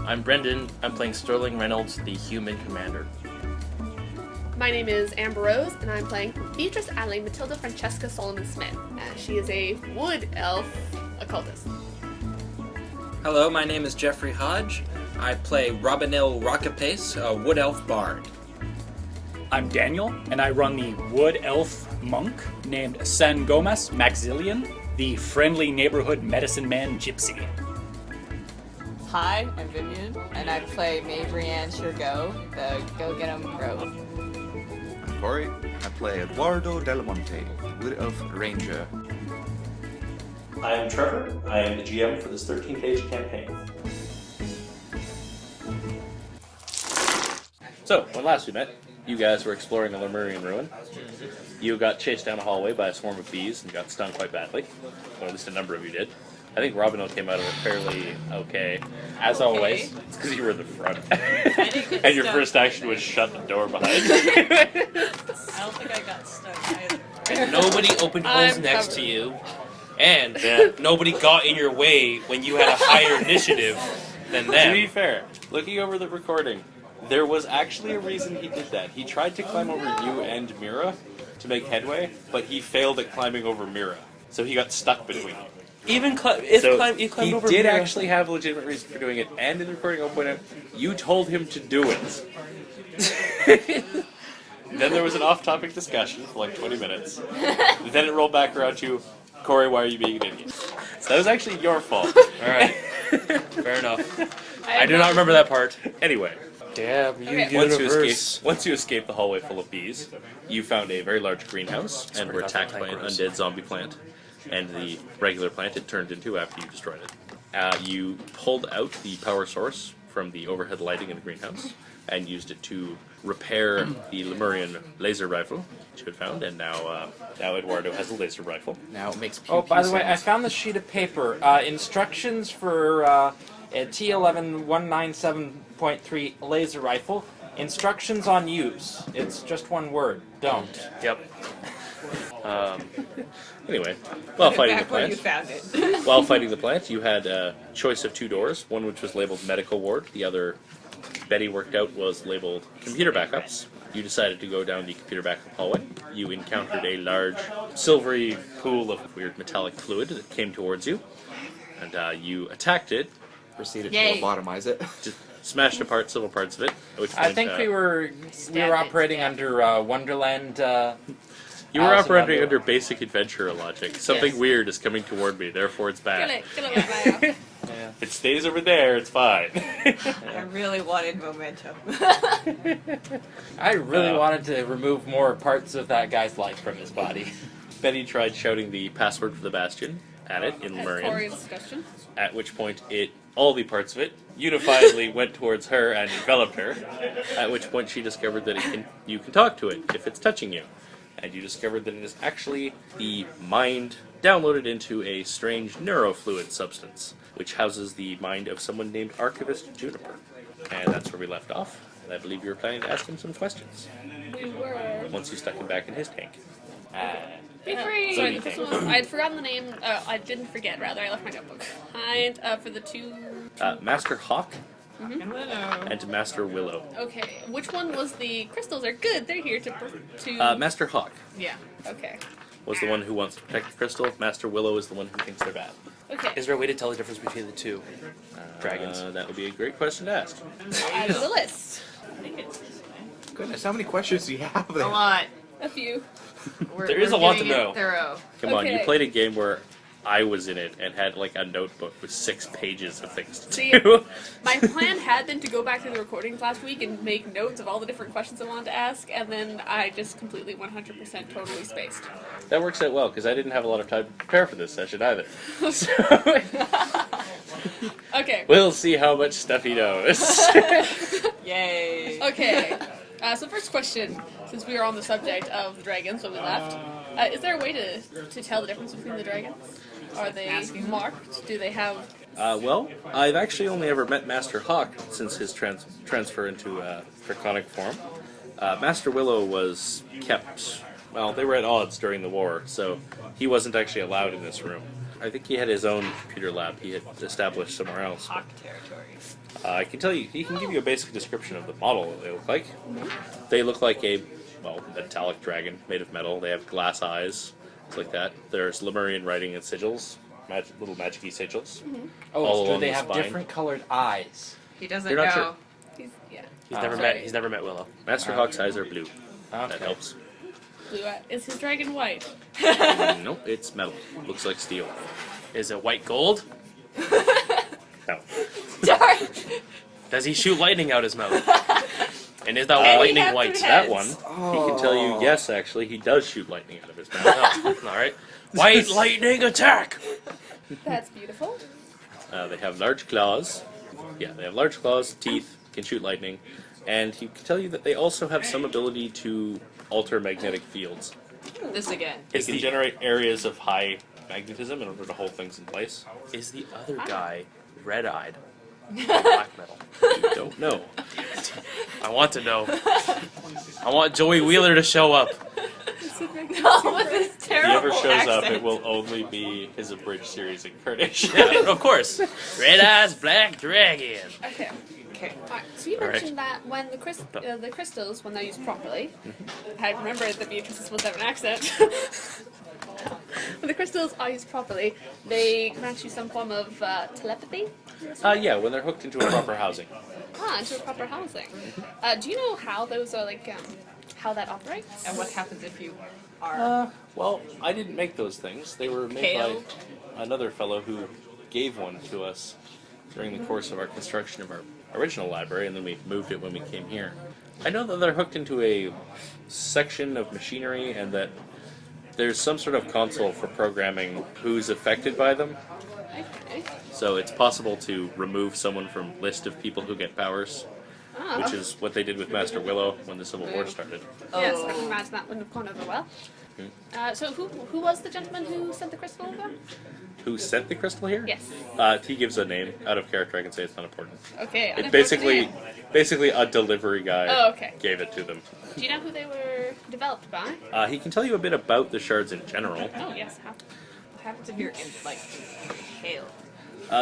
I'm Brendan. I'm playing Sterling Reynolds, the human commander. My name is Amber Rose, and I'm playing Beatrice Alley Matilda Francesca Solomon Smith. She is a wood elf occultist. Hello, my name is Jeffrey Hodge. I play Robinil Rockapace, a wood elf bard. I'm Daniel, and I run the wood elf monk named San Gomez Maxillian, the friendly neighborhood medicine man gypsy. Hi, I'm Vivian, and I play Mabrianne Shergo, the Go-Get-'em Rogue. I'm Corey. I play Eduardo Del Monte, Wood Elf Ranger. I am Trevor. I am the GM for this 13-page campaign. So, when last we met, you guys were exploring a Lemurian ruin. You got chased down a hallway by a swarm of bees and got stung quite badly. Or at least a number of you did. I think Robinel came out of it fairly okay. As always, it's because you were in the front. And your first action was shut the door behind you. I don't think I got stuck either. And nobody opened holes next to you, and nobody got in your way when you had a higher initiative than To them. be fair, looking over the recording, there was actually a reason he did that. He tried to climb over you and Mira to make headway, but he failed at climbing over Mira. So he got stuck between you. Even So you climbed he over did Mira. actually have a legitimate reason for doing it, and in the recording I'll point out, you told him to do it. Then there was an off-topic discussion for like 20 minutes. Then it rolled back around to, Corey, why are you being an idiot? So that was actually your fault. Alright, fair enough. I do not remember that part. Anyway, Damn you, Okay. once you escaped the hallway full of bees, you found a very large greenhouse and were attacked by an undead zombie plant. And the regular plant it turned into after you destroyed it. You pulled out the power source from the overhead lighting in the greenhouse and used it to repair the Lemurian laser rifle which you had found, and now Eduardo has a laser rifle. Now it makes Oh, by the way, I found this sheet of paper. Instructions for a T11 197.3 laser rifle. Instructions on use. It's just one word. Don't. Yep. Anyway, while fighting the Back where you plant, found it. while fighting the plant, you had a choice of two doors. One which was labeled medical ward. The other, Betty worked out, was labeled computer backups. You decided to go down the computer backup hallway. You encountered a large silvery pool of weird metallic fluid that came towards you, and you attacked it. Proceeded Yay. to lobotomize it. Just smashed apart several parts of it. At which I point, think we were operating under Wonderland. You were Alice in operating Wonderland. under basic adventurer logic. Something Yes. weird is coming toward me, therefore it's bad. Kill it right now. If it stays over there, it's fine. I really wanted momentum. I really wanted to remove more parts of that guy's life from his body. Betty tried shouting the password for the Bastion at it in At Lemurian, Corey's discussion. at which point all the parts of it unifiedly went towards her and enveloped her, at which point she discovered that you can talk to it if it's touching you. And you discovered that it is actually the mind downloaded into a strange neurofluid substance, which houses the mind of someone named Archivist Juniper. And that's where we left off, and I believe you were planning to ask him some questions, We were. once you stuck him back in his tank. Be free! So Sorry, you this think? was, I'd forgotten the name. I didn't forget, rather. I left my notebook behind for the two. Master Hawk Hello. and Master Willow. Okay, which one was the crystals are good? They're here to. Master Hawk Yeah. Okay. was the one who wants to protect the crystal. Master Willow is the one who thinks they're bad. Okay. Is there a way to tell the difference between the two dragons? That would be a great question to ask. Add to the list. Goodness, how many questions do you have there? A lot. A few. There is a lot to getting it know. Thorough. Come on, you Okay. played a game where I was in it and had like a notebook with 6 pages of things to See, do. my plan had been to go back through the recordings last week and make notes of all the different questions I wanted to ask, and then I just completely 100% totally spaced. That works out well because I didn't have a lot of time to prepare for this session either. So Okay. we'll see how much stuff he knows. Yay. Okay. So first question, since we are on the subject of the dragons when we left, is there a way to tell the difference between the dragons? Are they marked? Do they have... Well, I've actually only ever met Master Hawk since his transfer into draconic form. Master Willow was kept... Well, they were at odds during the war, so he wasn't actually allowed in this room. I think he had his own computer lab he had established somewhere else. Hawk territory. I can tell you, he can give you a basic description of the model that they look like. They look like a, metallic dragon made of metal. They have glass eyes, things like that. There's Lemurian writing and sigils, little magic-y sigils. all Oh, so along they the have spine. different colored eyes. He doesn't You're know. not sure. Yeah. He's never met Willow. Master Hawk's eyes are blue. That Okay. helps. Blue eye. Is his dragon white? Nope, it's metal. Looks like steel. Is it white gold? No. Darn. Does he shoot lightning out his mouth? And is that Hey, lightning have white? to That Yes. one, he can tell you, yes, actually, he does shoot lightning out of his mouth. Oh, all right. White lightning attack. That's beautiful. They have large claws. Yeah, they have large claws, teeth, can shoot lightning. And he can tell you that they also have some ability to alter magnetic fields. This again. They Is can the generate areas of high magnetism in order to hold things in place. is the other guy red-eyed? Black metal. You don't know. I want to know. I want Joey Wheeler to show up. No, with this If he terrible ever shows up, accent. it will only be his abridged series incarnation. Yeah, of course. Red Eyes Black Dragon. Okay. Okay. Alright, so you All right. mentioned that when the crystals, when they're used properly, I remembered that Beatrice is supposed to have an accent. When the crystals are used properly, they grant you some form of telepathy. Yeah, when they're hooked into a proper housing. Into a proper housing. Do you know how those are how that operates? And what happens if you are? Well, I didn't make those things. They were made Kale? by another fellow who gave one to us during the course of our construction of our original library, and then we moved it when we came here. I know that they're hooked into a section of machinery, and that there's some sort of console for programming who's affected by them. Okay. So it's possible to remove someone from list of people who get powers, Oh. which is what they did with Master Willow when the Civil War started. Yes, I can imagine that wouldn't have gone over well. Hmm. So who was the gentleman who sent the crystal over? Who sent the crystal here? Yes. He gives a name. Out of character, I can say it's not important. Okay. It basically a delivery guy Oh, okay. gave it to them. Do you know who they were developed by? He can tell you a bit about the shards in general. Oh yes. How? What happens if you're hail?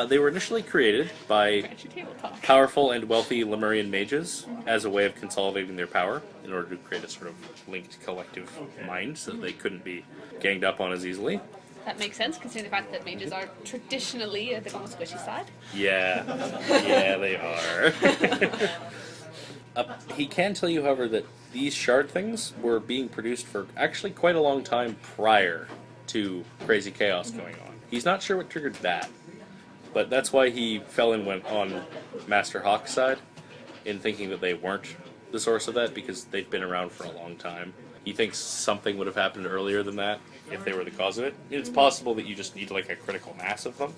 They were initially created by Crunchy table talk. powerful and wealthy Lemurian mages as a way of consolidating their power in order to create a sort of linked collective mind so that they couldn't be ganged up on as easily. That makes sense considering the fact that mages are traditionally a bit on the squishy side. Yeah, yeah, they are. He can tell you, however, that these shard things were being produced for actually quite a long time prior to Crazy Chaos going on. He's not sure what triggered that, but that's why he fell and went on Master Hawk's side in thinking that they weren't the source of that because they've been around for a long time. He thinks something would have happened earlier than that if they were the cause of it. It's possible that you just need like a critical mass of them.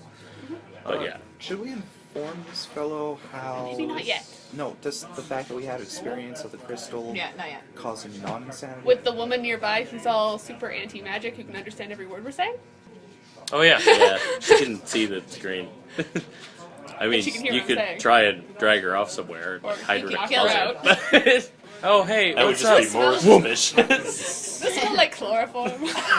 But yeah. Should we inform this fellow how... Maybe not yet. No, does the fact that we had experience of the crystal Yeah, not yet. cause him non-insanity? With the woman nearby who's all super anti-magic who can understand every word we're saying? Oh yeah. Yeah, she didn't see the screen. I mean, she can hear you what I'm could saying. try and drag her off somewhere and Or hide her you in a can kill her closet. Oh hey, That would what's just up? be more suspicious. Does it smell like chloroform?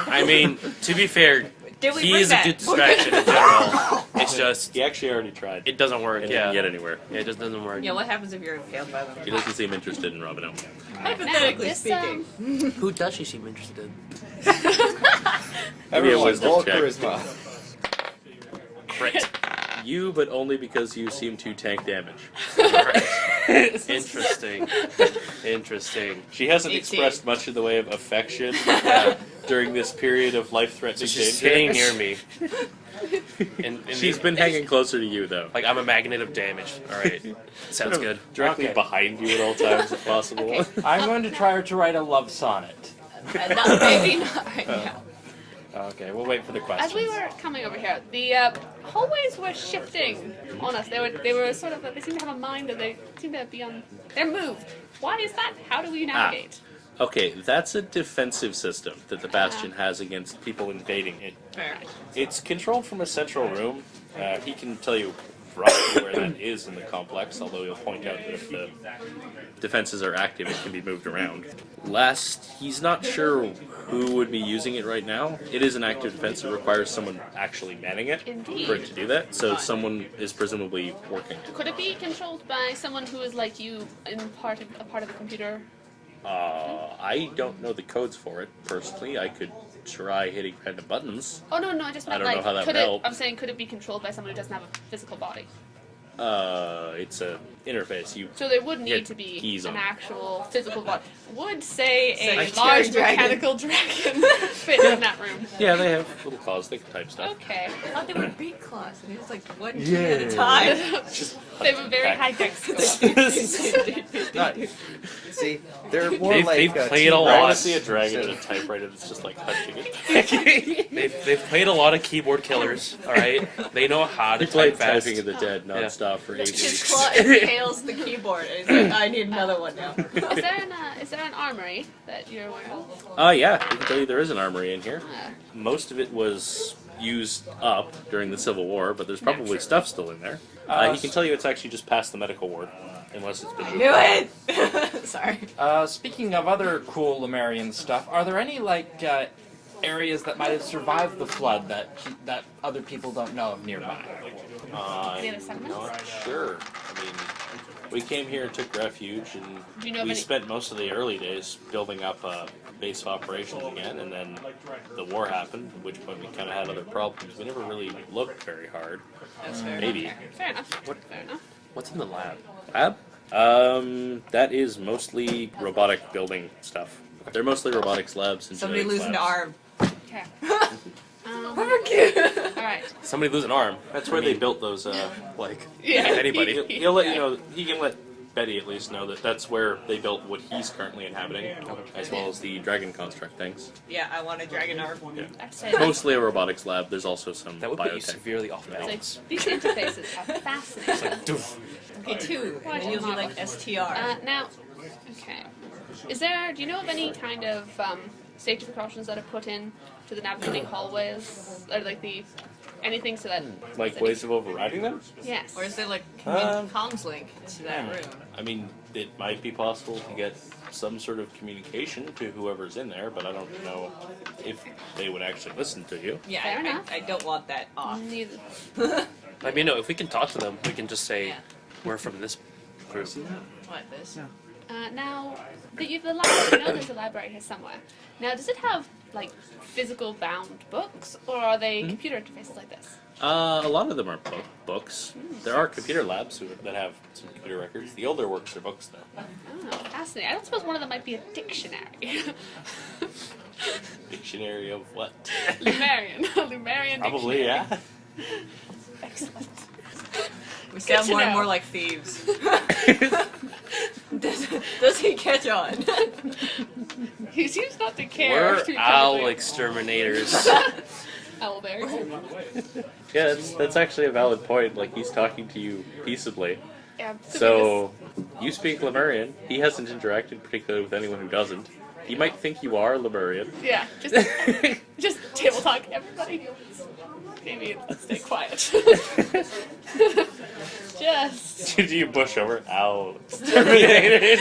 I mean, to be fair, Did we he bring is that? a good distraction in general. It's just He actually already tried. it doesn't work. and Yeah. didn't get anywhere. Yeah, it just doesn't work. Yeah, what happens if you're impaled by them? He doesn't seem interested in robbing him. Hypothetically This, speaking. Who does she seem interested in? Maybe a Everyone, wisdom roll check. charisma. Great. You, but only because you seem to tank damage. Interesting. Interesting. She hasn't 18. expressed much in the way of affection during this period of life-threatening So she's danger. staying near me. And She's been hanging closer to you, though. like I'm a magnet of damage. All right, sounds good. Directly Okay. behind you at all times, if possible. Okay. I'm going to try to write a love sonnet. Maybe not right now. Okay, we'll wait for the As questions. we were coming over here, the hallways were shifting on us. They were sort of, they seem to have a mind that they seem to be on, they're moved. Why is that? How do we navigate? Okay, that's a defensive system that the Bastion has against people invading it. Fair. It's controlled from a central room. He can tell you roughly where that is in the complex, although he'll point out that if the defenses are active, it can be moved around. Last, he's not sure who would be using it right now. It is an active defense. It requires someone actually manning it Indeed. for it to do that, so someone is presumably working it. Could it be controlled by someone who is like you in a part of the computer? I don't know the codes for it, personally. I could try hitting random buttons. Oh no, I just meant I don't know like how that could would it? help. I'm saying could it be controlled by someone who doesn't have a physical body? It's a interface. So there would need Hit to be keys an on it. actual physical body. Would say a Like large a dragon. mechanical dragon fit in that room? Yeah, they have little claws. They can type stuff. Okay. I thought they were big claws, and it was like one key at a time. They have a very high dex score. See, they're more They've- like they've played a I lot. want to see a dragon in a typewriter that's just like hunching it. They've played a lot of keyboard killers. All right, they know how to They played type fast. Typing of the Dead nonstop for 8 His weeks. claw impales the keyboard, and he's like, I need another one now. Is there an armory that you're aware of? Yeah, I can tell you there is an armory in here. Most of it was used up during the Civil War, but there's probably stuff still in there. He can tell you it's actually just past the medical ward, unless it's been moved. Knew it! Sorry. Speaking of other cool Lemurian stuff, are there any areas that might have survived the flood that other people don't know of nearby? Any other settlements? Not sure. I mean, we came here and took refuge, and Do you know of we any- spent most of the early days building up a base of operations again, and then the war happened, at which point we kind of had other problems. We never really looked very hard. That's fair. Maybe. Fair enough. Fair enough. What's in the lab? Lab? That is mostly robotic building stuff. They're mostly robotics labs and Somebody genetics losing an labs. arm. Okay. Barbecue! All right. Somebody lose an arm. That's where they built those. Like Yeah. anybody. He'll let you know. He can let Betty at least know that that's where they built what he's currently inhabiting, as well as the dragon construct things. Yeah, I want a dragon arm. I'd say Mostly a robotics lab. There's also some That would put you biotech. severely off like, balance. these interfaces are fascinating. Okay, two. And then you'll be like STR. Now, okay. Do you know of any kind of safety precautions that are put in to the navigating hallways, or like anything so that? Like ways of overriding them? Yes. Or is there like comms link to that room? I mean, it might be possible to get some sort of communication to whoever's in there, but I don't know if they would actually listen to you. Yeah, Fair enough. I don't want that off. Neither. I mean, no. If we can talk to them, we can just say Yeah. we're from this group. What, this? Now, the library. You know, there's a library here somewhere. Now, does it have like physical bound books, or are they computer interfaces like this? A lot of them are books. There are computer labs that have some computer records. The older works are books, though. Oh, fascinating. I don't suppose one of them might be a dictionary. Dictionary of what? Lemurian. Lemurian Probably, dictionary. yeah. Excellent. We sound to more and know. more like thieves. does he catch on? He seems not to care. We're owl exterminators. Owlberries. Yeah, that's actually a valid point. Like, he's talking to you peaceably. Yeah, So, you speak Lemurian. He hasn't interacted particularly with anyone who doesn't. He might think you are Lemurian. yeah, just table talk. Everybody, maybe stay quiet. Just. Do you push over? Owl exterminated.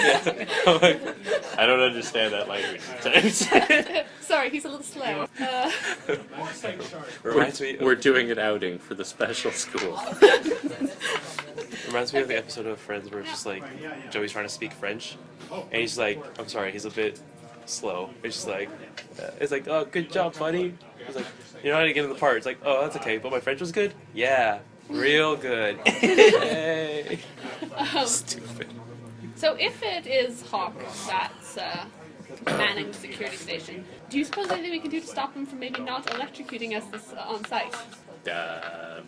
I don't understand that language sometimes. Sorry, he's a little slow. Reminds me. We're doing an outing for the special school. Reminds me of the episode of Friends where it's just like Joey's trying to speak French, and he's like, "I'm sorry, he's a bit slow." It's just like, "Oh, good job, buddy." He's like, "You're not even getting the part." It's like, "Oh, that's okay, but my French was good." Yeah, real good. Yay. Stupid. So if it is Hawk that's manning the security station, do you suppose there's anything we can do to stop him from maybe not electrocuting us on site? I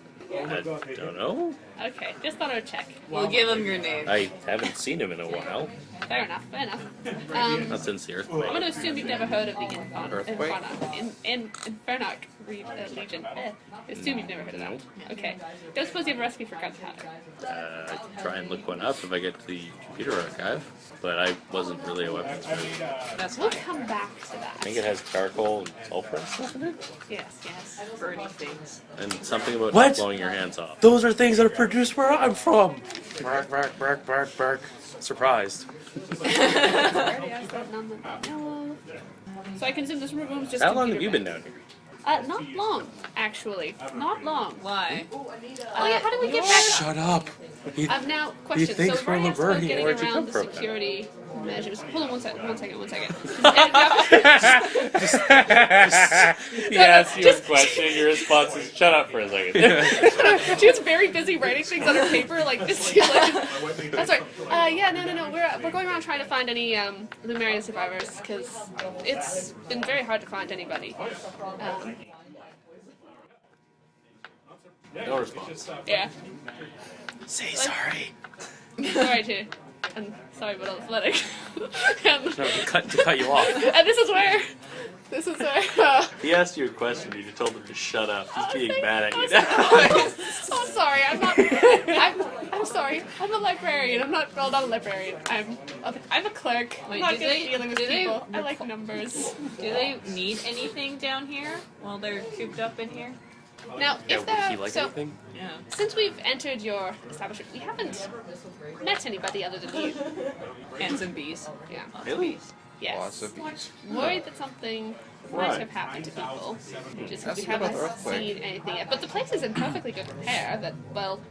don't know. Okay, just thought I would check. We'll give him your name. I haven't seen him in a while. Fair enough, fair enough. Not since the I'm earthquake. going to assume you've never heard of the Earthquake? Infernoc Legion. I assume you've never heard of that. Okay. Don't suppose you have a recipe for gunpowder. I can try and look one up if I get to the computer archive, but I wasn't really a weapons person. That's We'll fine. come back to that. I think it has charcoal and sulfur and stuff in it, Yes, yes. Burning things. and something about What? not blowing your hands off. Those are things that are just where I'm from. Bark, bark, bark, bark, bark. Surprised. Already asked that, none that I know of. So I can assume this room's just How long have computer you been based. down here? Not long, actually. Not long. Why? Oh yeah, how did we get back? Shut up. I've now questioned. So thinks we've we're already asked about Lemurian. getting Where'd you around come the from? security measures. Hold on one second. He asks you a question, your response is shut up for a second. She was very busy writing things on her paper, like this. Like, that's right. Yeah, no. We're going around trying to find any Lemurian survivors because it's been very hard to find anybody. No response. Yeah. Say sorry. Sorry too. And sorry about all the flooding. and, No, to cut you off. and this is where. He asked you a question, you told him to shut up. He's being mad at you now. now. Oh, sorry. I'm sorry. I'm a librarian. I'm not. Well, not a librarian. I'm a clerk. Wait, I'm not do good they- at dealing with do they people. I like numbers. Do they need anything down here while they're cooped up in here? Now, if Would he they're like so. anything? Yeah. Since we've entered your establishment, we haven't met anybody other than you. And some bees. Yeah. Really? Yes. Lots of bees. Worried that something might Right. have happened to people. Just because Ask we about haven't the earthquake. seen anything yet. But the place is in perfectly good repair. That, well,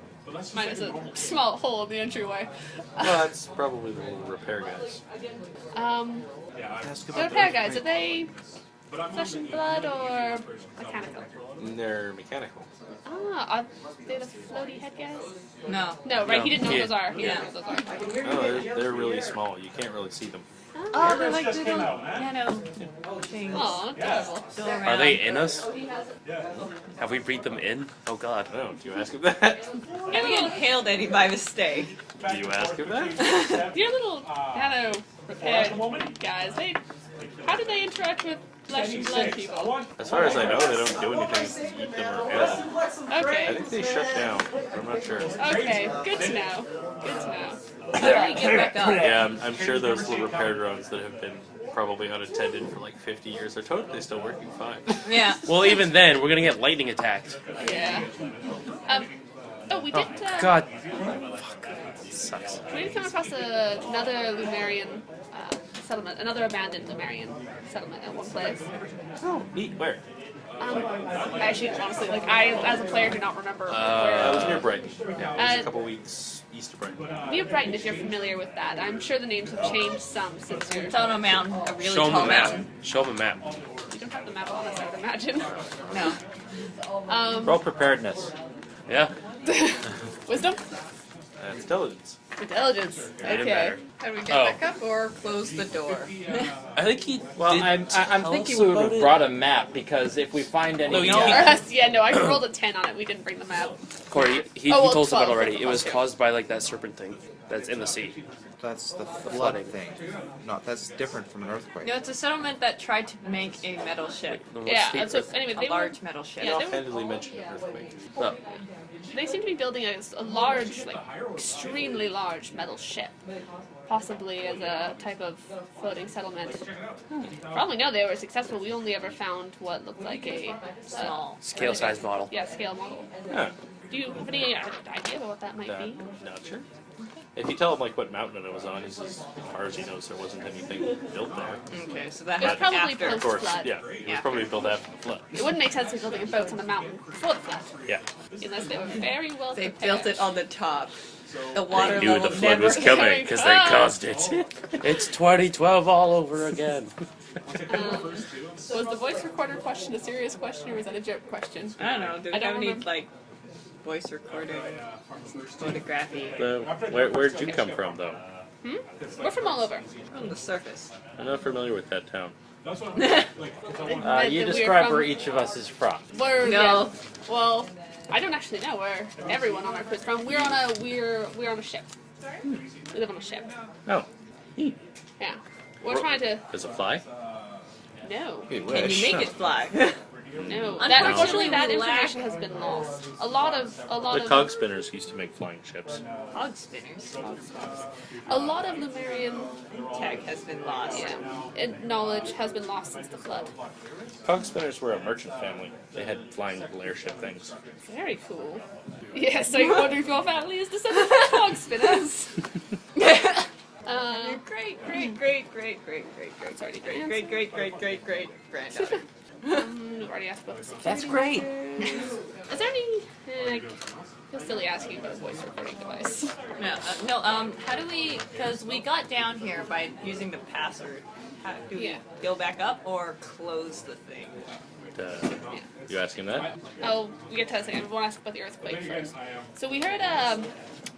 minus a small hole in the entryway. Well, that's probably the little repair guys. Ask The about repair guys, are they flesh and blood or mechanical? They're mechanical. Ah, are they the floaty head guys? No. No, right, No. he didn't know what Yeah. those are. He didn't know what those are. No, they're really small. You can't really see them. Oh, they're like little nano things. Aw, adorable. Go around. Are they in us? Have we breathed them in? Oh God. I don't know. Do you ask him that? Have you inhaled any by mistake? Do you ask him that? Your little nano repair guys, how do they interact with flesh and blood people? As far as I know, they don't do anything to eat them or kill them. I Okay, think they shut down. But I'm not sure. okay, good to know. Good to know. How do we get back up? Yeah, I'm sure those little repair drones that have been probably unattended for like 50 years are totally still working fine. Yeah. Well, even then, we're gonna get lightning attacked. Yeah. We did. God. Fuck. Sucks. We did come across another Lemurian settlement, another abandoned Lemurian settlement at one place. Oh, neat. Where? Actually, honestly, like I, as a player, do not remember I was where. near Brighton. Yeah, it was a Uh, couple weeks east of Brighton. New Brighton, if you're familiar with that. I'm sure the names have changed some since you're. It's on a mountain, a really Show them tall a map. mountain. Show them a map. You don't have the map on us, I would imagine. No. Roll preparedness. Yeah. Wisdom? Intelligence. Intelligence. Made it Okay. better. How do we get Oh. back up or close the door? I think he. Well, did I'm tell thinking us we would about have it. brought a map because if we find any. No, you- No, I rolled a 10 on it. We didn't bring the map. Corey, he Oh, well, told us about it 12. already. It was Okay. caused by like that serpent thing that's in the sea. That's the flood flooding. thing. No, that's different from an earthquake. No, it's a settlement that tried to make a metal ship. The most Yeah, steep that's what, earth- anyway, A they large metal ship. Yeah, they were- Offhandedly mentioned an earthquake. Oh, They seem to be building a large, like, extremely large metal ship. Possibly as a type of floating settlement. Probably no, they were successful. We only ever found what looked like a Small. scale size model. Yeah, scale model. Huh. Do you have any idea about what that might be? Not sure. If you tell him like what mountain it was on, he says as far as he knows there wasn't anything built there. Okay, so that It was happened probably after. Of course, Flood. yeah, it was Yeah. probably built after the flood. It wouldn't make sense to be building a boat on a mountain before the flood, Yeah. unless they were very well They prepared. built it on the top. The water They knew level the flood never was coming came. because they caused it. It's 2012 all over again. Was the voice recorder question a serious question or was that a joke question? I don't know. Do we I don't have any remember. like voice recording, photography Where'd you come from, though? We're from all over. from the surface? I'm not familiar with that town. You We're describe from- where each of us is from. We're, No. yeah, well, I don't actually know where everyone on our crew is from. We're on a ship. We live on a ship. Oh, Yeah. We're trying to. does it fly? No. We Can wish. you make it fly? No, that, Unfortunately, unfortunately, that we lack- information has been lost. A lot The of cog spinners used to make flying ships. Hog spinners. a lot of Lemurian Tech has been lost. knowledge has been lost since the flood. Cog spinners were a merchant family. They had flying little airship things. Very cool. Yes, I wonder if your family is descended from hog spinners. Great granddaughter. We've already asked about the security. That's great. Is there any? I feel silly asking about a voice recording device. How do we? Because we got down here by using the password. How do we go back up or close the thing? You asking that? Oh, we get to that second. I want to ask about the earthquake first. So we heard a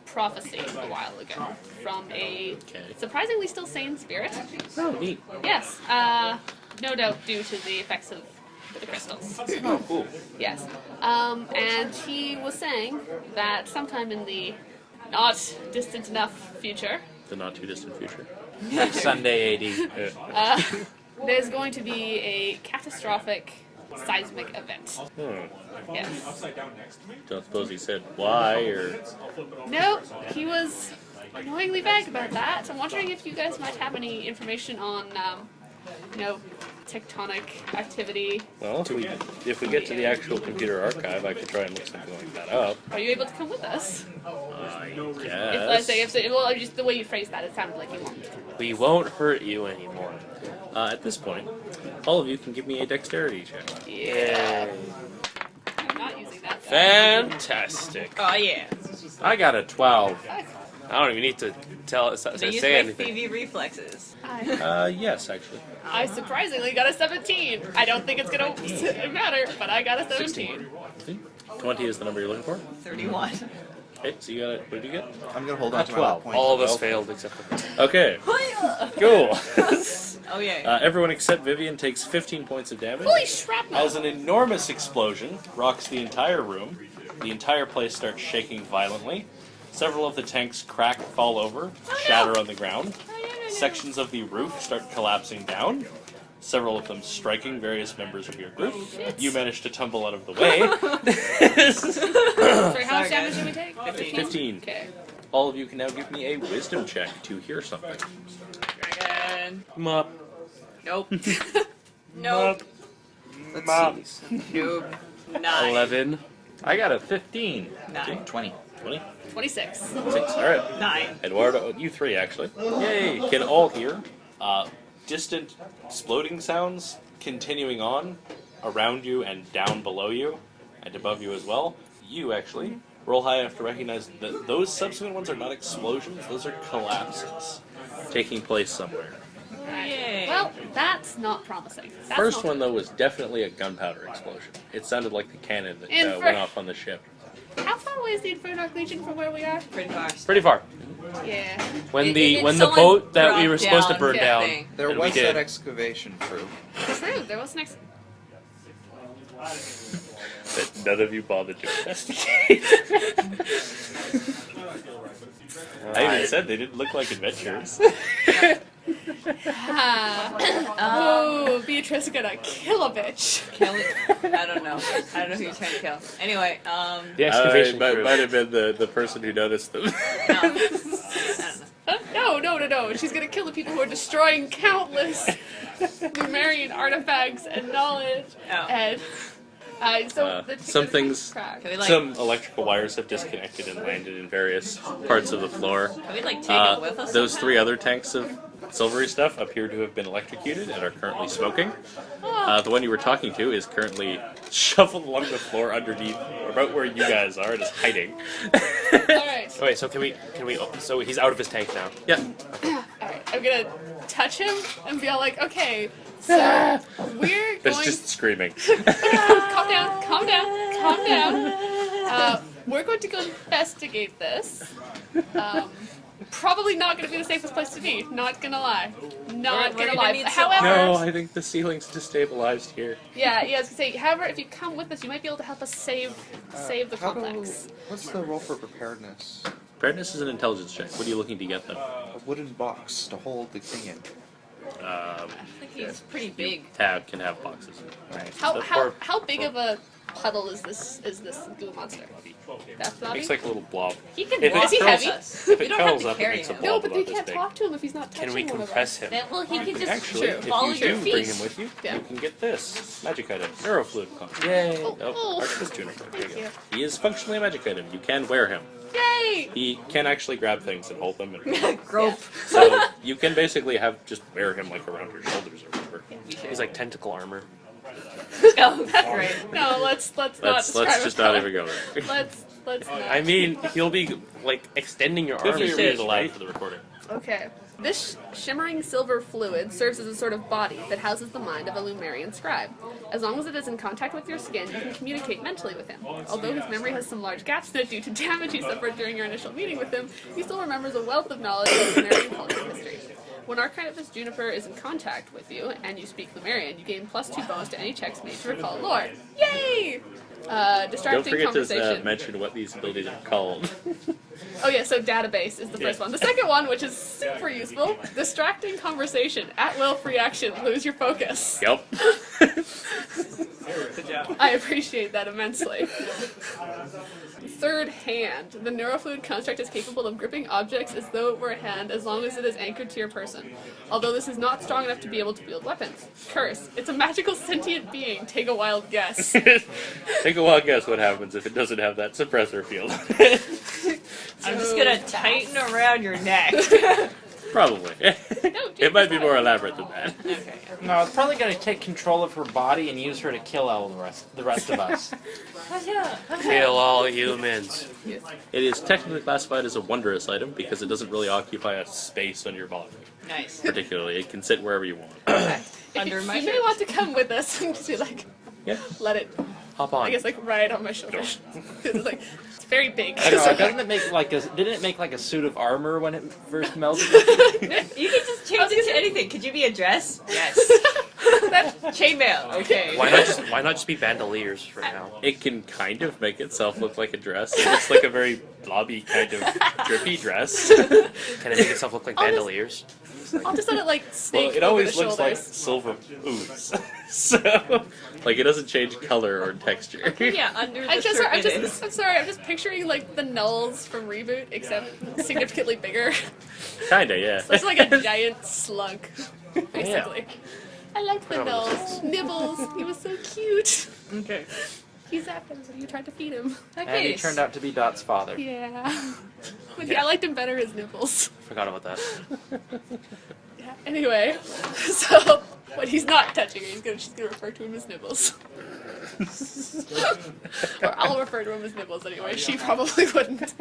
prophecy a while ago from a surprisingly still sane spirit. Oh, neat. Yes, no doubt due to the effects of the crystals. Oh, cool. Yes, and he was saying that sometime in the not distant enough future, The not too distant future. Sunday AD. there's going to be a catastrophic seismic event. Yes. Don't suppose he said why or. No, he was annoyingly vague about that. I'm wondering if you guys might have any information on, tectonic activity. Well, if we get to the actual computer archive, I could try and look something like that up. Are you able to come with us? I If just the way you phrased that, it sounded like you wanted to. We won't hurt you anymore. At this point, all of you can give me a dexterity check. Yeah. I'm not using that. Fantastic. Oh yeah. I got a 12. I don't even need to They use say my anything. Phoebe reflexes. Yes, actually. I surprisingly got a 17. I don't think it's gonna matter, but I got a 17. 20 is the number you're looking for? 31. Okay, so you got it. What did you get? I'm gonna hold on to my 12. luck point. All of us failed except for me. Okay, cool. Oh yeah. Everyone except Vivian takes 15 points of damage. Holy shrapnel! As an enormous explosion rocks the entire room, the entire place starts shaking violently. Several of the tanks crack, fall over, shatter on the ground. Sections of the roof start collapsing down. Several of them striking various members of your group. You manage to tumble out of the way. Sorry, how much damage did we take? 15. Okay. All of you can now give me a wisdom check to hear something. Dragon. Mop. Nope. Nope. Mop. Nope. 9. 11. I got a 15. 9. 20. 20? 26. 6. Alright. 9. Eduardo, you 3 actually. Yay! Can all hear distant exploding sounds continuing on around you and down below you and above you as well. You actually roll high enough to recognize that those subsequent ones are not explosions, those are collapses taking place somewhere. Yay. Well, that's not promising. That's First not one though was definitely a gunpowder explosion. It sounded like the cannon that Infer- went off on the ship. How far away is the Inferno Legion from where we are? Pretty far. Pretty far. Yeah. When the It- when the someone boat that we brought were supposed to down burn the down, thing. There and we was did. that excavation crew. True, there was next. That none of you bothered to investigate. I even said they didn't look like adventurers. Oh, Beatrice is gonna kill a bitch. Kill it. I don't know who you're trying to kill. Anyway, The excavation crew. might have been the person who noticed them. No. She's gonna kill the people who are destroying countless Lemurian artifacts and knowledge. Oh. And the some things, crack. Can we, like, some electrical wires have disconnected and landed in various parts of the floor. Can we, like, take it with us Those somehow? 3 other tanks of silvery stuff appear to have been electrocuted and are currently smoking. The one you were talking to is currently shuffled along the floor underneath, about where you guys are, and is hiding. Alright. Wait, so can we? So he's out of his tank now. Yeah. Alright. I'm gonna touch him and be all like, okay, so we're There's going just screaming. calm down. We're going to go investigate this. Probably not going to be the safest place to be. Not gonna lie. Not We're gonna gonna lie. need some- However, No, I think the ceiling's destabilized here. yeah, I was gonna say. However, if you come with us, you might be able to help us save the complex. What's the roll for preparedness? Preparedness is an intelligence check. What are you looking to get them? A wooden box to hold the thing in. I think he's pretty big. Can have boxes. Right. How big of a puddle is this goo monster? That's not Makes like a little blob. He can If walk it Is he with heavy? us. If We it don't have curls to up, it carry makes a him. blob No, but about we this can't big. talk to him if he's not touching Can we one of compress us. him? Then, well, he can just Actually, follow if your you do feet. bring him with you, Yeah. you can get this magic item, Neurofluid Conch. Yay. Oh, Archivist Juniper. There Thank you go. you. He is functionally a magic item. You can wear him. Yay! He can actually grab things and hold them. And Grope. so you can basically just wear him like around your shoulders or whatever. He's like tentacle armor. Oh, that's great. No, let's not Let's describe just it not that even way. go there. Let's not. I mean, he'll be like extending your Good arm. for your readers right? alive for the recording. Okay. This shimmering silver fluid serves as a sort of body that houses the mind of a Lemurian scribe. As long as it is in contact with your skin, you can communicate mentally with him. Although his memory has some large gaps in it due to damage he suffered during your initial meeting with him, he still remembers a wealth of knowledge of Lemurian culture and history. When archivist Juniper is in contact with you, and you speak Lemurian, you gain +2 bonus to any checks made to recall lore. Yay! Don't Distracting forget to conversation. mention what these abilities are called. Oh yeah, so database is the first one. The second one, which is super useful, distracting conversation, at will free action, lose your focus. Yep. Good job. I appreciate that immensely. Third hand. The neurofluid construct is capable of gripping objects as though it were a hand as long as it is anchored to your person. Although this is not strong enough to be able to wield weapons. Curse. It's a magical sentient being. Take a wild guess. Take a wild guess what happens if it doesn't have that suppressor field. I'm just gonna tighten around your neck. Probably. It might be more elaborate than that. Okay. No, it's probably going to take control of her body and use her to kill all the rest of us. Kill all humans. It is technically classified as a wondrous item because it doesn't really occupy a space on your body. Nice. Particularly, it can sit wherever you want. Under my You may shirt. want to come with us and just be like, Yeah. let it, Hop on. I guess, like, ride on my shoulders. It's like, it's very big. I know, doesn't it make like didn't it make like a suit of armor when it first melted? You can just change it to anything. Could you be a dress? Yes. Chainmail. Okay. Why not just be bandoliers for now? It can kind of make itself look like a dress. It looks like a very blobby kind of drippy dress. Can it make itself look like I'll just- bandoliers? I'll just let it, like, Well, snake it over always the looks like shoulders. silver ooze. So, like, it doesn't change color or texture. Yeah, under the shirt it is. I'm sorry, I'm just picturing, like, the nulls from Reboot, except significantly bigger. Kinda, yeah. So it's like a giant slug, basically. I liked the Put on the nulls. Nibbles, he was so cute. Okay. He zapped him when you tried to feed him. And Okay. he turned out to be Dot's father. Yeah. But yeah, I liked him better as Nibbles. Forgot about that. Yeah. Anyway, so when he's not touching her, she's gonna refer to him as Nibbles. Or I'll refer to him as Nibbles anyway. She probably wouldn't.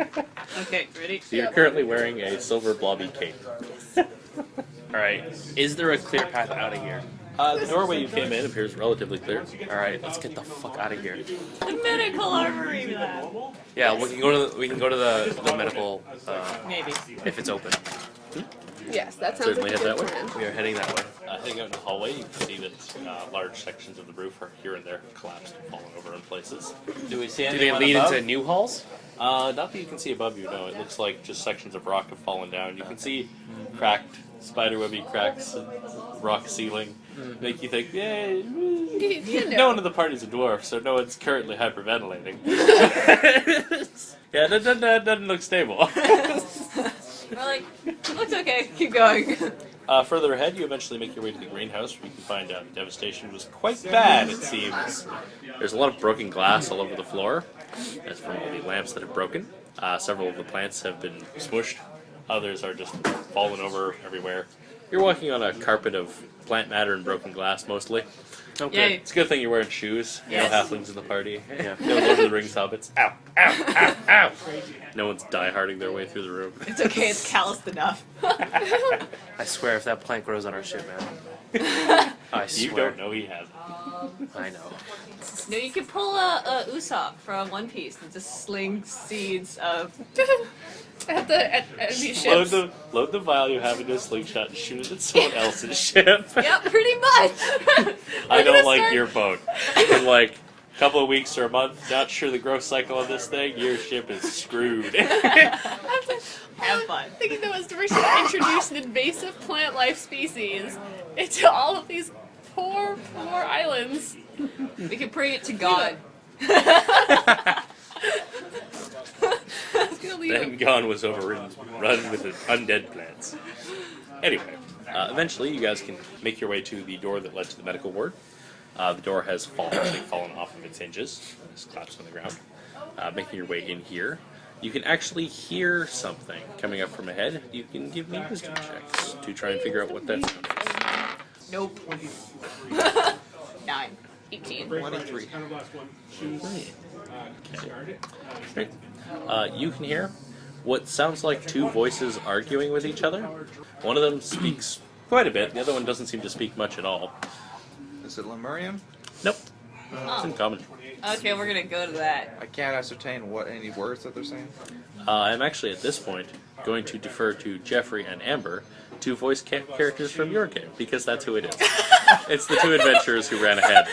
Okay. Ready? So you're currently wearing a silver blobby cape. Alright. Is there a clear path out of here? The doorway you came in appears relatively clear. Alright, let's get the fuck out of here. The medical armory lab. Yeah, we can go to the medical Maybe. if it's open. Yes, that sounds Certainly like a head good that way. plan. We are heading that way. Heading out in the hallway, you can see that large sections of the roof are here and there collapsed and fallen over in places. Do we see Do they anyone lead above? into new halls? Not that you can see above you, no. It looks like just sections of rock have fallen down. You can see cracked, spiderwebby cracks and rock ceiling. Make you think, yay, You know. no one in the party's a dwarf, so no one's currently hyperventilating. Yeah, that doesn't look stable. We're like, looks okay. Keep going. Further ahead, you eventually make your way to the greenhouse, where you can find out the devastation was quite bad, it seems. There's a lot of broken glass all over the floor. That's from all the lamps that have broken. Several of the plants have been smushed. Others are just fallen over everywhere. You're walking on a carpet of plant matter and broken glass, mostly. Okay. Yay. It's a good thing you're wearing shoes. Yes. No halflings in the party. Yeah. No Lord of the Rings hobbits. Ow, ow, ow, ow! No one's die-harding their way through the room. It's okay. It's calloused enough. I swear if that plant grows on our ship, man. I You swear. don't know he hasn't. I know. No, you can pull a Usopp from One Piece and just sling seeds of. At enemy Load ships. the vial you have into a slingshot and shoot it at someone else's ship. Yep, pretty much. I We're don't gonna like start- your boat. And like, couple of weeks or a month, not sure the growth cycle of this thing, your ship is screwed. Have fun. Thinking that was we should introduce an invasive plant life species into all of these poor islands. We can pray it to God. Then Gone was overrun with undead plants. Anyway, eventually you guys can make your way to the door that led to the medical ward. The door has fallen off of its hinges. It's collapsed on the ground. Making your way in here, you can actually hear something coming up from ahead. You can give me wisdom checks to try and figure out what that sound is. Nope. 9. 18. 23. Okay. You can hear what sounds like two voices arguing with each other. One of them speaks quite a bit. The other one doesn't seem to speak much at all. Is it Lemurian? Nope. It's in common. Okay, we're gonna go to that. I can't ascertain what any words that they're saying. I'm actually, at this point, going to defer to Jeffrey and Amber, two voice characters from your game, because that's who it is. It's the two adventurers who ran ahead.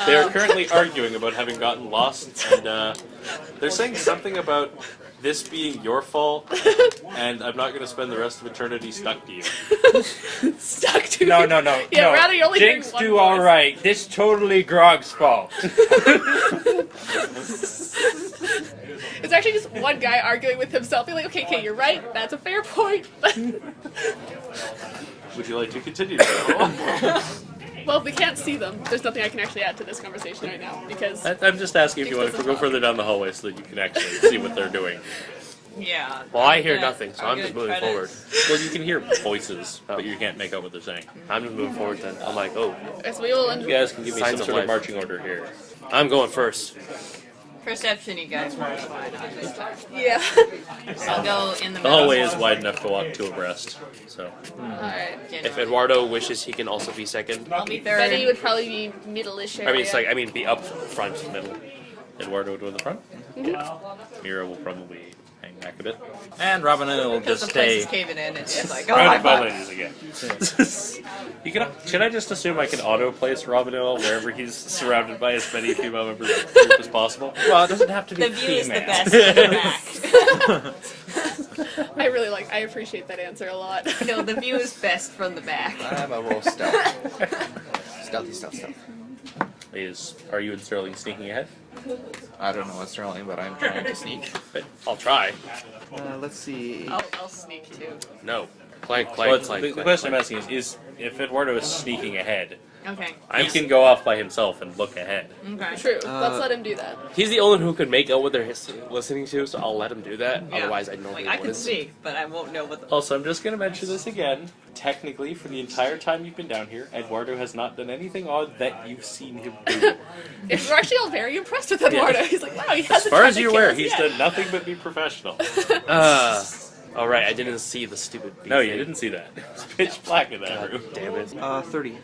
They are currently arguing about having gotten lost, and they're saying something about this being your fault, and I'm not going to spend the rest of eternity stuck to you. Stuck to No. Yeah, rather you're only hearing Jinx one do voice. all right. This totally Grog's fault. It's actually just one guy arguing with himself. Being like, okay, you're right. That's a fair point. Would you like to continue? Well, if we can't see them, there's nothing I can actually add to this conversation right now because I'm just asking if you want to go further down the hallway so that you can actually see what they're doing. Yeah. Well, I hear I'm gonna- nothing, so I'm just gonna moving try to- forward. Well, you can hear voices, but you can't make out what they're saying. I'm just moving forward then. I'm like, oh, as we will. You guys can give me Signs some of sort of life. marching order here. I'm going first. Perception, you guys were fine on this time. Yeah. I'll go in the The middle. hallway is wide enough to walk two abreast, so. Alright. If Eduardo wishes, he can also be second. I'll be third. Betty would probably be middle-ish area. I mean, it's like, be up front, middle. Eduardo would go in the front. Mira will probably hang back a bit. And Robin will because just the place stay. is caving in, and it's like, oh Round my of god. ladies again. Should I just assume I can auto-place Robinell wherever he's surrounded by as many female members of the group as possible? Well, it doesn't have to be The view is the female. best in the back. I appreciate that answer a lot. No, the view is best from the back. I have a roll stealth. Stealth. Are you and Sterling sneaking ahead? I don't know what's Sterling, but I'm trying to sneak. I'll try. Let's see. I'll sneak too. No. Clank. Well, the question I'm asking is if Eduardo is sneaking ahead, Okay. he can go off by himself and look ahead. Okay. True. Let's let him do that. He's the only one who can make out what they're listening to, so I'll let him do that. Yeah. Otherwise, I normally Like, I can wouldn't. speak, but I won't know what the. Also, I'm just going to mention this again. Technically, for the entire time you've been down here, Eduardo has not done anything odd that you've seen him do. We're actually all very impressed with Eduardo. Yeah. He's like, wow, he As hasn't far tried as to you're kill aware, us he's yet. done nothing but be professional. All right, I didn't see the stupid. No, you didn't see that. It's pitch black in that room. Damn it. 30.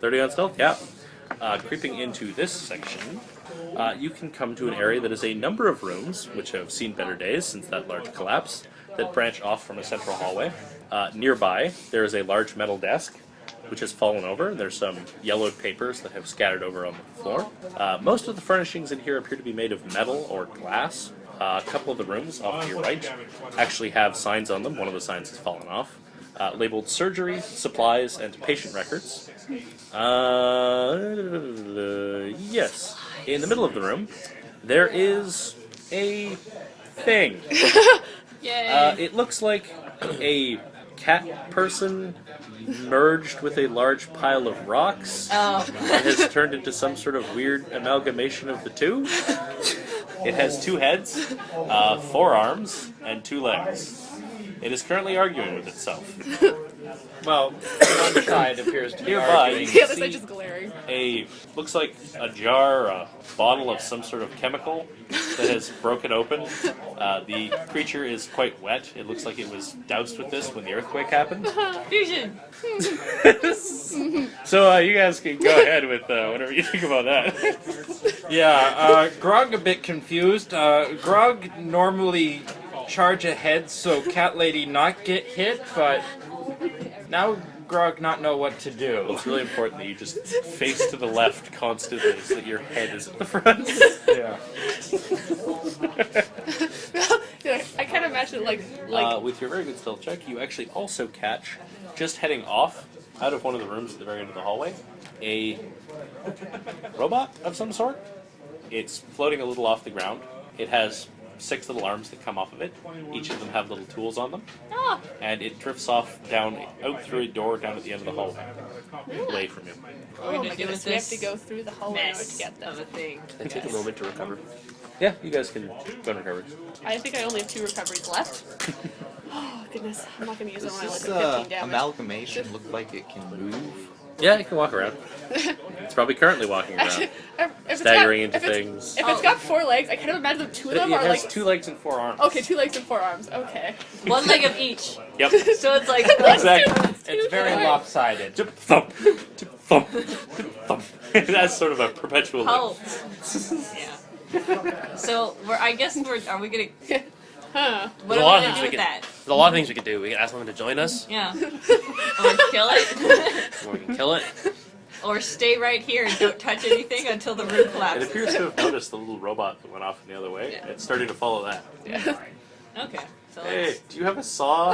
30 on stealth? Yeah. Creeping into this section, you can come to an area that is a number of rooms, which have seen better days since that large collapse, that branch off from a central hallway. Nearby, there is a large metal desk, which has fallen over. There's some yellowed papers that have scattered over on the floor. Most of the furnishings in here appear to be made of metal or glass. A couple of the rooms off to your right actually have signs on them. One of the signs has fallen off. Labeled surgery, supplies, and patient records. Yes. In the middle of the room, there is a thing. Yay. It looks like a cat person merged with a large pile of rocks. Oh. It has turned into some sort of weird amalgamation of the two. It has 2 heads, 4 arms, and 2 legs. It is currently arguing with itself. Well, one side appears to be Nearby, arguing. The other side just glaring. Looks like a jar, a bottle of some sort of chemical that has broken open. The creature is quite wet. It looks like it was doused with this when the earthquake happened. Fusion. So you guys can go ahead with whatever you think about that. Yeah, Grog a bit confused. Grog normally charge ahead so Cat Lady not get hit, but now Grog not know what to do? It's really important that you just face to the left constantly so that your head is at the front. Yeah. Yeah, I kind of imagine it like With your very good stealth check, you actually also catch, just heading off out of one of the rooms at the very end of the hallway, a robot of some sort. It's floating a little off the ground. It has 6 little arms that come off of it. Each of them have little tools on them. ah, And it drifts off down, out through a door down at the end of the hallway, away from you. What are we oh gonna my do goodness, with we have this to go through the hallway in order mess to get them. of a thing? And take a moment to recover. Yeah, you guys can go and recover. I think I only have 2 recoveries left. Oh goodness, I'm not gonna use it Does when I like this a 15 damage. amalgamation look like it can move? Yeah, you can walk around. It's probably currently walking around. If it's Staggering got, into if it's- things. If it's got 4 legs, I kind of imagine that 2 of It them are has like 2 legs and 4 arms. okay, 2 legs and 4 arms. Okay. One leg of each. Yep. So it's like Exactly. It's very lopsided. Tip thump, tip thump, tip thump. That's sort of a perpetual How? loop. Yeah. So are we gonna? Huh. What a are lot we of gonna things do we with can- that? There's a lot of things we could do. We can ask them to join us, Yeah. Or kill it, or we can kill it. or stay right here and don't touch anything until the room It collapses. appears to have noticed the little robot that went off in the other way. Yeah. It's starting to follow that. Yeah. Okay. So Hey, do you have a saw?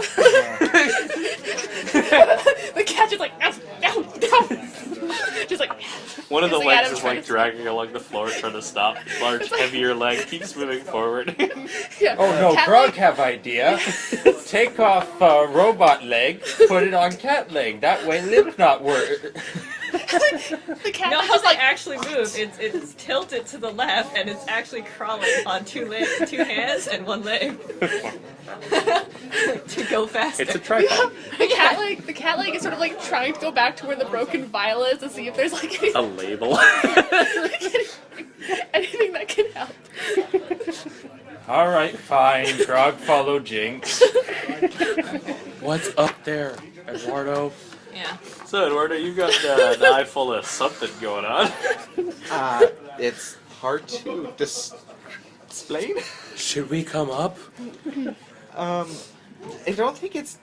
The cat just like ow, ow, ow. Just like One of the hissing at legs him, is trying like to- dragging along the floor trying to stop. Large, heavier leg keeps moving forward. yeah. Oh no, Cat Grog leg- have idea. Take off robot leg, put it on cat leg. That way limb not work. The cat no, leg how just they like actually move? It's tilted to the left and it's actually crawling on 2 hands and 1 leg to go faster. It's a tripod. the cat leg is sort of like trying to go back to where the broken vial is to see if there's like A label. anything that can help. Alright, fine. Grog follow Jinx. What's up there, Eduardo? Yeah. So, Eduardo, you've got an eye full of something going on. It's hard to explain. Should we come up? I don't think it's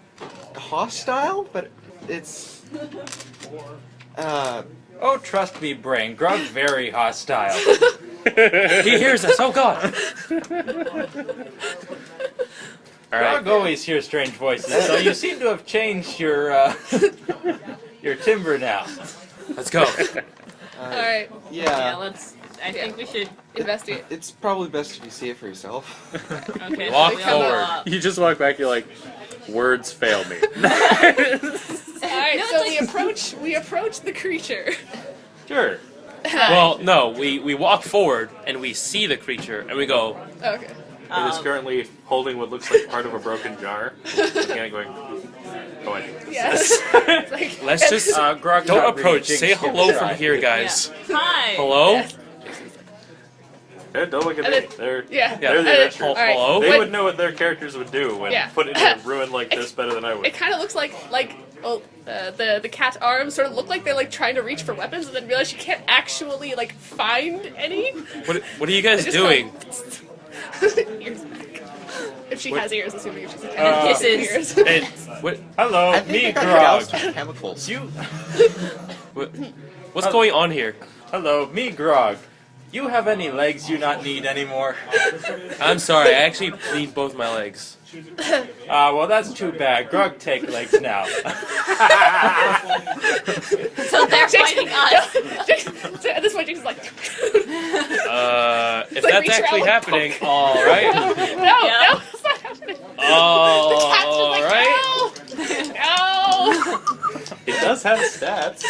hostile, but it's Oh, trust me, brain. Grog's very hostile. He hears us. Oh God! All right. Grog always hears strange voices, so you seem to have changed your your timbre now. Let's go. All right, Yeah. I think we should. investigate. It's probably best if you see it for yourself. Okay. Walk so we all go forward. up. You just walk back, you're like, words fail me. All right, No, so it's we approach the creature. Sure. Well, no. We walk forward and we see the creature and we go. Okay. It is currently holding what looks like part of a broken jar. Looking at it going, go ahead. Yes. It's like, Let's just Grog don't not really approach. Jinx Say gives hello it from a- here, guys. Yeah. Hi. Hello. Yes. Hey, don't look at And me. then- They're Yeah. They're the And adventurers. all right. Hello? They But would know what their characters would do when Yeah. put into a ruin like this better than I would. It kind of looks like the cat's arms sort of look like they're like trying to reach for weapons and then realize you can't actually like find any. What are you guys They just doing? go- ears back. If she has ears, assuming if she's a cat. And kisses. Ears. And what? Hello, I think me, I got Grog. doused with chemicals. You. What's going on here? Hello, me, Grog. You have any legs you not need anymore? I'm sorry. I actually need both my legs. Well, that's too bad. Grog take legs now. So they're fighting us. At this point, Jinx is like, If like that's reach actually around. happening, all right. no, it's not happening. All The cat's just like, right. no. It does have stats.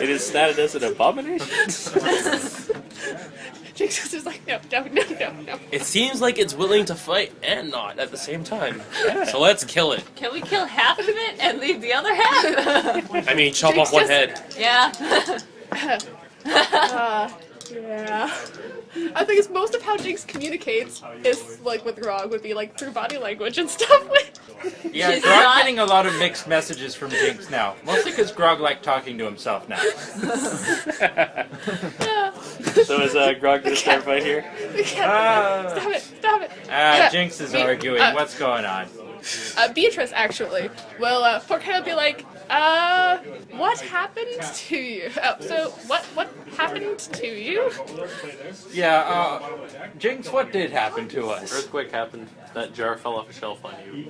It is statted as an abomination. Jinx is just like, no. It seems like it's willing to fight and not at the same time. So let's kill it. Can we kill half of it and leave the other half? I mean, chop off one head. Yeah. Yeah. I think it's most of how Jinx communicates is like with Grog would be like through body language and stuff. Yeah, She's Grog's not- getting a lot of mixed messages from Jinx now. Mostly because Grog likes talking to himself now. So is Grog gonna start fight here? Stop it. Jinx is arguing. What's going on? Beatrice actually will poke her head and be like, what happened to you? So what happened to you? Yeah, Jinx, what did happen to us? Earthquake happened. That jar fell off a shelf on you.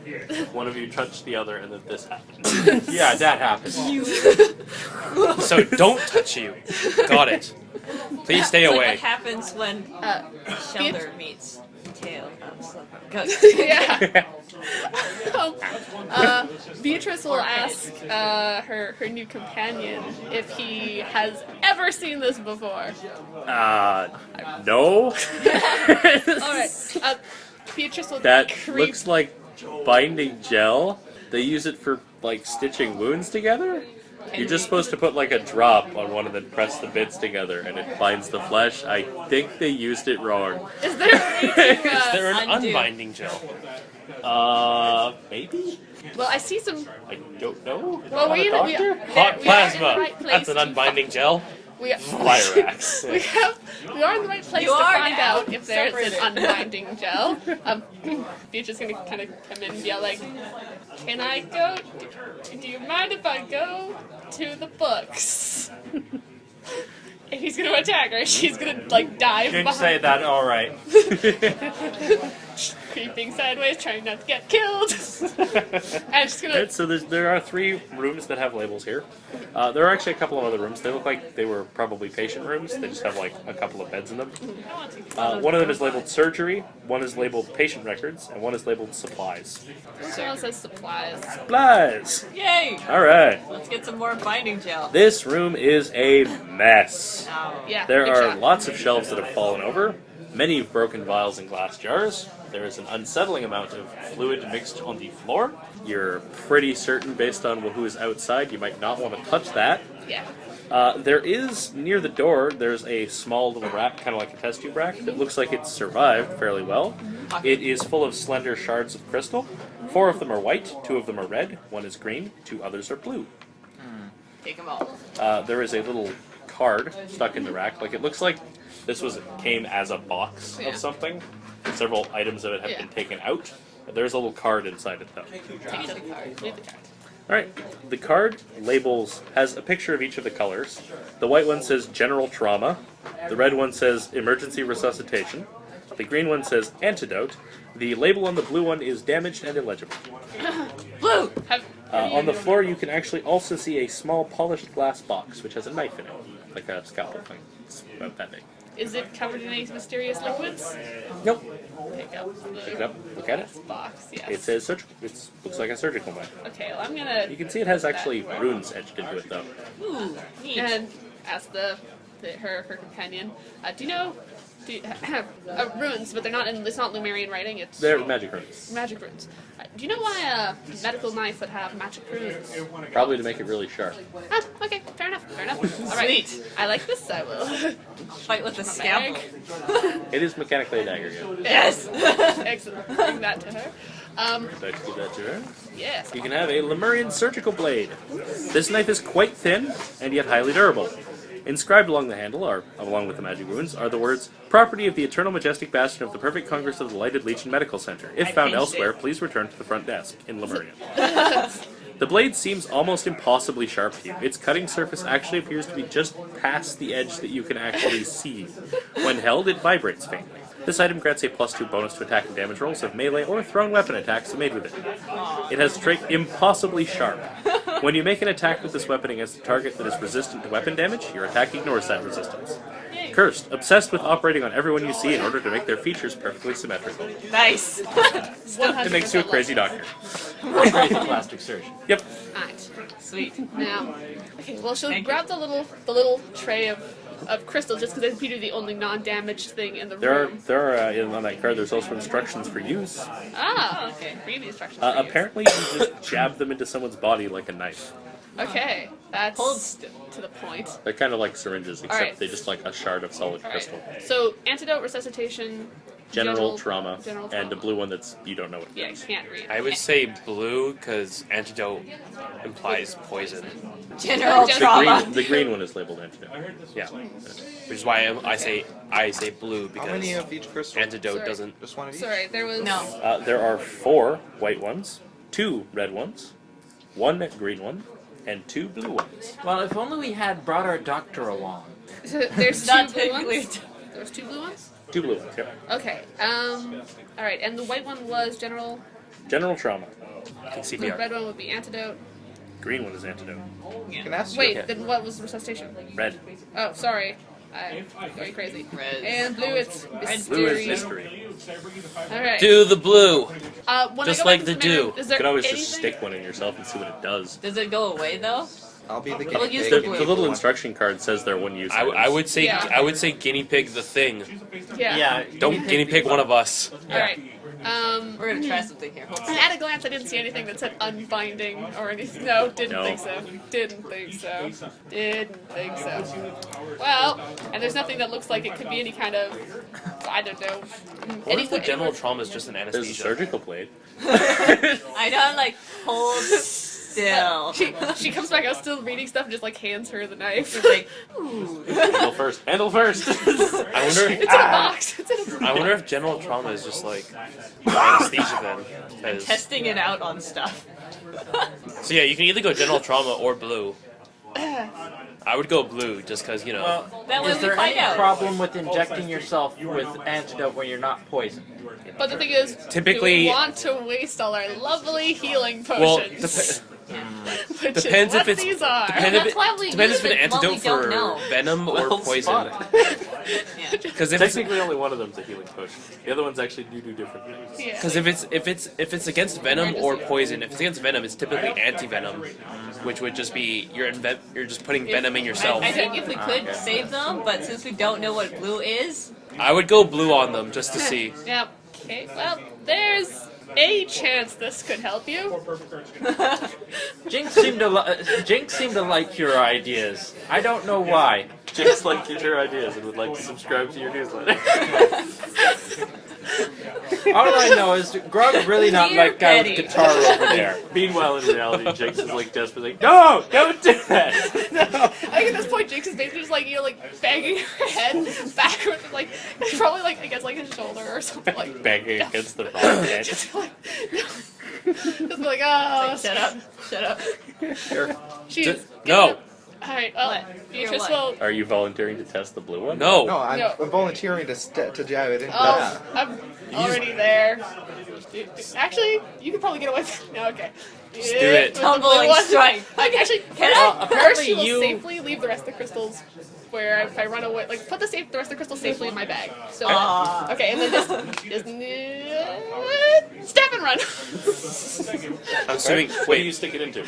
One of you touched the other, and then this happened. Yeah, that happened. So don't touch you. Got it. Please stay It's like away. what happens when Shelter meets Tail. Yeah. Beatrice will ask her new companion if he has ever seen this before. No. Alright. Beatrice will That creep. looks like binding gel. They use it for like stitching wounds together. You're just supposed to put like a drop on one and then press the bits together and it binds the flesh. I think they used it wrong. Is there a way to, Is there an undo. unbinding gel? Maybe? well, I see some. I don't know. Well, Not a we doctor? are Hot we are in the plasma. right place That's an to unbinding gel. We, Fire-axe. we are in the right place You to are find now. out if there's an Separated. unbinding gel. Beatrice is gonna kind of come in and be like, "Can I go? Do you mind if I go to the books?" And he's gonna attack her. She's gonna like dive Didn't behind, say that, alright. creeping sideways, trying not to get killed. And she's gonna. Right, so there are 3 rooms that have labels here. There are actually a couple of other rooms. They look like they were probably patient rooms. They just have like a couple of beds in them. One of them is labeled surgery, one is labeled patient records, and one is labeled supplies. This one says supplies. Supplies! Yay! Alright. Let's get some more binding gel. This room is a mess. Oh. Yeah. There good are shot. lots of shelves that have fallen over, many broken vials and glass jars. There is an unsettling amount of fluid mixed on the floor. You're pretty certain, based on who is outside, you might not want to touch that. Yeah. There is, near the door, there's a small little rack, kind of like a test tube rack, that looks like it's survived fairly well. It is full of slender shards of crystal. 4 of them are white, 2 of them are red, 1 is green, 2 others are blue. Take them all. There is a little card stuck in the rack. Like, it looks like this came as a box Yeah. of something. Several items of it have Yeah. been taken out. There's a little card inside it, though. Take the card. Read the card. Alright, the card has a picture of each of the colors. The white one says general trauma. The red one says emergency resuscitation. The green one says antidote. The label on the blue one is damaged and illegible. Blue. On the floor, you can actually also see a small polished glass box, which has a knife in it, like a scalpel thing. It's about that big. Is it covered in any mysterious liquids? Nope. Pick up Pick it up. Look at it. this box. Yes. It says surgical. It looks like a surgical knife. Okay. Well, I'm gonna. You can see it has actually runes etched into it, though. Ooh, neat. And ask her companion. Do you know? Runes, but they're not in. It's not Lemurian writing. It's They're magic runes. magic runes. Do you know why a medical knife would have magic runes? Probably to make it really sharp. Ah, okay, fair enough. Fair enough. All right. Sweet. I like this. I will. Fight with a Bag. scalpel. It is mechanically a dagger, yeah. Yes. Excellent. Bring that to her. Let's give that to her. Yes. You can have a Lemurian surgical blade. This knife is quite thin and yet highly durable. Inscribed along the handle, along with the magic runes, are the words, "Property of the Eternal Majestic Bastion of the Perfect Congress of the Lighted Legion Medical Center. If found elsewhere, please return to the front desk," in Lemurian. The blade seems almost impossibly sharp to you. Its cutting surface actually appears to be just past the edge that you can actually see. When held, it vibrates faintly. This item grants a +2 bonus to attack and damage rolls of melee or thrown weapon attacks made with it. It has the trait impossibly sharp. When you make an attack with this weapon against a target that is resistant to weapon damage, your attack ignores that resistance. Cursed, obsessed with operating on everyone you see in order to make their features perfectly symmetrical. Nice. It makes you a crazy doctor. Crazy plastic surgeon. Yep. Alright. Sweet. Now, okay. Well, she'll Thank grab the little tray of crystal just because it'd be the only non-damaged thing in the room. On that card, there's also instructions for use. Ah, okay. Read the instructions. for you. Apparently, you just jab them into someone's body like a knife. Okay, that's Hold. to the point. They're kind of like syringes, except Alright. they just like a shard of solid All right. crystal. So, antidote, resuscitation, general trauma, general and the trauma. blue one that's you don't know what it Yeah, you is. can't read. I would say blue because antidote implies poison. General The trauma. The green one is labeled antidote. Yeah, which is why I say blue How because many of each crystal? antidote Sorry. doesn't. Just one of each? Sorry, there was No. There are 4 white ones, 2 red ones, 1 green one, and 2 blue ones. Well, if only we had brought our doctor along. there's Not 2 blue technically. ones. There's 2 blue ones. 2 blue ones. Yep. Okay. All right, and the white one was general. General trauma. The CPR. red one would be antidote. Green one is antidote. Can I ask Wait, you? then what was resuscitation? Red. Oh, sorry. I'm going crazy. Red. And blue, it's Blue is mystery. mystery. All right. Do the blue. When Just I go like back to the manor, dew. Is You there could always anything? just stick one in yourself and see what it does. Does it go away though? I'll be the I'll guinea use pig. the The blue. little instruction card says they're one use. I would say Yeah. guinea pig the thing. Yeah. Don't guinea pig one of us. All right. We're gonna try something here. Hold on. At a glance, I didn't see anything that said unbinding or anything. No, didn't No. think so. Didn't think so. Didn't think so. Well, and there's nothing that looks like it could be any kind of, I don't know. What if the general trauma is just an There's a anesthesia? surgical blade. I know. I'm like, hold still. She comes back out still reading stuff and just like hands her the knife. It's like, Handle first. Handle first. I wonder. It's in a box. It's in a box. I wonder if general trauma is just like anesthesia then. 'Cause- testing it out on stuff. So yeah, you can either go general trauma or blue. I would go blue just because you know. Well, That way is we there find any out. problem with injecting yourself with antidote when you're not poisoned? But the thing is, Typically- do we want to waste all our lovely healing well, potions? Which depends is if what it's these are. depends if That's why we it depends use if an it when we antidote don't for know. venom or Well poison. spotted. Yeah. Because if it's Technically, only one of them's a healing potion. The other ones actually do different things. Yeah. Because if it's against venom or poison, if it's against venom, it's typically anti-venom, which would just be you're just putting venom in yourself. I think if we could save them, but since we don't know what blue is, I would go blue on them just to see. Yep. Okay. Well, there's a chance this could help you. Jinx seemed to like your ideas. I don't know why. Just like your ideas and would like to subscribe to your newsletter. All I know is Grog's really not Dear like guy with Betty. guitar over there. Meanwhile, in reality, Jinx is like desperately like, no, don't do that. No. I think at this point, Jinx is basically just like like banging her head backwards, like probably like against like his shoulder or something like. Banging against the rock head. Just like, just like oh, shut up, shut up. She's No, Alright, well, What? Beatrice What? will. Are you volunteering to test the blue one? no. No, I'm No. volunteering to jab it into Oh, I'm already there. Actually, you could probably get away with No, okay. Just do it. Tumbling strike. Actually, Can Well, first apparently she will you- safely leave the rest of the crystals where if I run away, like put the rest of the crystals safely in my bag. So, Aw. okay, and then just step and run. I'm assuming. What do you Wait, stick it into?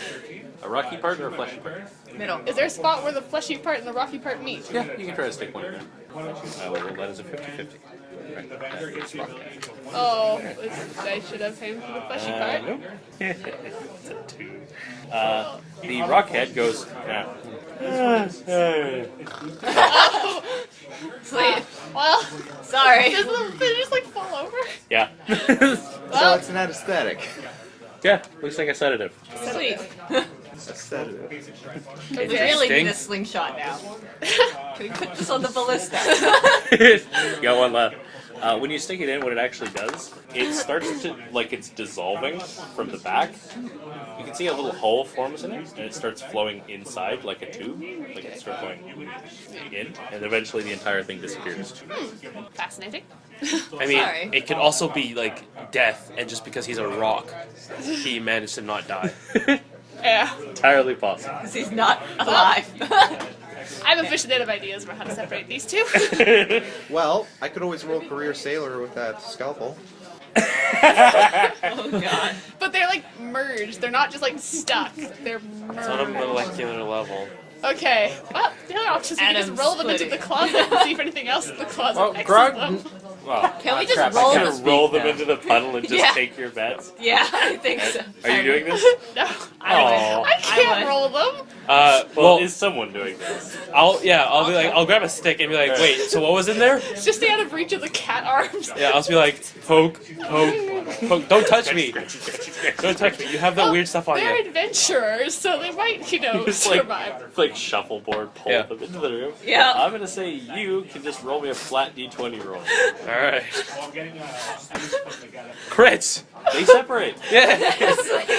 A rocky part or a fleshy part? Middle. Is there a spot where the fleshy part and the rocky part meet? Yeah, you can try to stick one in. I will roll that as a 50-50. Right, that is rock. Oh, I should have aimed for the fleshy part. Nope. It's a 2. The rockhead goes. Sweet. Well, Sorry. does they just like fall over? Yeah. So it's an anesthetic. Yeah, looks like a sedative. Sweet. A sedative. We really Sting? need a slingshot now. Can we put this on the ballista? You got one left. When you stick it in, what it actually does, it starts to, like it's dissolving from the back. You can see a little hole forms in it, and it starts flowing inside like a tube. Like it starts going in, and eventually the entire thing disappears. Fascinating. I mean, Sorry. it could also be like death, and just because he's a rock, he managed to not die. Yeah. Entirely possible. Because he's not alive. I'm a fish of ideas for how to separate these two. Well, I could always roll career sailor with that scalpel. Oh god. But they're like merged. They're not just like stuck. They're It's on a merged. molecular level. Okay. Well, the other option is we can Adam's just roll them into splitting. the closet and see if anything else in the closet Well, X's Grog. them. Well, Can we ah, just crap, roll I the- can't Roll speak them now. into the puddle and just Yeah. take your bets. Yeah, I think so. Are you doing this? No. I don't know. Aw. I can't can't roll them. Well, is someone doing this? I'll be like, I'll grab a stick and be like, wait, so what was in there? It's just stay out of reach of the cat arms. Yeah, I'll just be like, poke, don't touch me. Don't touch me. You have that weird stuff on They're you. adventurers, so they might, Just survive. like shuffleboard, pull them into the room. Yeah. I'm gonna say you can just roll me a flat d20 roll. Alright. Crits! They separate. Yeah!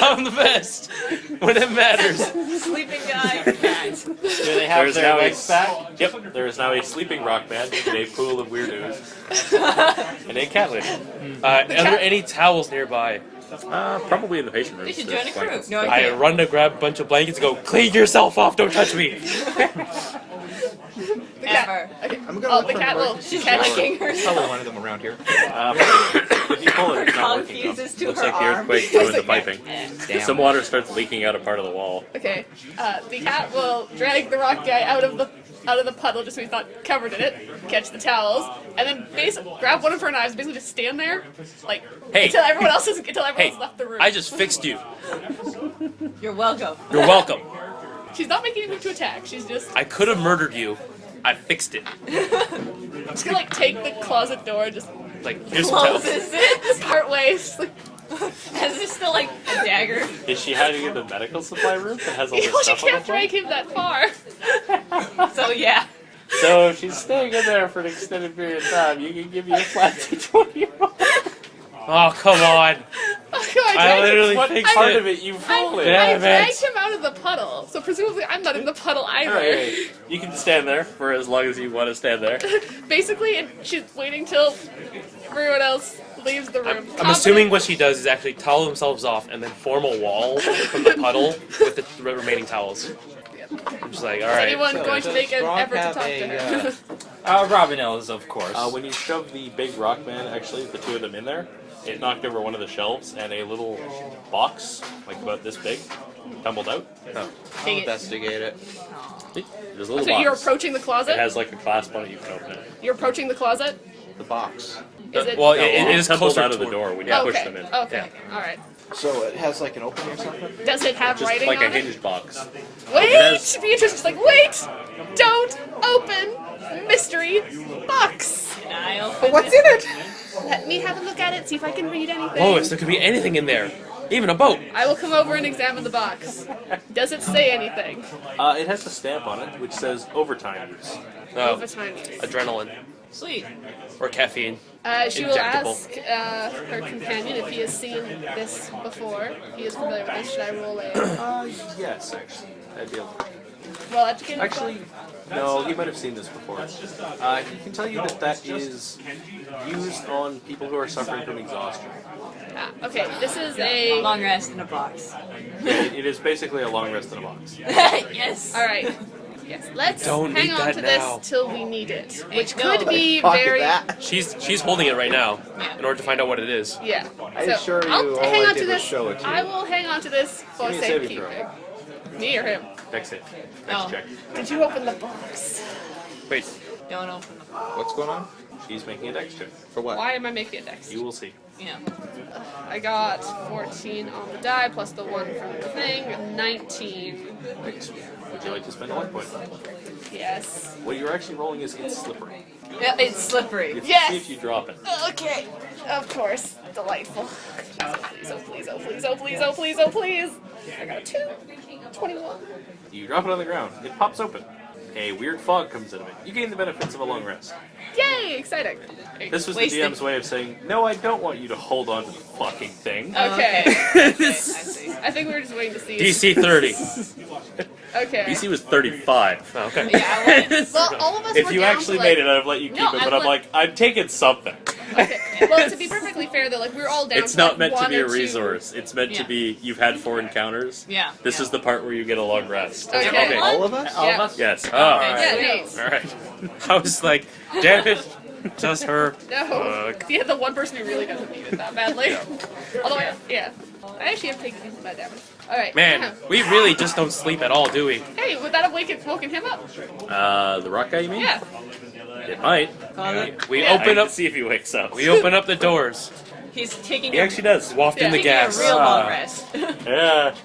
I'm the best! When it matters. Sleeping guy, cat. Do they have There's their now legs back? Yep, there is now a sleeping rock man in a pool of weirdos. And a cat lady. Are there any towels nearby? Probably in the patient room. We should join a crew. No, I run to grab a bunch of blankets and go, clean yourself off, don't touch me! The cat. Ever. Okay. I'm gonna look The for cat an will emergency catch shower. licking herself. Probably one of them around here. If you pull it, it's not working. though. Confuses to Looks her like the arm. earthquake ruined the piping. Damn. Some water starts leaking out a part of the wall. Okay. The cat will drag the rock guy out of the puddle just so he's not covered in it, catch the towels, and then basically grab one of her knives, basically just stand there, like Hey. until everyone else has Hey, left the room. I just fixed you. You're welcome. You're welcome. She's not making any move to attack. She's just I could have murdered you. I fixed it. just gonna take the closet door, just Like, here's some towels. Closes it. part ways. Like, Is this still like a dagger? Is she hiding in the medical supply room that has all this you stuff on the can't floor? drag him that far. So yeah. So if she's staying in there for an extended period of time, you can give me a flat d20 roll. Oh, come on. I literally What fixed part it. of it you roll it? Yeah. I Damn dragged it. him out of the puddle, so presumably I'm not in the puddle either. Alright, you can stand there for as long as you want to stand there. Basically, and she's waiting till everyone else leaves the room. I'm assuming what she does is actually towel themselves off and then form a wall from the puddle with the remaining towels. I'm just like, Is alright. anyone going to make an effort to talk to her? Robin is, of course. When you shove the big rock man, actually, the two of them in there, it knocked over one of the shelves, and a little box, like about this big, tumbled out. I'll Dang it. investigate it. There's a little So box. you're approaching the It closet? has like a clasp on it, you can open it. You're approaching the closet? The box. Is it? Well, No, it is tumbled closer out of the toward- door when you okay. push them in. Okay. Alright. So it has like an opening or something? Does it have Just writing like a on it? hinged box. Wait! It has- Beatrice is like, wait! Don't open mystery box! And I open What's it. in it? Let me have a look at it, see if I can read anything. Lois, there could be anything in there. Even a boat. I will come over and examine the box. Does it say anything? It has a stamp on it which says overtime use. No, Overtime use. adrenaline. Sweet. Or caffeine. She will Injectable. ask her companion if he has seen this before. He is familiar with this. Should I roll a Yes, actually. I'd be able roll educated? Actually, no, he might have seen this before. He can tell you that that is used on people who are suffering from exhaustion. Okay, this is a. Long rest in a box. It is basically a long rest in a box. Yes. Alright. Yes, let's Don't hang need on that to now. this till we need it. Which No. could be Pocket very. that. She's holding it right now in order to find out what it is. Yeah. I So, assure you, I'll all hang I on did to was this. show it to you. I will hang on to this for Give me a saving safekeeping. Me or him? Next hit. Oh. Next check. Did you open the box? Wait, Don't open the box. What's going on? She's making a dex check. For what? Why am I making it next? You will see. Yeah. I got 14 on the die plus the 1 from the thing. 19. Would you like to spend a luck point? Yes. What you're actually rolling is it's slippery. Yeah, it's slippery. You have to Yes! see if you drop it. Okay. Of course. Delightful. Oh please, oh please, oh please, oh please, oh please, oh please. I got a 2. 21. You drop it on the ground. It pops open. A weird fog comes out of it. You gain the benefits of a long rest. Yay! Exciting. This was Wasted. the DM's way of saying, no, I don't want you to hold on to the fucking thing. Okay. Okay, I see. I think we were just waiting to see. DC 30. Okay. DC was 35. Oh, okay. Yeah, Well, all of us If were you down actually to, like, made it, I'd have let you keep No, it, I but I'm would- like, I'm taking something. Okay. Well, to be perfectly fair, though, like we were all down. It's to, not like, meant to 1 be a or 2. resource. It's meant to Yeah. be, you've had 4 encounters. Yeah. This is the part where you get a long rest. Okay. Okay. All of us? All Yeah. of us? Yes. Oh, Yeah, Nate. alright. I was like, damn it. Just her. No. Fuck. Yeah, the one person who really doesn't need it that badly. Although, I actually have taken decent bad damage. Alright. Man, we really just don't sleep at all, do we? Hey, would that have woken him up? The rock guy, you mean? Yeah. It might. We Yeah. open up. See if he wakes up. We open up the doors. He's taking He actually does. Wafting the Taking a gas. a real long rest. Yeah.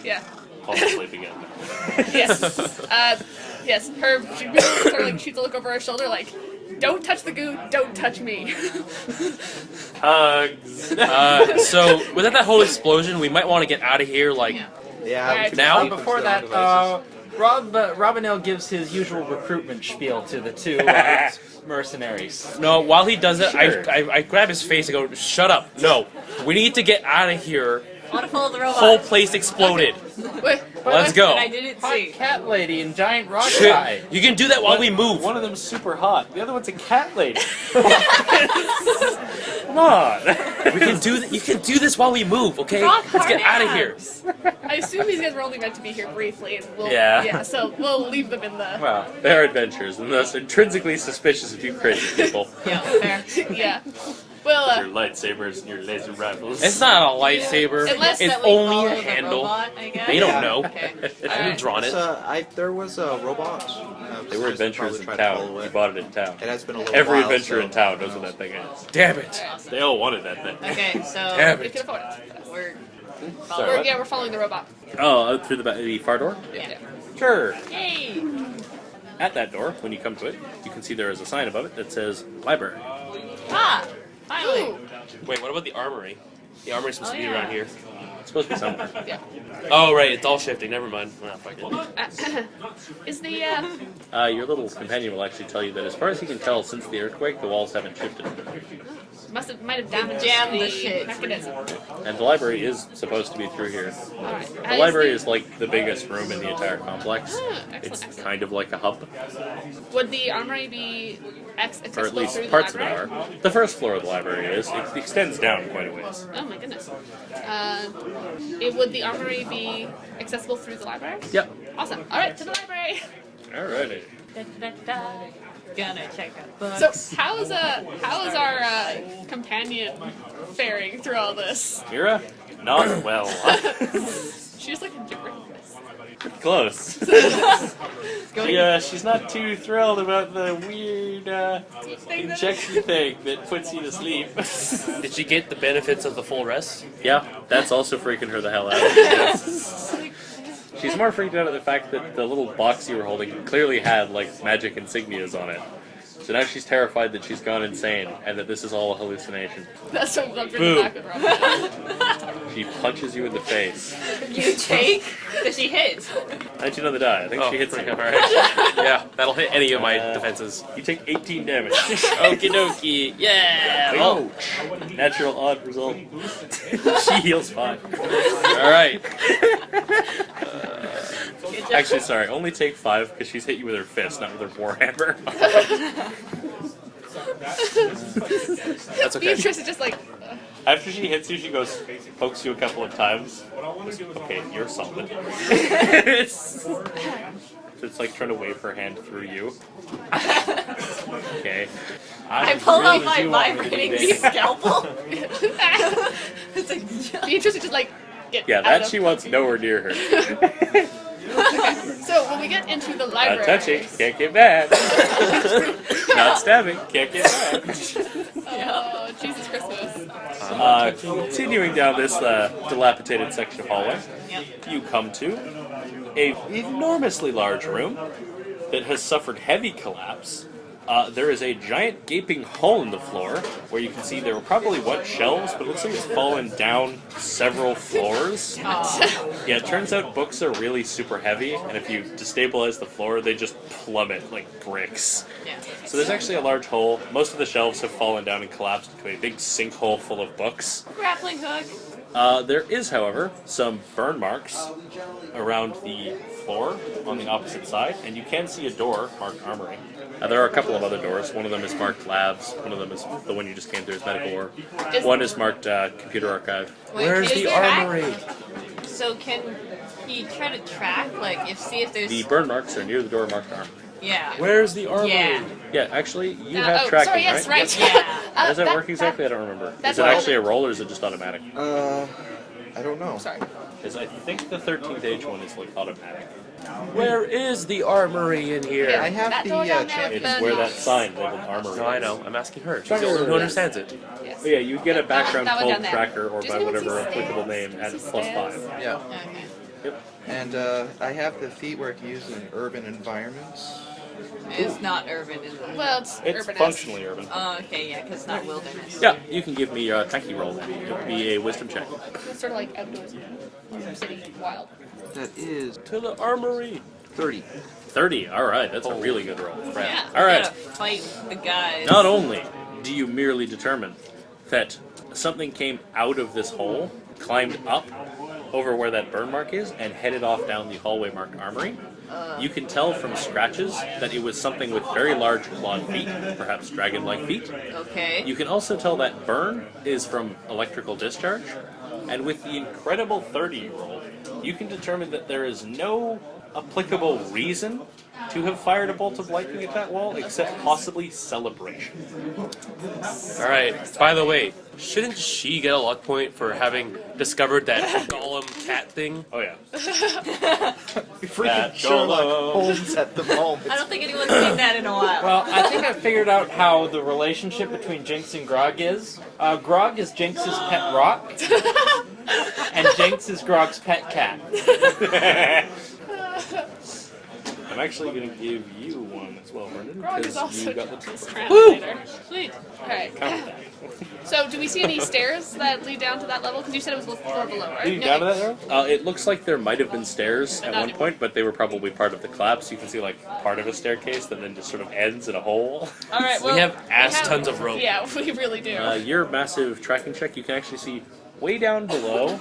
Yeah. Fall asleep again. Yes. Yes. She sort of like shoots a look over her shoulder, like, "Don't touch the goo. Don't touch me." Hugs. So without that whole explosion, we might want to get out of here. Like Yeah. Alright. we Now? can Before switch that, down devices. Robinell gives his usual recruitment spiel to the two mercenaries. no, while he does it, Sure. I grab his face and go, "Shut up! No, we need to get out of here." I want to follow the robot. Whole place exploded. Wait. Let's go. That I didn't Hot see. cat lady and giant rock Shit. guy. You can do that while we move. One of them's super hot. The other one's a cat lady. Come on. We can do you can do this while we move, okay? Rock Let's get hard out of here. I assume these guys were only meant to be here briefly, and we'll. Yeah. Yeah. So we'll leave them in the. Well, they're adventures, and thus intrinsically suspicious of you crazy people. Yeah, fair. Yeah. Well. Your lightsabers and your laser rifles. It's not a lightsaber. Unless It's That we only follow a the handle. robot, I guess. They don't Yeah. know. Okay. I haven't drawn it. There was a robot. They were adventures in Probably try to town. follow You it. bought it in town. It has been a little Every while, adventure so in town who knows what knows? that thing is. Damn it. They all wanted that thing. Okay, so Damn We it. can afford it. we're Sorry, what? Yeah, we're following the robot. Oh, out through the far door? Yeah. Sure. Yay! At that door, when you come to it, you can see there is a sign above it that says library. Ah! Finally! Ooh. Wait, what about the armory? The armory's supposed Oh, to be yeah. around here. It's supposed to be somewhere. Yeah. Oh, right, it's all shifting. Never mind. Well, fuck it. Is the Your little companion will actually tell you that as far as he can tell, since the earthquake, the walls haven't shifted. might have damaged Jammed the the shit. mechanism. And the library is supposed to be through here. Alright. The library is like the biggest room in the entire complex. Excellent, It's excellent. kind of like a hub, Would the armory be or accessible at least through parts the of it library? are. The first floor of the library is. It extends down quite a ways. Oh my goodness. Would the armory be accessible through the library? Yep. Awesome. All right, to the library. Alrighty. Gonna check out books. So how is our companion faring through all this? Mira? Not well. She's like a gibberish. Close. She's not too thrilled about the weird injection thing that puts you to sleep. Did she get the benefits of the full rest? Yeah, that's also freaking her the hell out. She's more freaked out at the fact that the little box you were holding clearly had like magic insignias on it. So now she's terrified that she's gone insane and that this is all a hallucination. That's what I'm Boom. back with Robin. She punches you in the face. You take? Does she hit? How'd you know the die? I think Oh, she hits you. Alright. Yeah, that'll hit any of my defenses. You take 18 damage. Okie dokie. Yeah! Oh. Natural odd result. She heals 5. Alright. Actually, sorry, only take 5 because she's hit you with her fist, not with her warhammer. That's okay. Beatrice is just like, After she hits you, she goes, pokes you a couple of times. Okay, you're solid. It's like trying to wave her hand through you. Okay. I pull out my vibrating scalpel. It's like, Beatrice is just like, get Yeah, out that of she wants nowhere near her. So when we get into the Not library, touching, can't get mad. Not stabbing, can't get mad. oh Jesus Christmas! Continuing down this dilapidated section of hallway, you come to a enormously large room that has suffered heavy collapse. There is a giant gaping hole in the floor where you can see there were probably what shelves, but it looks like it's fallen down several floors. Yeah, it turns out books are really super heavy, and if you destabilize the floor, they just plummet like bricks. yeah. So there's actually a large hole. Most of the shelves have fallen down and collapsed into a big sinkhole full of books. Grappling hook. There is, however, some burn marks around the floor on the opposite side, and you can see a door marked Armory. There are a couple of other doors. One of them is marked Labs. One of them is the one you just came through is Medical War. One is marked Computer Archive. Wait, Where's is the there armory? So can he try to track, like, see if there's... The burn marks are near the door marked Armory. Yeah. Where's the armory? Yeah. Yeah, actually, you have oh, tracking, sorry, yes, right. Yeah. How does that work exactly? I don't remember. that's Is it right. actually a roll or is it just automatic? I don't know. Sorry. Because I think the 13th age one is like automatic. Where is the armory in here? Yeah. I have That the door down there champion. with It's where that sign labeled armory. No, I is. know. I'm asking her. She's Try the to only one who remember. understands it. Yes. But yeah, you get a background That one called down there. tracker or Does by anyone whatever see applicable stairs? name at See plus stairs? 5. Yeah. Okay. Yep. And I have the feat work used in urban environments. It's not urban, is it? Well, it's It's urban. functionally urban. Oh, okay, yeah, because it's not wilderness. Yeah, you can give me a tranky roll. Give me a wisdom check. It's sort of like outdoors, city, wild. That is To the armory. 30. 30. All right, that's a really good roll. Yeah. All right. You gotta fight the guys. Not only do you merely determine that something came out of this hole, climbed up over where that burn mark is, and headed off down the hallway marked armory, you can tell from scratches that it was something with very large clawed feet, perhaps dragon-like feet. Okay. You can also tell that burn is from electrical discharge, and with the incredible 30 roll, you can determine that there is no applicable reason to have fired a bolt of lightning at that wall except possibly celebration. All right. By the way, shouldn't she get a luck point for having discovered that golem cat thing? Oh yeah. Freaking Sherlock Holmes at the moment. I don't think anyone's seen that in a while. Well, I think I figured out how the relationship between Jinx and Grog is. Grog is Jinx's pet rock, and Jinx is Grog's pet cat. I'm actually going to give you one as well, Brendan, Grog is because also you got the Jinx's triple. translator. Sweet. Alright. Count that. So, do we see any stairs that lead down to that level? Because you said it was the floor below, right? Leading down to that arrow? It looks like there might have been stairs at one point, but they were probably part of the collapse. You can see like part of a staircase that then just sort of ends in a hole. Alright, well, We have tons of rope. Yeah, we really do. Your massive tracking check, you can actually see way down below.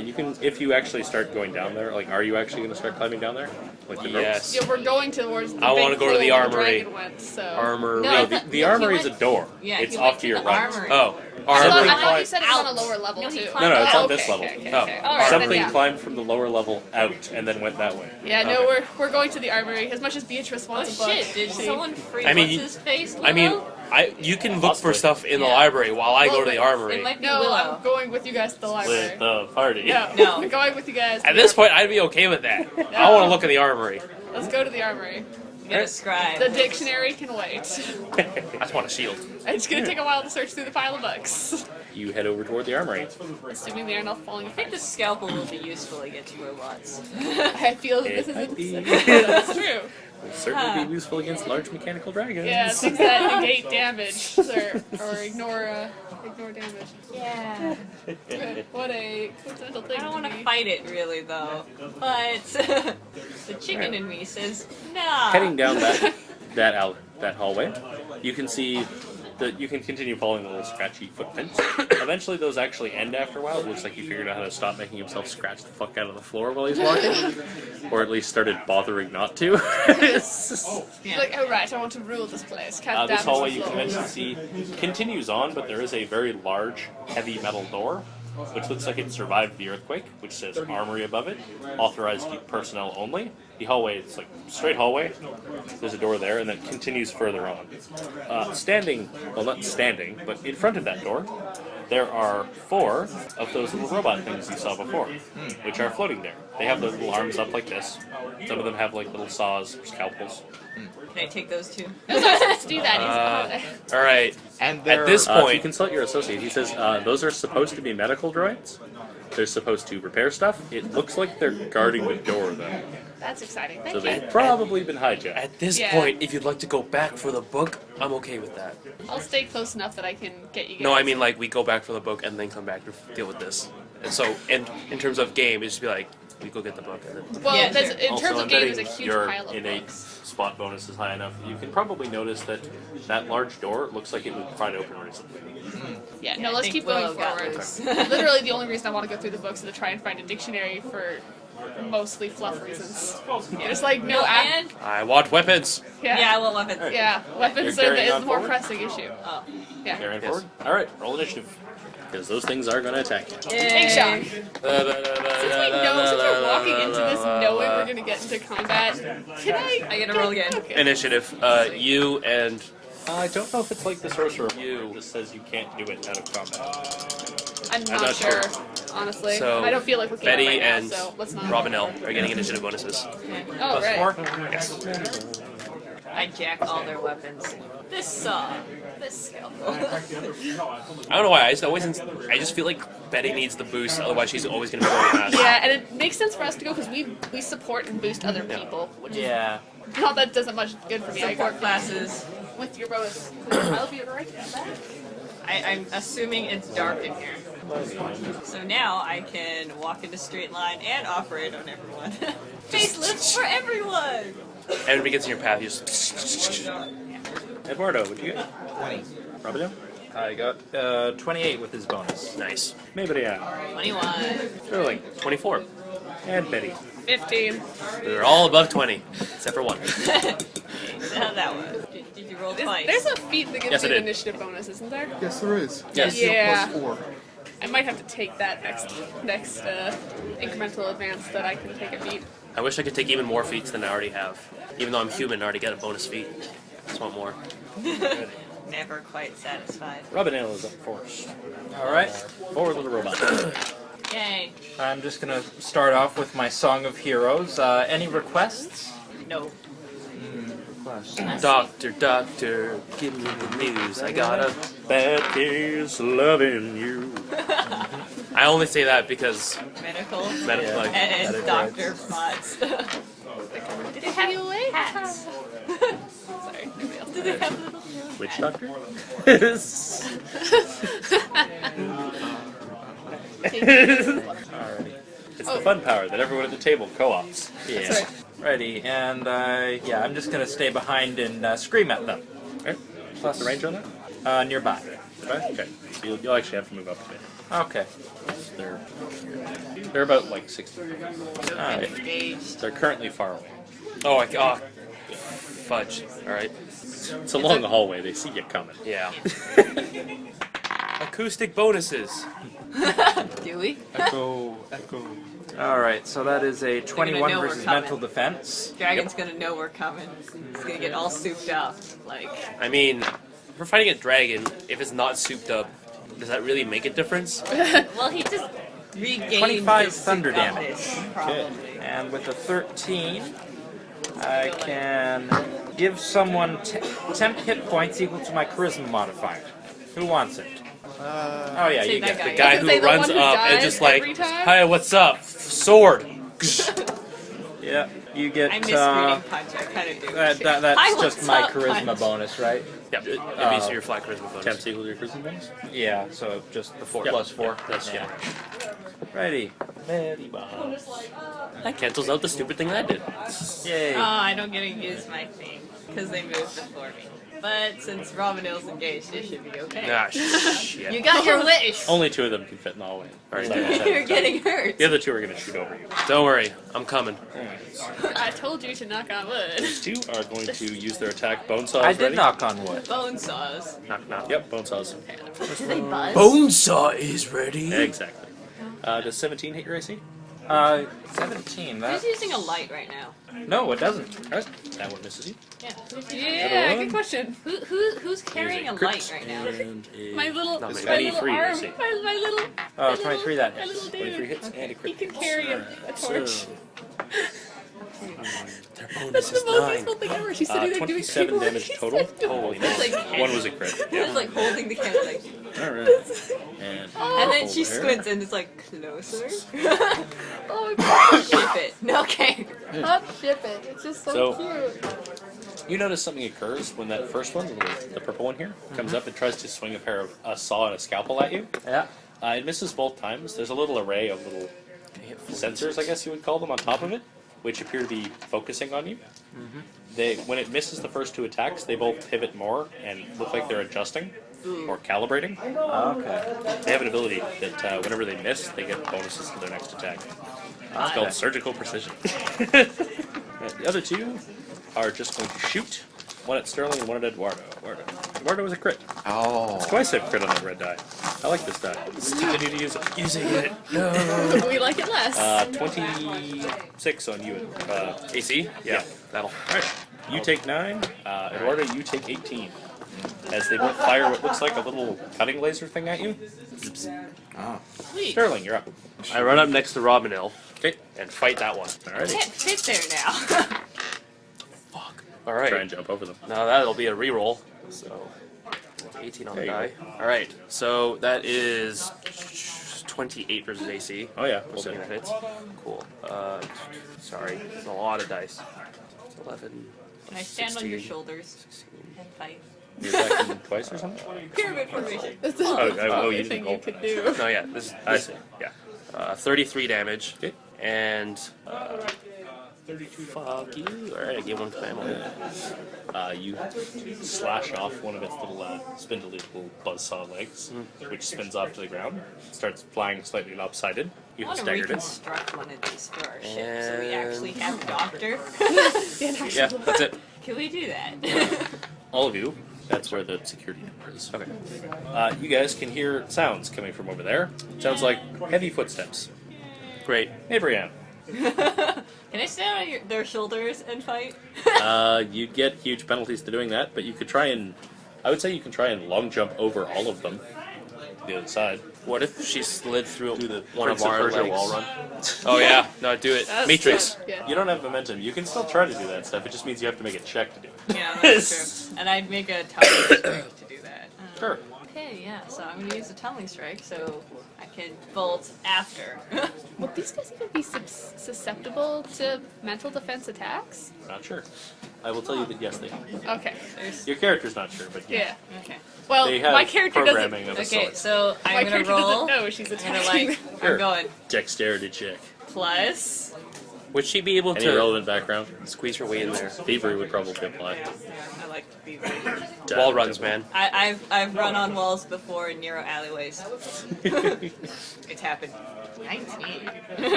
You can, if you actually start going down there, like, are you actually going to start climbing down there? Like the Yes. Yeah, we're going towards the I big wanna go to hole the where armory. dragon went, so. Armor. No, No, I the, thought- the he armory is went- a door. Yeah, it's he off went to your the right. armory. Oh, I thought armory. you said it was on a Out. lower level, No, he too. climbed No, it's on Okay, this level. okay, Oh. okay. All right, then, Something yeah. climbed from the lower level out and then went that way. Yeah, no, Okay. we're going to the armory. As much as Beatrice Oh wants a book. shit, did someone free I mean, what's his face? I mean, Willow? you can look for Possibly. stuff in the Yeah. library while I go Well, to the It armory. might be No, Willow. I'm going with you guys to the library. With the party. No, No. we're going with you guys. to At the this armory. point, I'd be okay with that. I want to look at the armory. Let's go to the armory. Get a scribe. The dictionary can wait. I just want a shield. It's gonna take a while to search through the pile of books. You head over toward the armory. Assuming they are not falling I think apart. the scalpel will be useful against robots. I feel that this It might be. is that's true. Will certainly be useful against large mechanical dragons. Yeah, things that negate damage or ignore damage. Yeah. What a coincidental thing. I don't want to to be. fight it really though, but the chicken in me says nah. Heading down that hallway, you can see that you can continue following the little scratchy footprints. Eventually, those actually end after a while. It looks like he figured out how to stop making himself scratch the fuck out of the floor while he's walking, or at least started bothering not to. Yeah. Like, oh right, I want to rule this place. Can't This damage hallway the you can floor. eventually see continues on, but there is a very large, heavy metal door, which looks like it survived the earthquake, which says Armory above it, authorized personnel only. The hallway, it's like straight hallway. There's a door there, and then it continues further on. Standing, well not standing, but in front of that door, there are 4 of those little robot things you saw before, which are floating there. They have those little arms up like this. Some of them have like little saws or scalpels. Can I take those two? I was not supposed to do that. All right. And At they're this If you point, consult your associate, he says those are supposed to be medical droids. They're supposed to repair stuff. It looks like they're guarding the door, though. That's exciting. So Thank you. they've probably been hijacked. at this Yeah. point, if you'd like to go back for the book, I'm okay with that. I'll stay close enough that I can get you guys. No, I mean like we go back for the book and then come back to deal with this. And so, and in terms of game, it's just be like we go get the book and then. Well, Yeah, there's, sure. in Also, terms I'm of game, there's a betting huge your pile of innate books. spot bonus is high enough. You can probably notice that that large door looks like it was pried open recently. Yeah, Yeah, no, I let's think keep going Willow got forward. loose. Literally, the only reason I want to go through the books is to try and find a dictionary for mostly fluff reasons. There's like no and I want weapons. yeah, I want weapons. Yeah, weapons You're are the, carrying is on the more forward? pressing issue. Oh. Yeah. Carrying Yes. forward. All right, roll initiative, because those things are going to attack you. Big shock. Since we know, since we're walking into this knowing we're gonna get into combat, can I get a roll again. Okay. Initiative. You and I don't know if it's like the sorcerer. It just says you can't do it out of combat. I'm I'm not sure. honestly. So, I don't feel like looking Betty at it right and now, so let's not. Robinelle are getting initiative bonuses. Oh, right. +4? Yes. I jack all their weapons. This saw, this scalpel. I don't know why. I just feel like Betty needs the boost. Otherwise, she's always going to be going fast. Yeah, and it makes sense for us to go because we support and boost other people, which is Yeah. not that doesn't much good for me. I Support got classes. with your bonus. I'll be right back. I'm assuming it's dark in here. So now I can walk in a straight line and operate on everyone. Facelifts for everyone! Everybody gets in your path. You just. Eduardo, what'd you get? 20. Robinelle? I got 28 with his bonus. Nice. Maybe 21. Sterling. 24. And Betty. 15. They're all above 20, except for one. How that was. Did you roll twice? There's a feat that gives Yes, I you an did. initiative bonus, isn't there? Yes, there is. Yes. Yeah. +4. I might have to take that next incremental advance that I can take a feat. I wish I could take even more feats than I already have. Even though I'm human, I already got a bonus feat. Just want more. Never quite satisfied. Robinelle is up first. All right. Forward little robot. Yay. I'm just going to start off with my Song of Heroes. Any requests? No. Doctor, doctor, give me the news. I got a Bad case loving you. I only say that because Medical. medical. Like, And that is doctor spots. Did they have away? hats? Sorry, nobody else. Did they have little Witch doctor? Alrighty. It's the fun power that everyone at the table co-ops. Yeah. Sorry. Ready. And yeah, I'm just going to stay behind and scream at them. Alright. Plus the range on that? Nearby. Okay. So you'll actually have to move up a bit. Okay. They're about like 60. Alright. engaged? They're currently far away. oh, fudge. All right. It's a long hallway. They see you coming. Yeah. Acoustic bonuses. Do we? Echo. Alright, so that is a gonna 21 know we're versus coming. mental defense. Dragon's gonna know we're coming. He's gonna get all souped up. Like, I mean, if we're fighting a dragon, if it's not souped up, does that really make a difference? well, he just regained 25 his thunder souped damage. upness, probably. And with a 13, I can give someone 10 hit points equal to my charisma modifier. Who wants it? Oh yeah, Take you that get guy. it. Guy I was who gonna say, the runs one who up and dies just like, every time? "Hi, what's up? Sword." Yeah, you get. I miss reading punch. I kind of do. That's Hi, just what's my up, charisma punch? bonus, right? Yep. It means your flat charisma bonus. Temps equal to your charisma bonus? Yeah, so just the 4 Yep. plus 4. That's yeah. Righty. That cancels out the stupid thing that I did. Yay. Oh, I don't get to use my thing because they moved before me. But since Robinille's engaged, it should be okay. Ah, shit. You got your wish. Only 2 of them can fit in the hallway. Alright. You're getting hurt. The other 2 are going to shoot over you. Don't worry, I'm coming. I told you to knock on wood. These 2 are going to use their attack. Bone saws I did ready? knock on wood. Bone saws. Knock, knock. Yep, bone saws. Do they buzz? Bonesaw is ready. Exactly. Does 17 hit your AC? 17. That. Who's using a light right now? No, it doesn't. Alright, that one misses you. Yeah. Yeah, good question. Who's carrying a Crit. light right now? And a My little, Not my many. little 23, arm, you see. my little. Oh, my 23 little, that my hits. little 23 dude. hits and a He crit. can carry a torch. So, Their bonus That's the is most 9. useful thing ever. She's sitting there doing 27 paperwork. damage total. Holy It's like One was a crit. It's like holding the candle like, Alright. And and then she over here. squints and it's like closer. Oh my god. Ship it. Okay. Up ship it. It's just so, So- cute. You notice something occurs when that first one, the purple one here, comes up and tries to swing a pair of a saw and a scalpel at you. Yeah. It misses both times. There's a little array of little sensors, I guess you would call them, on top of it, which appear to be focusing on you. When it misses the first 2 attacks, they both pivot more and look like they're adjusting or calibrating. Okay. They have an ability that whenever they miss, they get bonuses to their next attack. It's called surgical precision. The other 2 are just going to shoot. One at Sterling and one at Eduardo. Eduardo was a crit. Oh. Twice I've crit on that red die. I like this die. Let's continue to use it. Using it. We like it less. 26 on you. AC? Yeah. That'll. Alright. You take 9. Eduardo, you take 18. as they both fire what looks like a little cutting laser thing at you. Ah. Sweet. Sterling, you're up. I run up next to Robinell Okay. and fight that one. I Alrighty. can't fit there now. All right. Try and jump over them. Now that'll be a reroll. So 18 on the There you die. All right. So that is 28 versus AC. Oh yeah. Assuming that hits. Cool. Sorry, it's a lot of dice. 11. Can I stand on your 16, shoulders and fight? You're attacking twice or something? Pyramid formation. That's the oh, you thing didn't you roll. could do. No, yeah. This I see. yeah. 33 damage. Okay. And fuck you. All right, I gave one to my family. You slash off one of its little spindly little buzzsaw legs, which spins off to the ground, starts flying slightly lopsided. You I have want to staggered it. reconstruct one of these for our ship so we actually have a doctor. Yeah, that's it. Can we do that? All of you, that's where the security number is. Okay. You guys can hear sounds coming from over there. Sounds like heavy footsteps. Great. Hey, Brianne. Can I stand on their shoulders and fight? You'd get huge penalties to doing that, but you could try and... I would say you can try and long jump over all of them. The other side. What if she slid through Do the one of Prince of our Persia legs? wall run. Oh yeah, no, do it. That's Matrix. good. Yeah. You don't have momentum. You can still try to do that stuff. It just means you have to make a check to do it. Yeah, that's true. And I'd make a tumbling strike to do that. Sure. Okay, yeah, so I'm going to use a tumbling strike so I can bolt after. Would these guys even be susceptible to mental defense attacks? Not sure. I will tell you that yes, they are. Okay. Your character's not sure, but Yeah. Okay. Well, They have my character doesn't. programming of a Okay, sort. so My I'm going to character roll. doesn't know she's I'm going to attacking. like, Sure. I'm going Dexterity check. plus. Would she be able Any to relevant background? squeeze her way in there? Thievery would probably apply. I like to be. Wall runs, man. I've run on walls before in narrow alleyways. It's happened. 19.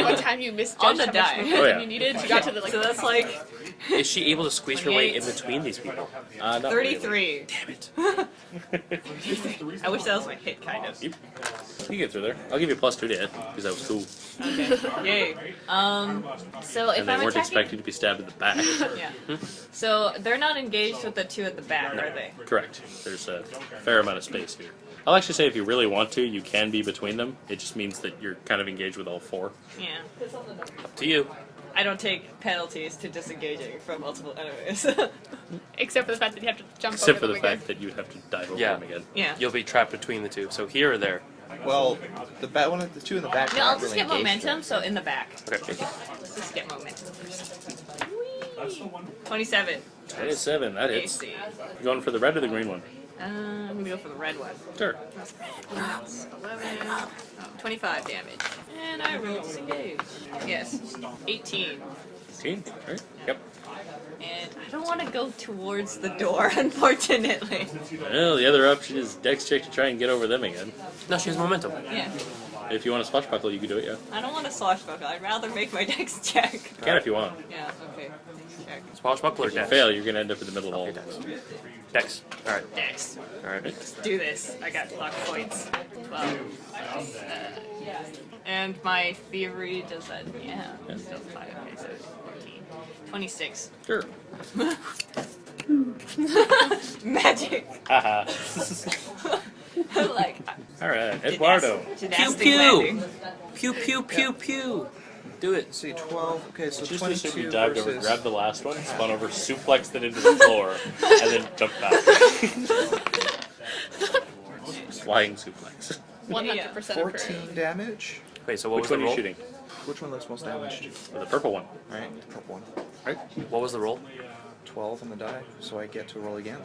One time you misjudged On the how die. much Oh, momentum yeah. you needed, you got to the like. So that's like Is she able to squeeze her way in between these people? Not really. 33. Damn it. I wish that was my hit, kind of. You can get through there. I'll give you +2 to hit, because that was cool. Okay. Yay. So if And they I'm weren't attacking, expecting to be stabbed in the back. yeah. So they're not engaged with the two at the back, are they? Correct. There's a fair amount of space here. I'll actually say if you really want to, you can be between them. It just means that you're kind of engaged with all four. Yeah. Up to you. I don't take penalties to disengaging from multiple enemies. Except for the fact that you have to jump Except for over the them again. fact that you'd have to dive over Yeah. them again. Yeah. You'll be trapped between the two. So here or there. Well, the two in the back. No, are I'll not just really get engaged momentum, so in the back. Okay. Let's just get momentum first. Whee! 27. 27, that hits. AC. You going for the red or the green one? I'm gonna go for the red one. Sure. 25 damage. And I rolled disengage. Yes. 18. 18? Alright. Yep. And I don't want to go towards the door, unfortunately. Well, the other option is dex check to try and get over them again. No, she has momentum. Yeah. If you want to swashbuckle, you can do it, yeah. I don't want to swashbuckle. I'd rather make my dex check. You can if you want. Yeah, okay. Dex check. Swashbuckler If you dex. fail, you're going to end up in the middle of all Okay, of dex. them. Dex. Alright. Dex. Alright. Let's do this. I got luck points. 12. And my thievery does that. Yeah. Still 5. Okay, so 14. 26. Sure. Magic. Haha. Like. Alright, Eduardo. Gymnastic Pew, pew. landing. Pew pew pew pew. Do it. Let's see, 12. Okay, so Just 22 assume you dived over, versus... grabbed the last one, spun over, suplexed it into the floor, and then jumped back. Flying suplex. 100% 14 damage. Wait, so what Which was one the are you roll? shooting? Which one looks most damaged? The purple one. Alright, the purple one. Alright, What was the roll? 12 on the die, so I get to roll again.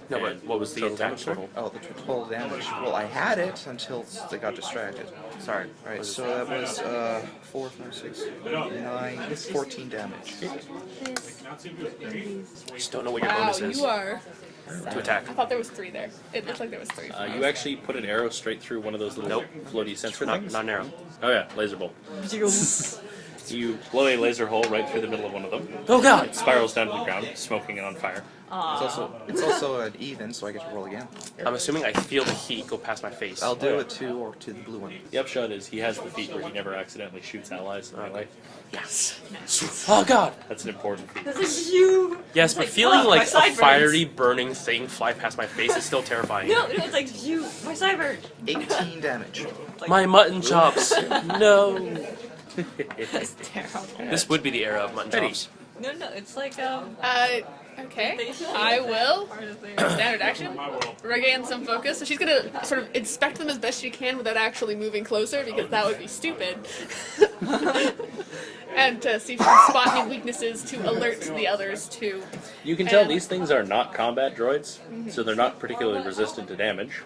No, And but what was the total attack damage total? Oh, the total damage. Well, I had it until they got distracted. Sorry. Alright, Was it- so that was 4, 5, 6, 9, 14 damage. I just don't know what your Wow, bonus is you are. to attack. I thought there was 3 there. It looked like there was 3. You actually put an arrow straight through one of those little Nope. floaty sensor Not, things? not narrow. Oh yeah, laser bolt. You blow a laser hole right through the middle of one of them. Oh god! It spirals down to the ground, smoking and on fire. It's also an even, so I get to roll again. I'm assuming I feel the heat go past my face. I'll do it to the blue one. The upshot is he has the feat where he never accidentally shoots allies in any way. Yes. Oh god! That's an important feat. This is you. Yes, but like, feeling oh, like my a sideburns. fiery, burning thing fly past my face is still terrifying. No, it's like you. My cyber. 18 damage. My mutton chops. No. That's terrible. This would be the era of mutton chops. No, it's like Okay. I will. part of their Standard action. Regain some focus. So she's gonna sort of inspect them as best she can without actually moving closer because that would be stupid. And to see if she can spot any weaknesses to alert the others to. You can tell And- these things are not combat droids, so they're not particularly resistant to damage.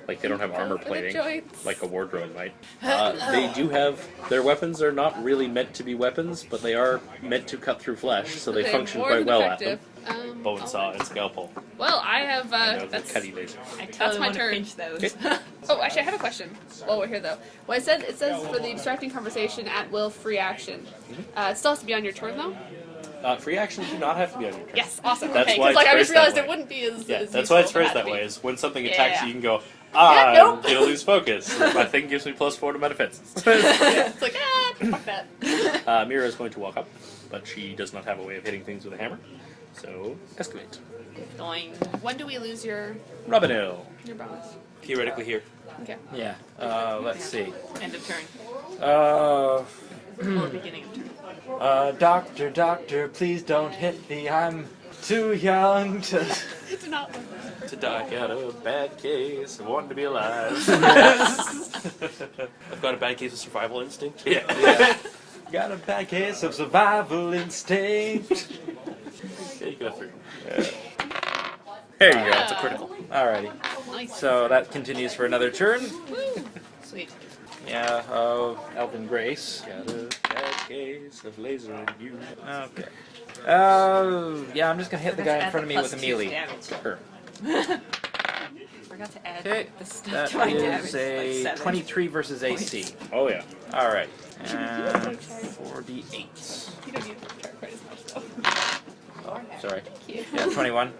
Like they don't have armor for the plating, joints. like a war drone might. They do have their weapons are not really meant to be weapons, but they are meant to cut through flesh, so they They're function more quite than well effective. at them. Bow and saw and scalpel. Well, I have. And the That's. cutty laser. I That's totally my want to turn. pinch those. Okay. Oh, actually, I have a question while we're here, though. Well, it says for the distracting conversation at will, free action. It still has to be on your turn, though. Free actions do not have to be on your turn. Yes, awesome. That's Okay, why because it's I just phrased that realized way. it wouldn't be as. Yeah, as that's why it's useful phrased had that to way. be. Is when something Yeah, attacks yeah. you, you can go, nope. I'm gonna lose focus. My thing gives me +4 to my defenses. It's like fuck that. Mira is going to walk up, but she does not have a way of hitting things with a hammer. So, escalate. Going. When do we lose your Robinil. bonus? Theoretically here. Okay. Yeah. Let's see. End of turn. Uh, Or beginning of turn. doctor, please don't hit me. I'm too young to. It's not. To die. Got a bad case of wanting to be alive. I've got a bad case of survival instinct. yeah. Got a bad case of survival instinct. Yeah, you go through. There you go. That's a critical. Alrighty. Nice. So that continues for another turn. Woo. Sweet. Yeah, Elven Grace. Got a bad case of laser in you. Okay. Yeah, I'm just gonna hit the guy in front of me with a melee. Sure. Forgot to add Okay, the stuff that to my damage. is a like 7. 23 versus AC. Oh yeah. Alright. And 4d8. You don't need to try quite as much, though. Oh, sorry. Thank you. Yeah, 21.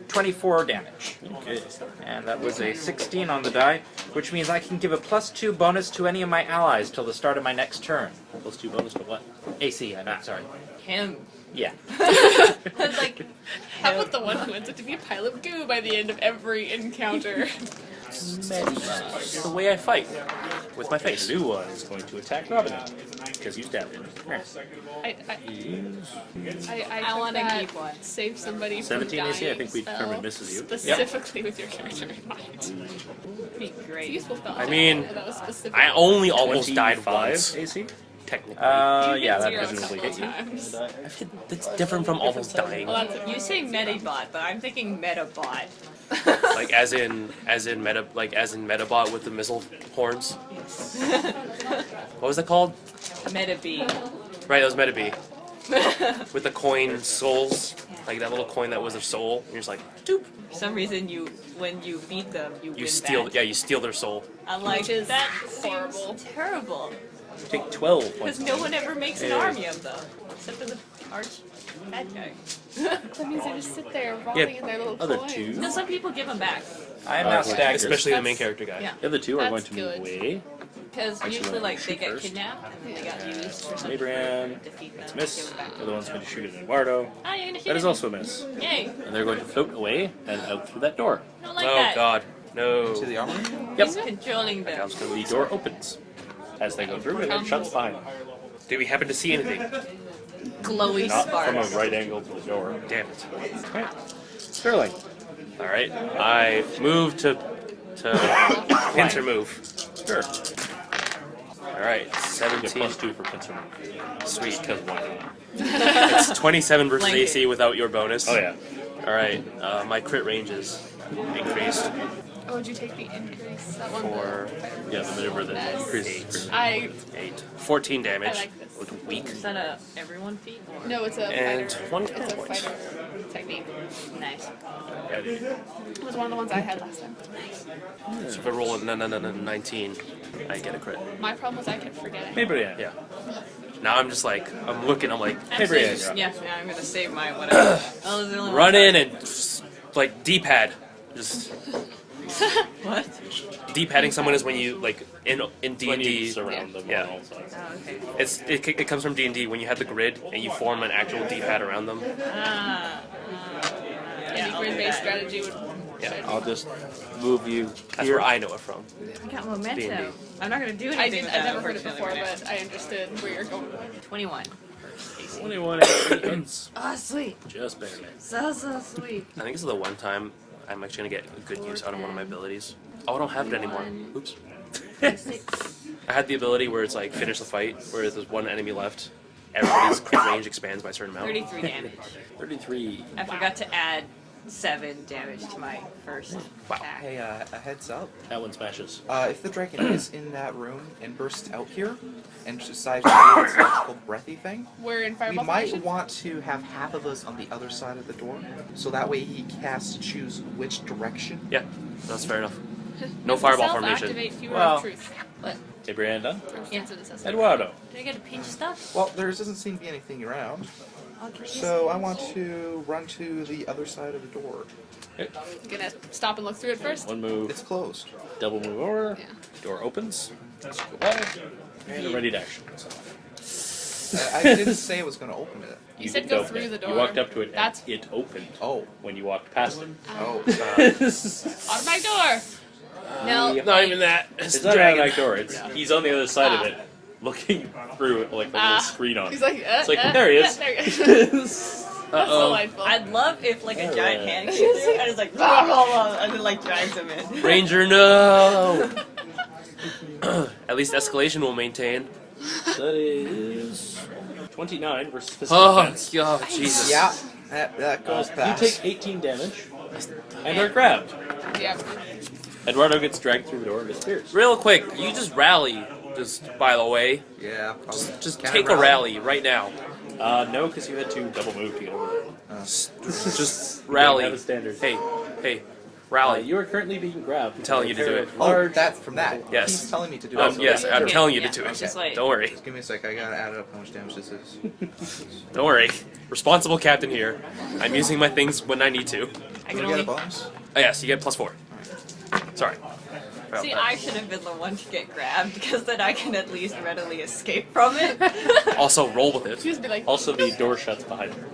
24 damage. Okay. And that was a 16 on the die, which means I can give a +2 bonus to any of my allies till the start of my next turn. +2 bonus to what? AC, I meant, sorry. Him. Yeah. That's like. How about the one who ends up to be a pile of goo by the end of every encounter? That's the way I fight. With my The face. new one is going to attack Robinil because you stabbed him. I want to keep one. Save somebody 17 from AC, I dying think we spell, determined misses you. Specifically with your character in mind. It's Be a great. useful spell. I mean, that was specific. I only almost died 25 once. AC. Technically. Yeah, that Zero a doesn't couple really hit you. times. I've hit, that's different from almost dying. Well, that's You say Medibot, but I'm thinking Metabot. Like as in Metabot with the missile horns. What was that called? Metabee. Right, that was Metabee. With the coin souls. Like that little coin that was their soul. And you're just like, doop. For some reason, when you beat them, you You win steal back. yeah, you steal their soul. I'm like, Which is that horrible. seems terrible. You take 12 points. Because no one ever makes an army of them. Except for the arch bad guy. That means they just sit there rotting in their little Other coins. two. No, some people give them back. I am now staggered. Especially the main character guy. Yeah. The other two are going That's to move good. away. Because Actually, usually, like, they shoot get first. kidnapped and then they got used for something. Lemurian. Defeat them. It's a miss. Give them back. The other one's going to shoot at Eduardo. Ah, you're gonna shoot That is me. also a miss. Yay. And they're going to float away and out through that door. I don't like Oh that. god. No. To the armory? Yep. He's controlling them. The door opens as they go through and then shuts behind them. Did we happen to see anything? Glowy Not from a sparks. right angle to the door. Damn it. Right. Sterling. Alright. I move to pincer move. Sure. Alright. You get 17. +2 for pincer move. Sweet. Because why not? It's 27 versus Blanket. AC without your bonus. Oh yeah. Alright. My crit range is increased Oh, did you take the increase? That one. for Yeah, the maneuver that Nice. increases. I 8. 14 damage. I like this. With weak. Is that a everyone feat? Or? no, it's a And fighter. 1 It's a point. fighter technique. Nice. It was one of the ones I had last time. So if I roll a 19, I get a crit. My problem was I kept forgetting. Maybe yeah. Yeah. Now I'm just like, I'm looking, I'm like, I'm Brienne, saving- you're up. yeah, I'm gonna save my whatever. Oh, there's the only run one. in and just, like D-pad. Just What? D-padding someone is when you like in When D&D. you surround them Yeah. on all sides. Oh, okay. It comes from D&D when you have the grid and you form an actual D-pad around them. Yeah, Any I'll do grid-based that. strategy would. Yeah. I'll just move you That's here. where I know it from. I got momentum. D&D. I'm not gonna do anything I with didn't. that. I've never heard it unfortunately, before, right but I understood where you're going. 21. 21 HP hits. Oh, sweet. Just barely. So sweet. I think this is the one time I'm actually gonna get good use out of one of my abilities. Oh, I don't have it anymore. Oops. 6. I had the ability where it's like finish the fight, where there's one enemy left. Everybody's range expands by a certain amount. 33 damage. 33. I forgot to add 7 damage to my first Wow. attack. Hey, a heads up. That one smashes. If the dragon is in that room and bursts out here and decides to do its magical breathy thing, We're in we fireball might formation. want to have half of us on the other side of the door, so that way he has to choose which direction. Yeah, that's fair enough. No fireball formation. Self-activate hero Well. of truth. What? Hey, Brienne done? Instance of necessity. Eduardo. Do I get to pinch stuff? Well, there doesn't seem to be anything around, Okay. so I want to run to the other side of the door. I'm gonna stop and look through it first. One move. It's closed. Double move over. Yeah. Door opens. Go by. And a ready to action. I didn't say I was going to open it. You said did go open through it. the door. You walked up to it That's and it opened Oh. when you walked past it. Oh. automatic door. No. Not even that. It's It's not an dragon. automatic door. It's he's on the other side of Ah. it, looking through it like a little screen on. He's it. like, It's like, there he is. There he is. That's Uh-oh. delightful. I'd love if like a giant Alright. hand came through and it's like blah, blah, blah, and then like drags him in. Ranger, no. At least escalation will maintain. That is 29 versus physical Oh, defense. God, Jesus. Yeah, that goes You past. take 18 damage and are grabbed. Yeah. Eduardo gets dragged through the door and disappears. Real quick, you just rally. Just by the way, Yeah, probably. just Can I take a rally right now. No, because you had to double move to get over there. Just You don't rally. have a standard. Hey, rally. You are currently being grabbed. I'm telling you to do it. Oh, Large. that's from that. Yes. He's telling me to do it. Yes, I'm telling you to do Yeah, it. just wait. Don't worry. Just give me a sec. I gotta add up how much damage this is. Don't worry. Responsible captain here. I'm using my things when I need to. I Do can we only. get a bonus? Oh, yes, you get +4. Sorry. See, I should have been the one to get grabbed because then I can at least readily escape from it. Also, roll with it. Just be like, Also, the door shuts behind her.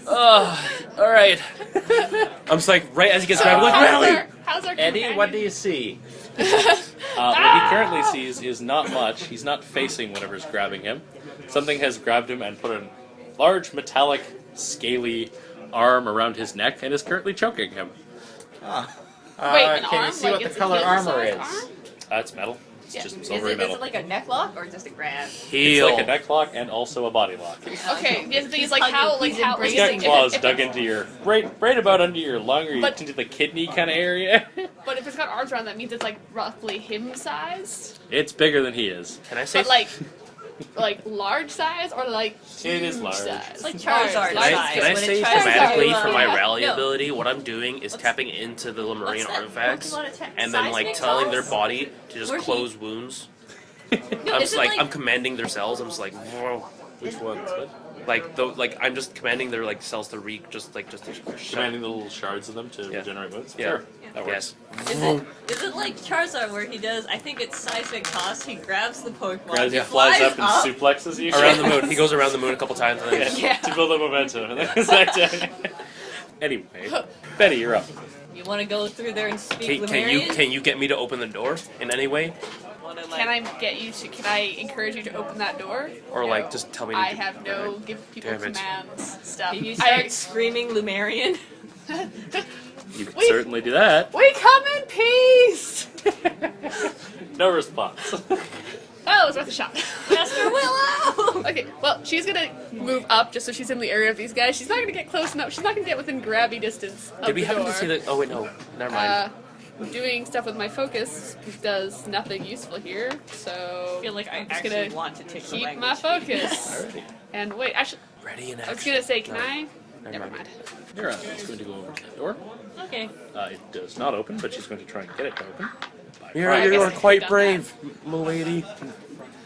All right. I'm just like right as he gets grabbed, I'm like rally. how's our Eddie, companion? what do you see? What he currently sees is not much. He's not facing whatever's grabbing him. Something has grabbed him and put a large metallic, scaly arm around his neck and is currently choking him. Wait, an can arm? you see Like, what the it's a color human-sized armor is? arm? It's metal. It's Yeah. just Is silvery it metal. like a neck lock or just a grab? It's Heal. like a neck lock and also a body lock. Okay, the thing is, like, Hug how, you, like, please how, embrace He's got if- claws if- dug into your right about under your lung or But- into the kidney kind of area. But if it's got arms around, that means it's like roughly him sized. It's bigger than he is. Can I say? But like large size or like It is huge large. size? Like Charizard Large Can size. I when say it tries to, thematically for my yeah, rally no. ability, what I'm doing is What's- tapping into the Lemurian what's that artifacts Pokemon attack? and then like Seismic telling their cells? body to just Where he- close wounds. No, I'm just isn't like I'm commanding their cells. I'm just like whoa. Which ones? Like I'm just commanding their like cells to just to Commanding the little shards of them to Yeah. regenerate wounds? Yeah. Sure. That works. Yes. Is it like Charizard where he does? I think it's seismic toss. He grabs the Pokemon, Grabs he you, flies up and up. suplexes you. Around the moon. He goes around the moon a couple times and then Yeah, to build up momentum. And then it's back down. Anyway, Betty, you're up. You want to go through there and speak Lemurian? can you get me to open the door in any way? Wanna, like, Can I get you to? Can I encourage you to open that door? Or No. like just tell me to I do- have no give people Damn it. commands stuff. Can you I- start screaming Lemurian? You can We- certainly do that. We come in peace. No response. Oh, it was worth a shot. Master Willow! Okay, well, she's gonna move up just so she's in the area of these guys. She's not gonna get close enough. She's not gonna get within grabby distance of Did we the happen door. to see that? Oh wait, no, never mind. Doing stuff with my focus does nothing useful here, so I feel like I I'm just actually gonna want to take the keep language. my focus. Alrighty. And wait, actually, Ready in I was action. gonna say, can No, I? Never Never mind. mind. You're up. It's going to go over to the door. Okay. It does not open, but she's going to try and get it to open. You're, I you guess are I quite done brave, milady.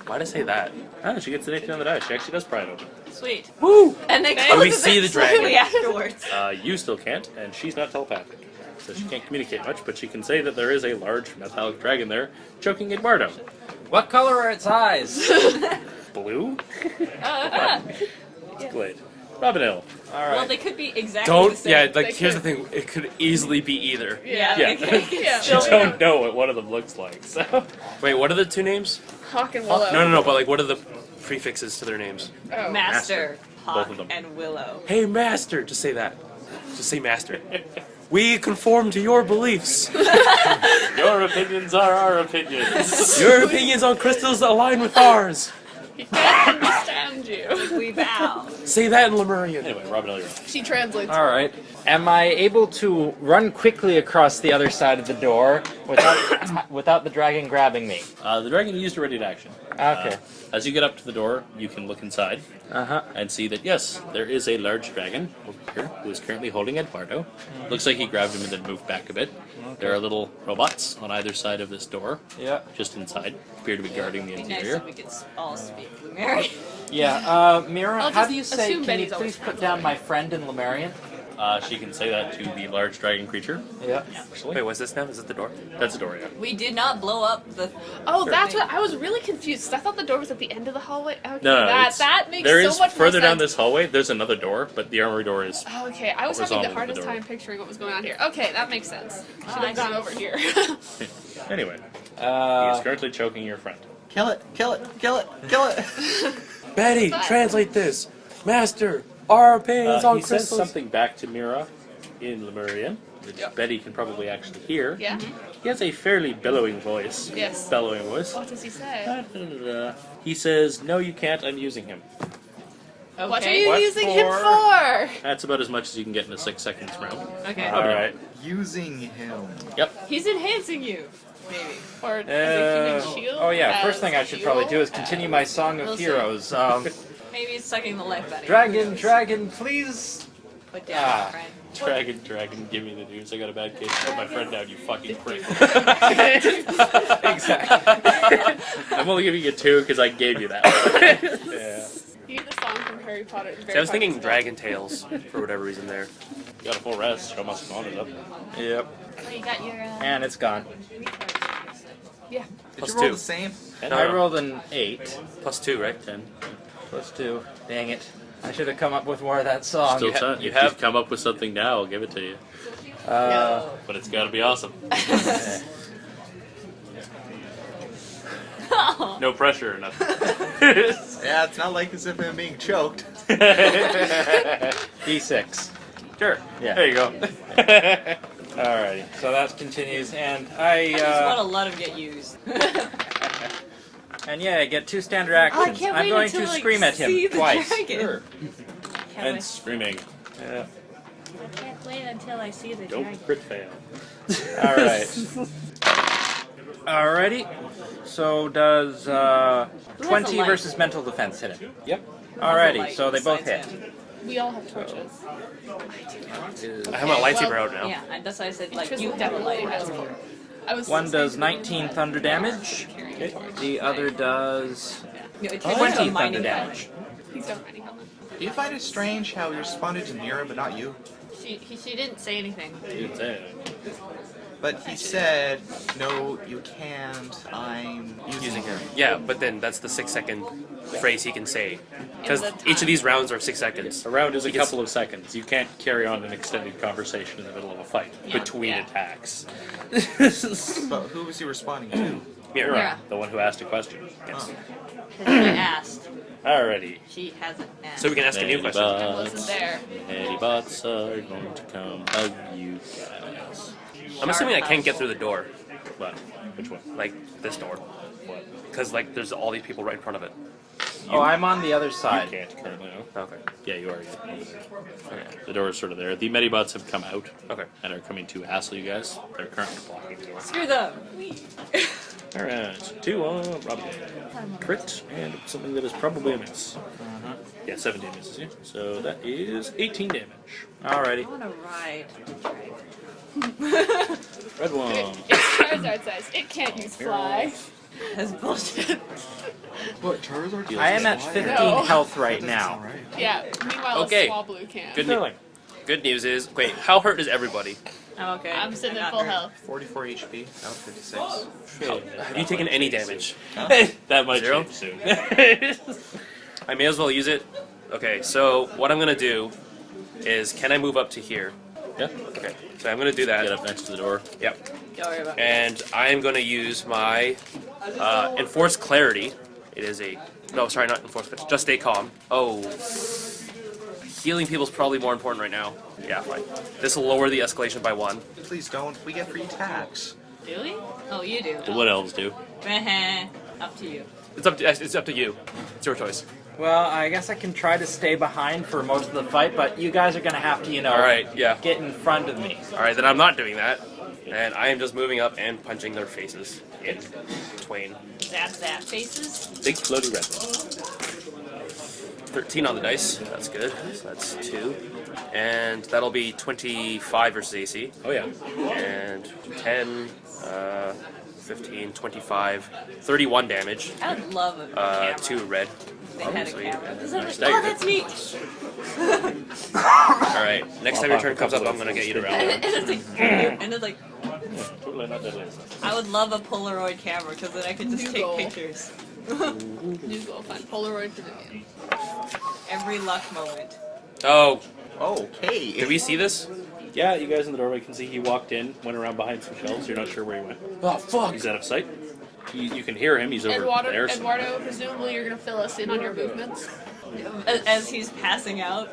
Why'd I say that? Oh, she gets an 18 on the die. She actually does pry it open. Sweet. Woo! And then Can we closes see it the dragon? slowly afterwards. You still can't, and she's not telepathic. So she can't communicate much, but she can say that there is a large metallic dragon there choking Eduardo. What color are its eyes? Blue? Uh, It's Glade. Robin Hill. All Well, right. they could be exactly Don't. the same. Yeah, like They here's the could. thing. It could easily be either. Yeah. Yeah. They could Yeah. You still don't know what one of them looks like, so. Wait, what are the two names? Hawk and Willow. No. But like, what are the prefixes to their names? Oh. Master, Hawk, Both of them. and Willow. Hey, Master. Just say that. Just say Master. We conform to your beliefs. Your opinions are our opinions. Your opinions on crystals align with ours. He can't understand you. We bow. Say that in Lemurian. Anyway, Robin Hill, you're on. She translates. All right. Am I able to run quickly across the other side of the door without the dragon grabbing me? The dragon used a ready to action. Okay. As you get up to the door, you can look inside Uh-huh. and see that, yes, there is a large dragon over here who is currently holding Eduardo. Looks like he grabbed him and then moved back a bit. There are little robots on either side of this door, Yeah. just inside, appear to be guarding the It'd be nice interior. if we could all speak Lemurian. Yeah. Mira, I'll how just do you say? assume Can you Betty's always please put down my friend in Lemurian? She can say that to the large dragon creature. Yeah. Actually, Wait, what's this now? Is it the door? that's a door, yeah. We did not blow up the. Oh, that's what I was really confused. 'Cause I thought the door was at the end of the hallway. Okay, No, that makes there so is much further more down sense. this hallway. There's another door, but the armory door is. Okay, I was having the Horizontally hardest the door. time picturing what was going on here. Okay, that makes sense. Should I have gone see. over here. Anyway, he is Uh, currently choking your friend. Kill it, kill it, kill it, kill it. Betty, translate this. Master, our opinions on He says crystals. something back to Mira in Lemurian, which Betty can probably actually hear. Yeah. He has a fairly bellowing voice. Yes. Bellowing voice. What does he say? He says, "No, you can't. I'm using him." Okay. What are you What using for? him for? That's about as much as you can get in a 6 seconds round. Okay. all right. Using him. Yep. He's enhancing you. Maybe. Or as a human shield? Oh yeah. First As thing I should probably do is fuel? continue my song of We'll see. heroes. Maybe he's sucking the life out of you. Dragon, please. Put down Ah. my friend. Dragon, give me the news. I got a bad case. Put my friend down, you fucking prick. Exactly. I'm only giving you 2 because I gave you that one. Yeah. You need the song from Harry Potter. It's See, very I was thinking popular. Dragon Tales for whatever reason there. You got a full rest. Show must have it up. Yep. Oh, you got your. And it's gone. Yeah. Did Plus you roll 2. the same? I rolled an 8 Plus 2, right? 10. plus 2. Dang it. I should have come up with more of that song. Still ha- time. you If have- you come up with something now, I'll give it to you. Uh, But it's got to be awesome. No pressure or nothing. Yeah, it's not like as if I'm being choked. D6. Sure. Yeah. There you go. Alrighty. So that continues, and I just want I to let him get used. and yeah, I get 2 standard actions. can't I'm wait going until, to like, scream at him see the twice. dragon. Sure. Can't And wait. screaming. Yeah. I can't wait until I see the Don't dragon. crit fail. All right. Alrighty. So does 20 light? versus mental defense hit it? Yep. Alrighty. Light So they both besides hit. him. We all have torches. I have my lightsaber well, out now. Yeah, and that's why I said like you Tristan have a light. has four. I was One does saying- 19 thunder damage. The other does No, it 20 turns into a thunder mining damage. He's done mining helmet. Do you find it strange how he responded to Mira but not you? She didn't say anything. You didn't say anything. But he said, no, you can't, I'm using him. Yeah, but then that's the 6-second phrase he can say. Because the each of time. these rounds are 6 seconds. A round is a He gets- couple of seconds. You can't carry on an extended conversation in the middle of a fight Yeah. between Yeah. attacks. But who was he responding to? Mira. Yeah. The one who asked a question. Yes. Because I asked. Alrighty. She hasn't asked. So we can ask a new question. I wasn't there. Any bots are going to come hug you guys. I'm assuming I can't get through the door. What? Which one? Like, this door. What? Because, like, there's all these people right in front of it. Oh, I'm on the other You side. can't currently. No? Okay. Yeah, you are. You're over there. Okay. The door is sort of there. The Medibots have come out Okay. and are coming to hassle you guys. They're currently blocking the door. Screw them. Alright, 2 on Robin. Crit and something that is probably a miss. Yeah, 17 misses you. So that is 18 damage. Alrighty. I want to ride. Red one. It's Charizard says it can't use fly. That's bullshit. What, Charizard? I am at 15 No. health right now. Yeah. Meanwhile, Okay. a Swablu can. Good news is, wait, how hurt is everybody? I'm okay. I'm sitting at not full hurt. health. 44 HP, out of 56. Have you taken any damage? That might Zero? change soon. I may as well use it. Okay, so what I'm gonna do is, can I move up to here? Yeah. Okay, so I'm gonna do that. Get up next to the door. Yep. Don't worry about it. And I am gonna use my Enforced Clarity. It is a no, sorry, not Enforced Clarity. Just stay calm. Oh, healing people's probably more important right now. Yeah, fine. This will lower the escalation by 1. Please don't. We get free attacks. Do we? Oh, you do. What elves do? Up to you. It's up to you. It's your choice. Well, I guess I can try to stay behind for most of the fight, but you guys are gonna have to, All right, yeah. get in front of me. All right, then I'm not doing that, and I am just moving up and punching their faces in twain. Zap faces. Big floaty red. 13 on the dice. That's good. So that's 2, and that'll be 25 versus AC. Oh yeah. And 10, 15, 25, 31 damage. I would love a camera. 2 red. They had a obviously, camera. and This then is staggered. oh, that's neat. Alright, next time your turn comes up, I'm gonna get you to rally. And it's like, Totally not deadly. I would love a Polaroid camera because then I could just New take goal. pictures. New goal, fine. Polaroid Pavilion. Every luck moment. Oh, Okay. did we see this? Yeah, you guys in the doorway can see he walked in, went around behind some shelves. You're not sure where he went. Oh, fuck! He's out of sight. You can hear him. He's over there. Eduardo, presumably you're going to fill us in on your movements. As he's passing out.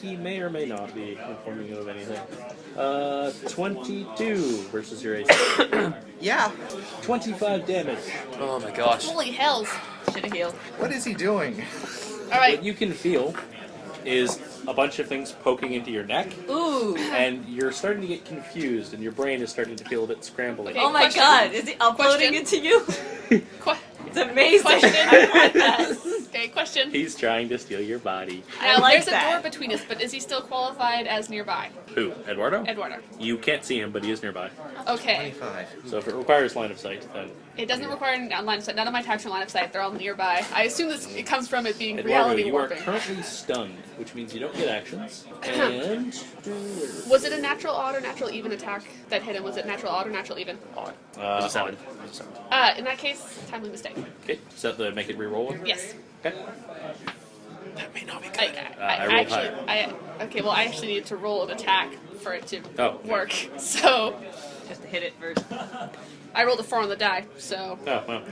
He may or may not be informing you of anything. 22 versus your AC. Yeah. 25 damage. Oh my gosh. Holy hells. Should have healed. What is he doing? Alright. What you can feel is a bunch of things poking into your neck, Ooh. and you're starting to get confused, and your brain is starting to feel a bit scrambly. Okay. Oh my question. god, is he uploading Question. it to you? Qu- It's amazing. Question. I want that. okay, question. He's trying to steal your body. I Now, like there's that. a door between us, but is he still qualified as nearby? Who? Eduardo? Eduardo. You can't see him, but he is nearby. Okay. 25. So if it requires line of sight, then It doesn't require line of sight. None of my attacks are line of sight. They're all nearby. I assume it comes from it being Eduardo, reality you are warping. currently stunned, which means you don't get actions. And Was it a natural odd or natural even attack that hit him? Was it natural odd or natural even? Odd. There's a 7. In that case, timely mistake. okay, is that the make it reroll one? Yes. Okay. That may not be good. I rolled I actually needed to roll an attack for it to Oh. work. So Just to hit it first. I rolled a 4 on the die. So Oh well.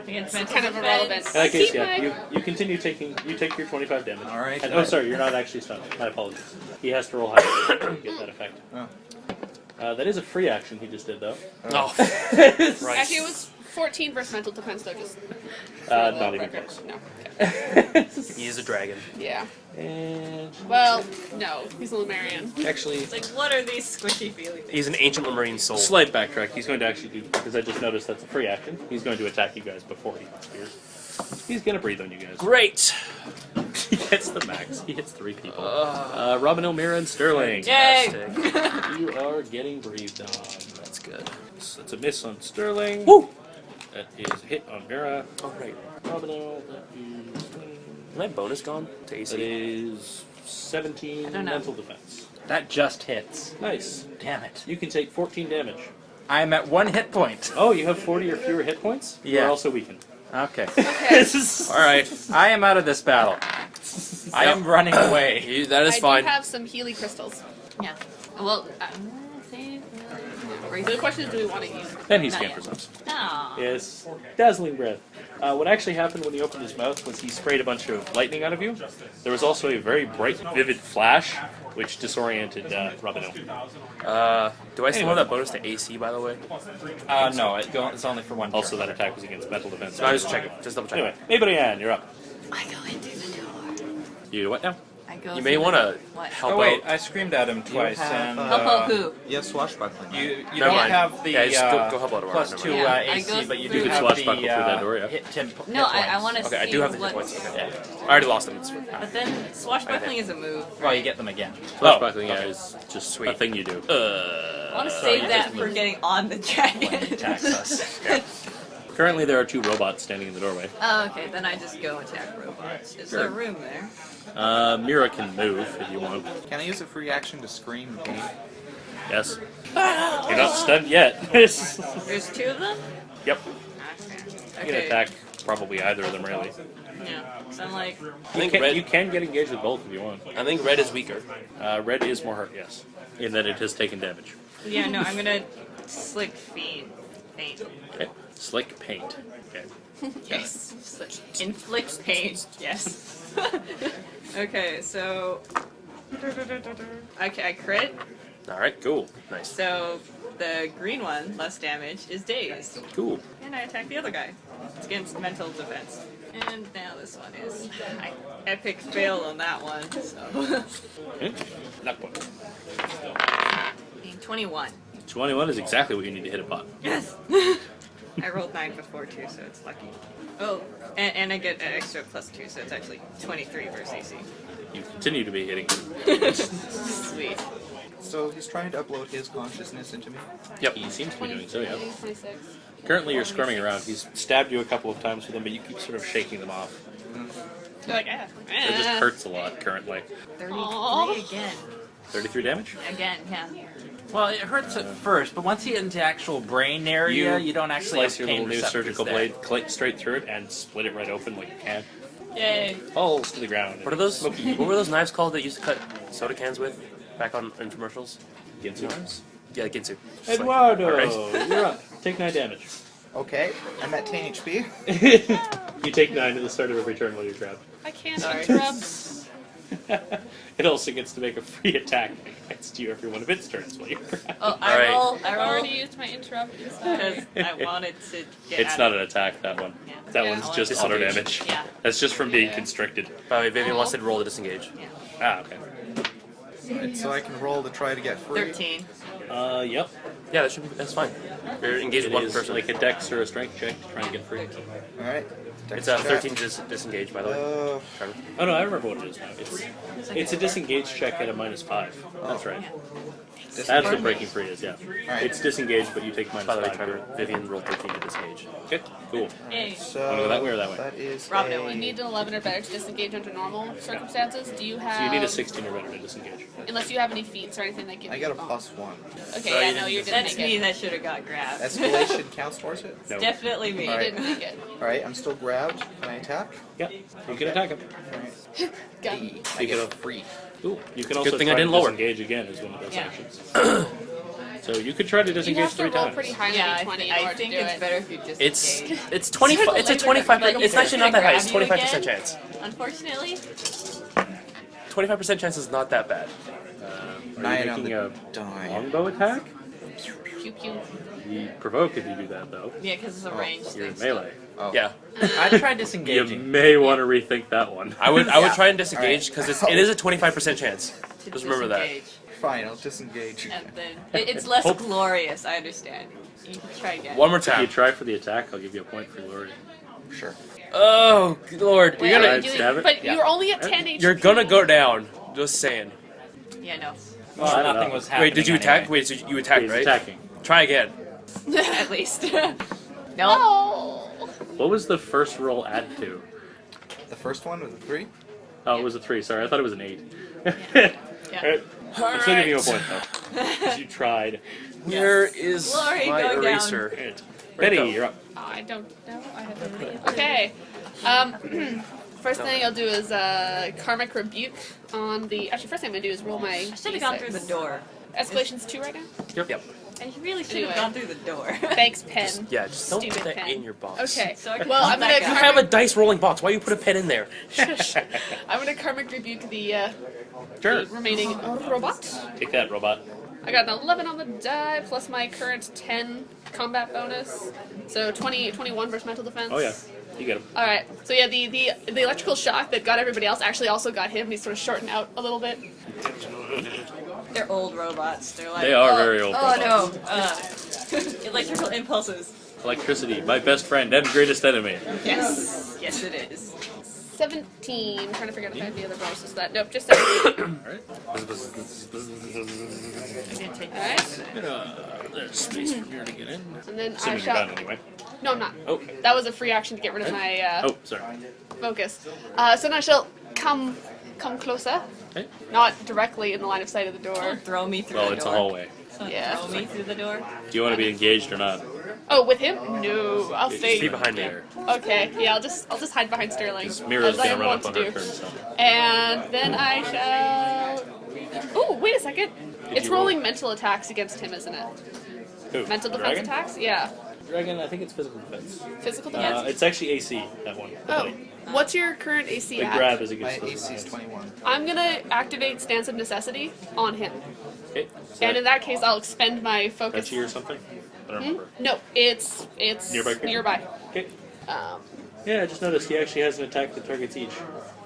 Against it's mental kind of defense. irrelevant. In that case, Keep yeah, my- you continue taking. You take your 25 damage. All right. And, oh, sorry, you're not actually stunned. My apologies. He has to roll higher to get that effect. Oh. That is a free action he just did, though. Oh, right. Actually, it was 14 versus mental defense, though. Just for Not the even record. close. No. Okay. He is a dragon. Yeah. And Well, no. He's a Lemurian. actually, It's like, what are these squishy feeling things? He's an ancient Lemurian soul. slight backtrack. He's going to actually do, because I just noticed that's a free action. He's going to attack you guys before he spears. He's going to breathe on you guys. Great. He gets the max. He hits 3 people. Robin, Elmira, and Sterling. Yay! Fantastic. You are getting breathed on. That's good. So it's a miss on Sterling. Woo! That is a hit on Mira. Oh, right. Robino, that is... Is my bonus gone to AC? That is 17 I don't know. mental defense. That just hits. Nice. Damn it. You can take 14 damage. I am at 1 hit point. Oh, you have 40 or fewer hit points? You Yeah. are also weakened. Okay. All right. I am out of this battle. I am running away. That is I fine. do have some Healy crystals. Yeah. Well, The question is, do we want to use them? Then he Not scampers up. no. Yes. Dazzling breath. What actually happened when he opened his mouth was he sprayed a bunch of lightning out of you. There was also a very bright, vivid flash, which disoriented Robino. Do I still have that bonus to AC, by the way? No, it's only for 1 Also, that attack was against mental defense. No, I was checking. Just double checking. Anyway, Maybelline, you're up. I go into the door. You do what now? I go You may through want the- to What? help Oh wait, out. I screamed at him twice, have, and Help out who? You have swashbuckling. you Never don't mind. have the Yeah, just go help out Eduardo, plus never 2 mind. Yeah, I AC, go but you through- do You could have swashbuckle the through that door, yeah. No, I want to Okay, see I do have the hit what. points. Okay. I already lost them. It's But then swashbuckling is a move. Well, you get them again. Flashbuckling is just Sweet. a thing you do. I want to save that for getting on the dragon. Attacks us. Currently, there are 2 robots standing in the doorway. Oh, okay. Then I just go attack robots. Is there room there? Mira can move if you want. Can I use a free action to scream in pain? Yes. You're not stunned yet. There's 2 of them? Yep. Okay. You can attack probably either of them, really. Yeah. So I'm like, You can get engaged with both if you want. I think red is weaker. Red is more hurt, yes. In that it has taken damage. yeah, no, I'm gonna slick paint. Okay. Slick paint. Okay. Yes. Inflict pain. Yes. Okay, so I crit. All right, Cool. nice. So the green one, less damage, is dazed, Cool. and I attack the other guy. It's against mental defense. And now this one is epic fail on that one. So Knock point. 21. 21 is exactly what you need to hit a pot. Yes. I rolled 9 before too, so it's lucky. Oh, and I get an extra +2, so it's actually 23 versus AC. You continue to be hitting. Sweet. So he's trying to upload his consciousness into me. Yep. He seems to be doing so, yeah. 26. Currently, you're squirming around. He's stabbed you a couple of times with them, but you keep sort of shaking them off. You're like, It just hurts a lot currently. 33 again. 33 damage? Again, yeah. Well, it hurts at first, but once you get into actual brain area, you don't actually slice have your pain little new receptors surgical there. blade, click straight through it, and split it right open like you can. Yay. Falls to the ground. What are those? What were those knives called that you used to cut soda cans with back on in commercials? Ginsu knives? Yeah, Ginsu. Just Eduardo, alright. you're up. Take 9 damage. Okay, I'm at 10 HP. You take 9 at the start of every turn while you're grabbed. I can't Sorry. interrupt. It also gets to make a free attack against you every one of its turns while you're grabbed. Oh, Alright. I I've roll already used my interrupt. because I wanted to get It's out not of an attack, that one. Yeah. That Yeah. one's just Disengage. auto damage. Yeah. That's just from being Yeah. constricted. By the way, Vivian wants to roll to disengage. Yeah. Ah, okay. Right, so I can roll to try to get free. 13. Yep. Yeah, that's fine. You're engaged It with one is person. like a dex or a strength check to try and get free. Alright. It's a 13 disengage, by the way. Trevor. Oh no, I remember what it is now. It's a disengage check at a -5. That's right. That's what breaking free is, yeah. Alright. It's disengaged, but you take By the way, -5. Trevor, Vivian rolled 13 to disengage. Okay, cool. Yay. So Wanna go that way or that way? That is Rob, a... no, You need an 11 or better to disengage under normal circumstances. Do you have? So you need a 16 or better to disengage. Unless you have any feats or anything that give I you got a bonus. +1. Okay, So yeah, you no, didn't you didn't That's make me it. that should have got grabbed. Escalation counts towards it? No. Definitely me. You Alright. didn't make it. Alright, I'm still grabbed. Can I attack? Yeah, you can attack him. Alright. Gun. Hey, I get free. Ooh, you can a also good thing try I didn't to lower. disengage again as one of those Yeah. actions. So you could try to You disengage have to 3 roll times. pretty high Yeah, on D20 in I order think to do it's it. better if you just It's engage. it's 25. It's a 25. It's actually not that high. It's 25% chance. Unfortunately, 25% chance is not that bad. Are 9 you on making the a die. longbow attack? Pew pew. You provoke if you do that, though. yeah, because it's a ranged You're in thing. melee. Oh. Yeah, I tried You disengaging. may want to rethink that one. I would Yeah. try and disengage because it is a 25% chance. To Just remember that. disengage. Fine, I'll disengage. And then it's less Hope- glorious. I understand. You can try again. One more If you time. try for the attack, I'll give you a point for glory. Sure. Oh, good lord! Wait, You're are gonna you doing- stab it? But Yeah. you're only at 10 HP. you're gonna go down. Just saying. Yeah, no. Well, I don't nothing know. was happening. Wait, did you attack? anyway. Wait, so you attacked, He's right? attacking. Try again. At least. No. Oh. What was the first roll add to? The first one was a 3? Oh, it was a 3. Sorry, I thought it was an 8. Yeah. Alright. I'm still giving you a point, though. 'Cause you tried. Where is Glory, my going down. eraser? Betty, go. you're up. I don't know. I have no idea. Okay. First thing I'll do is karmic rebuke on the. Actually, first thing I'm gonna do is roll my. I should have gone through the door. Escalation's 2 right now. Yep. I really should Anyway. have gone through the door. Thanks, pen. Yeah, just don't put Stupid that pen. in your box. Okay. So I can Well, pop I'm gonna. back You out. have a dice rolling box. Why you put a pen in there? Shush. I'm gonna karmic rebuke the Sure. remaining robot. Take that, robot. I got an 11 on the die plus my current 10 combat bonus, so 21 versus mental defense. Oh, yeah. You get him. All right. So yeah, the electrical shock that got everybody else actually also got him. He's sort of shortened out a little bit. They're old robots. They're like. They are oh, very old Oh no. Electrical impulses. Electricity, my best friend and greatest enemy. Yes. Yes, it is. 17. I'm trying to figure out if I have the other bonuses to that. Nope, just 17. I didn't take All right. There's space for here to get in. And then I Assuming you're shall. done anyway. No, I'm not. Okay. That was a free action to get rid of my Oh, sorry. focus. So now she'll come closer. Okay. Not directly in the line of sight of the door. Don't throw me through Well, the it's door. a hallway. Don't Yeah. throw me through the door. Do you want to be engaged or not? Oh, with him? No, I'll Just stay. Be behind me. Okay, yeah, I'll just hide behind Sterling. Mira's as I gonna run want up on to her do. turn. So. And then I shall. Oh, wait a second. It's you roll? rolling mental attacks against him, isn't it? Who? Mental defense Dragon? attacks? Yeah. Dragon, I think it's physical defense. Physical defense? It's actually AC, that one. Oh, what's your current AC The at? grab is My against physical AC is defense. 21. I'm gonna activate Stance of Necessity on him. Okay. And in that case, I'll expend my focus. Fetchy or something? I don't remember. No, it's Nearby? nearby. Okay. Um, Yeah, I just noticed he actually has an attack that targets each.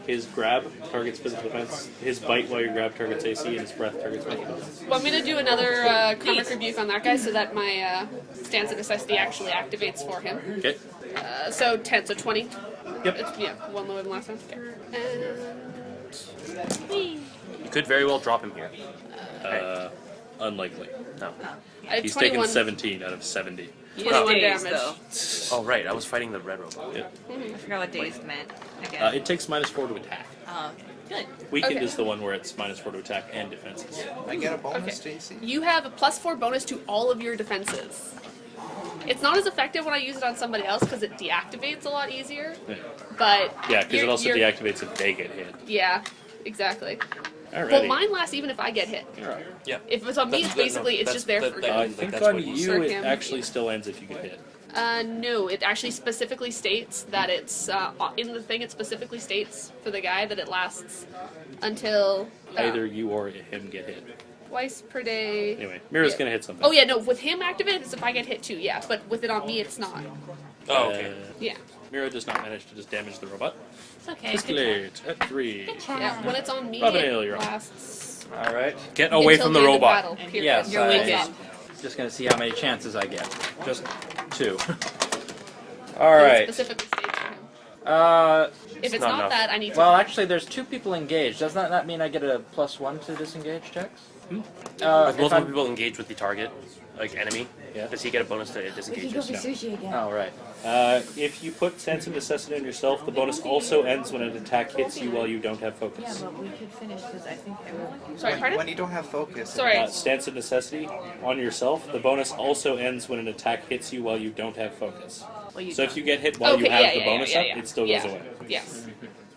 His grab targets physical defense. His bite while you grab targets AC, and his breath targets physical defense. well, I'm gonna do another karmic rebuke on that guy so that my Stance of Necessity actually activates for him. Okay. So 10, so 20. Yep. It's, yeah, one lower than last time. Okay. And You could very well drop him here. Unlikely. No. I have He's 21, taken 17 out of 70. He 21 days, damage. though. Oh, right. I was fighting the red robot. Yeah. I forgot what dazed meant. Again. It takes -4 to attack. Oh, okay. Good. Weakened Okay. is the one where it's -4 to attack and defenses. I get a bonus Okay. to AC. You have a +4 bonus to all of your defenses. It's not as effective when I use it on somebody else because it deactivates a lot easier. Yeah, But because it you're- also you're- deactivates if they get hit. Yeah, exactly. Alrighty. Well, mine lasts even if I get hit. Alright. Yeah. If it's on me, it's basically it's just there for good. I Like, think that's on what he's- you For it him, actually yeah. still ends if you get hit. No, it actually specifically states that it's in the thing. It specifically states for the guy that it lasts until Either you or him get hit. twice per day. Anyway, Mira's Yeah. gonna hit something. Oh yeah, no, with him activated, it's if I get hit too. Yeah, but with it on me, it's not. Oh, okay. Yeah, Mira does not manage to just damage the robot. It's okay. Escalate at 3. yeah. When it's on me, Robin, it you're up. lasts. All right. Get away until from the end of robot. battle, period. Yes, You're I- weekend. Just gonna see how many chances I get. Just 2. It All right. specifically states for him. If it's not not enough. that, I need to. Well, actually, there's 2 people engaged. Does that mean I get a +1 to disengage checks? If If multiple I'm- people engage with the target, like enemy, Yeah. does he get a bonus to disengage? sushi again. Oh, right. If you put Sense of Necessity on yourself, the bonus also ends when an attack hits you while you don't have Yeah, focus. but we could finish because I think everyone. Sorry, pardon? When you don't have focus. Sorry. Stance of Necessity on yourself, the bonus also ends when an attack hits you while you don't have focus. Well, you So if don't. you get hit while Okay, you have yeah, the yeah, bonus yeah, up, yeah. it still Yeah. goes away. Yes.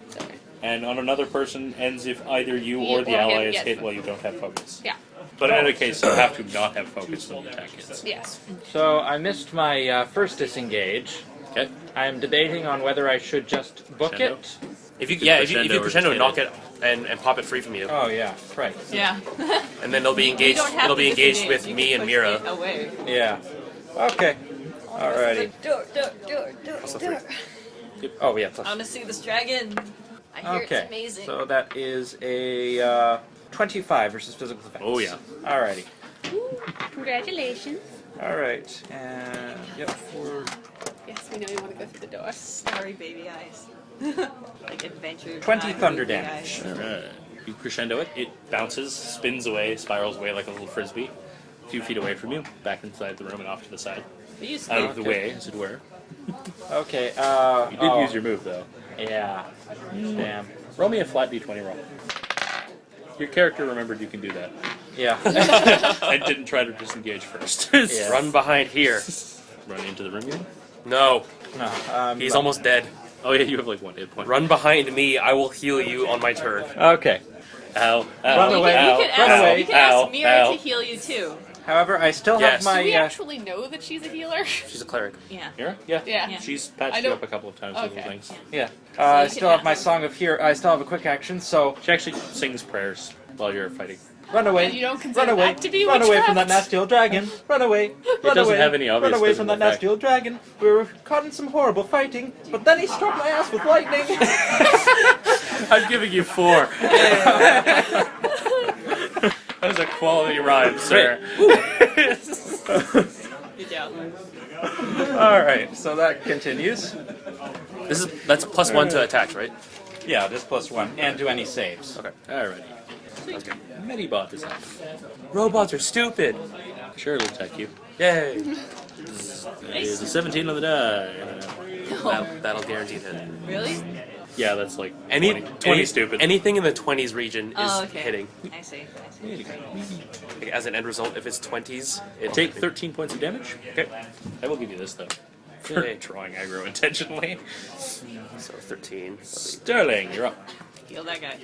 Sorry. And on another person, ends if either you You or the or him ally is get hit focus. while you don't have focus. Yeah. But in any case, you have to not have focus when the attack hits. Yes. So I missed my first disengage. Okay. I am debating on whether I should just book Crescendo? it. If you could if you crescendo or crescendo, just knock hit it and pop it free from you, Oh yeah, right. Yeah. and then they'll be You engaged. don't have It'll to be engaged disengage. with You me can and push Mira. it away. Yeah. Okay. Alrighty. Door. Also free. Oh yeah. I want to see this dragon. I hear Okay. it's amazing. So that is a 25 versus physical defense. Oh, yeah. Alrighty. Congratulations. All right. And yep. Yes, we know you want to go through the door. Starry baby eyes. Like adventure. 20 time thunder baby damage. eyes. Alright. You crescendo it, it bounces, spins away, spirals away like a little frisbee, a few feet away from you, back inside the room and off to the side. But you Out of the Okay. way, as it were. Okay. You did use your move, though. Yeah. Damn. Roll me a flat d20 roll. Your character remembered you can do that. Yeah. And didn't try to disengage first. Yeah. Run behind here. Run into the room, you mean? No, No. he's almost dead. Oh yeah, you have like 1 hit point. Run behind me. I will heal you on my turn. Okay. Ow, ow, Run You away. can, ow, you can Run ask, away. you can ow, ask Mira ow. to heal you too. However, I still Yes. have Do we my. actually know that she's a healer? She's a cleric. Yeah. Mira? Yeah. Yeah. She's I patched you don't- up a couple of times with Okay. little things. Yeah. you I can still have my ask. song of here. I still have a quick action. So She actually sings prayers while you're fighting. run away. And you don't consider Run away. that to be Run away from that witchcraft? nasty old dragon. Run away. Run doesn't away. have any obvious Run away from physical that nasty old dragon. We were caught in some horrible fighting, but then he struck my ass with lightning. I'm giving you 4. That is a quality rhyme, sir. Good job. All right. So that continues. That's +1 to attacks, right? Yeah, this +1 and do any saves. Okay. Alrighty. Sounds good. Medibot is up. Robots are stupid. Sure, it'll attack you. Yay. It is a 17 on the die. That'll guarantee hit. Really? Yeah, that's like Any 20 stupid. Anything in the 20s region is Oh, okay. hitting. I see. I see. Like, as an end result, if it's 20s, it'll Take hit me. 13 points of damage. Okay. I will give you this though. For Yay. drawing aggro intentionally. So 13. Sterling, you're up. Heal that guy.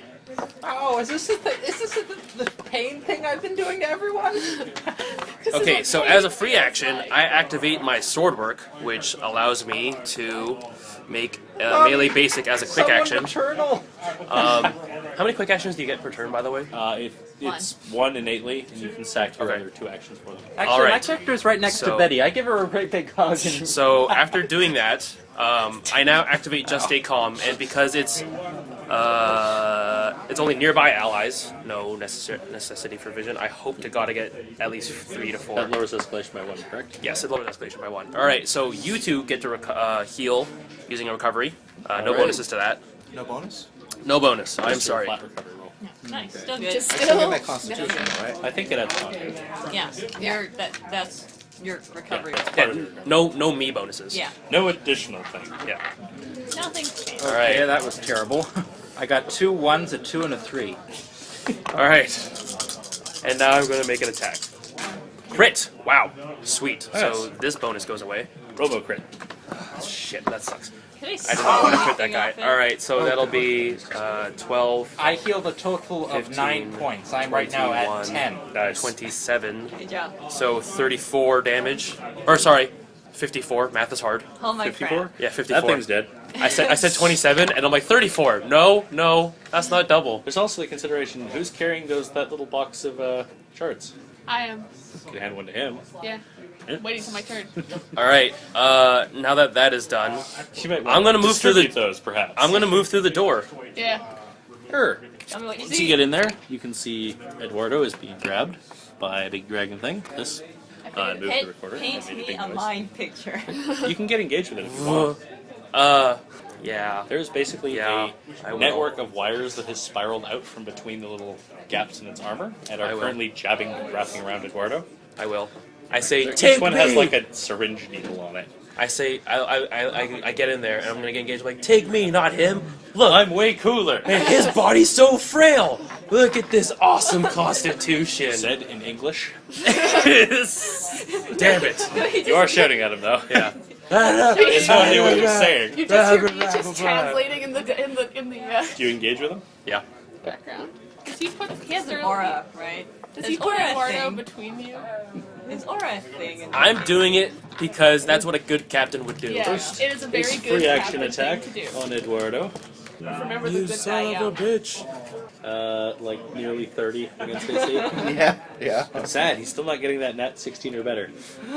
Oh, is this the pain thing I've been doing to everyone? Okay, so as a free action, I activate my sword work, which allows me to make melee basic as a quick action. Maternal. How many quick actions do you get per turn, by the way? It's one innately, and you can sack your Okay. other 2 actions for them. Actually, Alright. my character's right next to So- Betty. I give her a great big hug. And So after doing that, I now activate Just Stay Calm, and because it's only nearby allies, no necessity for vision. I hope to God I get at least 3 to 4. That lowers escalation by 1, correct? Yes, it lowers escalation by 1. All right, so you two get to heal using a recovery. No Alright. bonuses to that. No bonus? No bonus. I'm Just a sorry. Flat recovery roll. Nice. Still good. Just I still get still. my constitution, right? I think it has fun. Yeah. That's your recovery. Yeah, no me bonuses. Yeah. No additional thing. Yeah. Nothing's changed. All right. Yeah, that was terrible. I got 2 1s, a 2, and a 3. All right. And now I'm going to make an attack. Crit. Wow. Sweet. So Nice. this bonus goes away. Robo crit. Shit, that sucks. Can I I did not want to crit that anything guy. off it? All right, so that'll be 12, I healed a total of 9 15, points. I'm right now at 21. 10. Nice. 27. Good job. So 34 damage. Or sorry, 54. Math is hard. Oh my 54? crap. Yeah, 54. That thing's dead. I said 27, and I'm like 34. No, that's not double. There's also the consideration, who's carrying that little box of charts? I am. You can hand one to him. Yeah. Yeah. Waiting for my turn. All right. Now that is done, She might I'm gonna move through the- distribute those, perhaps. I'm gonna move through the door. Yeah. Sure. Tell me what you Once see. you get in there, you can see Eduardo is being grabbed by a big dragon thing. This. Move the recorder. Paint I made a me big a noise. mind picture. You can get engaged with it if you want. Yeah. There's basically Yeah, I a will. network of wires that has spiraled out from between the little gaps in its armor and I are will. currently jabbing and wrapping around Eduardo. I will. I say, Each take one me. has like a syringe needle on it. I say, I get in there, and I'm gonna get engaged. I'm like, take me, not him. Look, I'm way cooler. man, his body's so frail. Look at this awesome constitution. Said in English. Damn it. You are shouting at him though. Yeah. It's no idea what you're saying. You just hear me just translating in the Do you engage with him? Yeah. background. Does he put He has an really- aura, right? Does His he put aura Eduardo thing. between you? His aura thing. I'm doing it because that's what a good captain would do. Yeah, First, it is a very It's good free action captain attack thing to do. on Eduardo. Remember the good guy. bitch. Like nearly 30 against AC. Yeah. I'm sad, he's still not getting that nat 16 or better.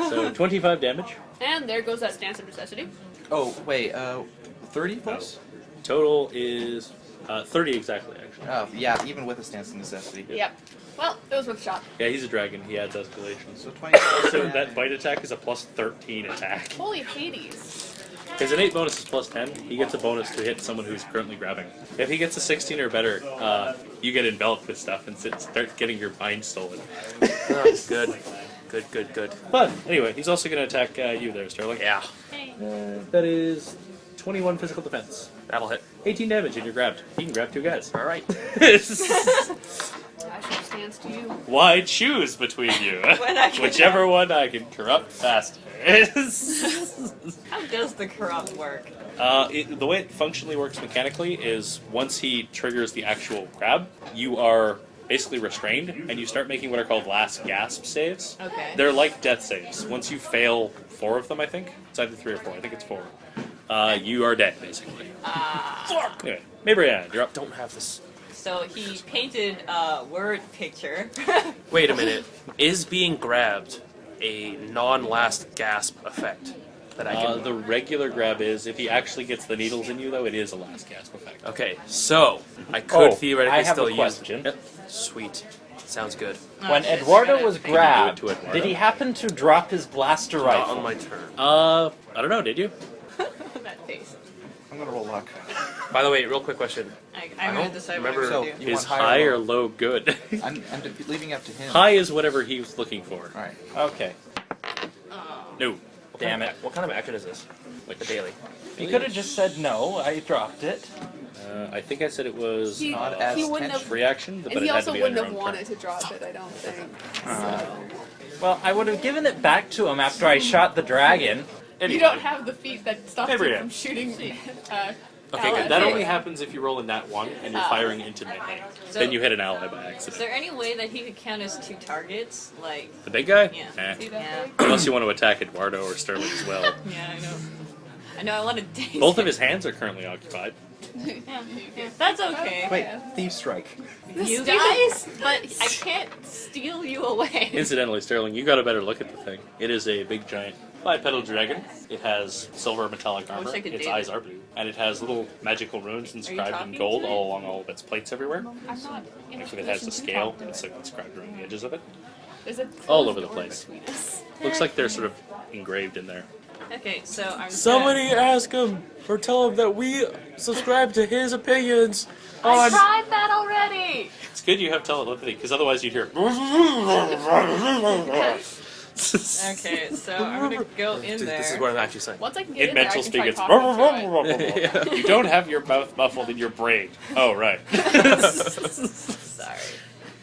So 25 damage. And there goes that stance of necessity. Oh, wait, 30 plus? Total is 30 exactly, actually. Oh, yeah, even with a stance of necessity. Yep. Well, it was worth a shot. Yeah, he's a dragon. He adds escalation. So 20. So that bite attack is a plus 13 attack. Holy Hades. His innate bonus is plus 10. He gets a bonus to hit someone who's currently grabbing. If he gets a 16 or better, you get enveloped with stuff and start getting your mind stolen. Good. Good. But anyway, he's also going to attack you there, Sterling. Yeah, That is 21 physical defense. that'll hit. 18 damage and you're grabbed. He can grab 2 guys. All right. I should stance to you. Why choose between you? When I can- Whichever one I can corrupt faster. How does the corrupt work? The way it functionally works mechanically is once he triggers the actual grab, you are basically restrained, and you start making what are called last gasp saves. Okay. They're like death saves. Once you fail 4 of them, I think, it's either 3 or 4. I think it's 4. You are dead, basically. Anyway, Mabrianne, you're up. Don't have this. So he painted a word picture. Wait a minute. Is being grabbed a non-last gasp effect that I can? The regular grab is, if he actually gets the needles in you, though, it is a last gasp effect. Okay, so I could theoretically I have still a use. question. Yep. Sweet. Sounds good. When shit, Eduardo gotta was think. grabbed, Do it to Eduardo. did he happen to drop his blaster Not rifle? on my turn. I don't know, did you? That face. I'm gonna roll luck. By the way, real quick question. I'm going to decide what I'm So, going to do. you Is want high or or low good? I'm leaving it up to him. High is whatever he was looking for. All right. Okay. No. Damn it. What kind of action is this? Like the daily? You could have just said no. I dropped it. I think I said it was He, Not as he wouldn't have. free action, but And it he had to also be on wouldn't your have own wanted turn. to drop it, I don't think. Well, I would have given it back to him after I shot the dragon. You don't have the feat that stops Every you day. from shooting. Okay, good. allies. That only happens if you roll a nat 1 and you're firing into melee. So- Then you hit an ally by Is accident. there any way that he could count as 2 targets? Like, The big guy? Yeah. Eh. See that Yeah. thing? Unless you want to attack Eduardo or Sterling as well. yeah, I know. I know, I want to date Both of him. his hands are currently occupied. Yeah, that's okay. Wait, thief strike. You guys, but I can't steal you away. Incidentally, Sterling, you got a better look at the thing. It is a big giant bipedal dragon. It has silver metallic armor. wish I could Its date eyes it. are blue. And it has little magical runes inscribed in talking gold to it? all along all of its plates everywhere. I'm not in a Actually, it has position a to scale. talk to It's it. like inscribed around the edges of it. There's a all closed over the door place. between us. Looks like they're sort of engraved in there. Okay, so I'm just Somebody ask him or tell him that we subscribe to his opinions I on. tried that already! It's good you have telepathy, because otherwise you'd hear. Okay, so I'm gonna go in there. This is what I'm actually saying. Once I can get In in there, I mental can speak, try it's. talking to it. You don't have your mouth muffled in your brain. Oh, right. Sorry.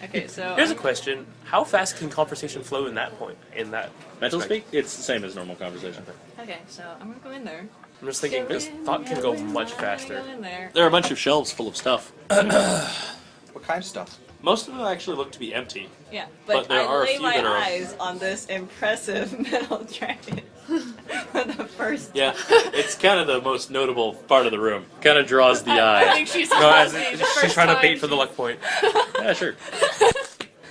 Okay, so Here's a question: how fast can conversation flow in that point? In that Mental respect? speak? It's the same as normal conversation. okay, so I'm gonna go in there. I'm just thinking this thought can go much faster. Go in there. There are a bunch of shelves full of stuff. What kind of stuff? Most of them actually look to be empty. Yeah, But but, there I are a lay few my that are- eyes on this impressive metal dragon for the first. Yeah, it's kind of the most notable part of the room. Kind of draws the I eye. think she's No, supposed as to be the she's first trying to time bait for the luck point. Yeah, sure.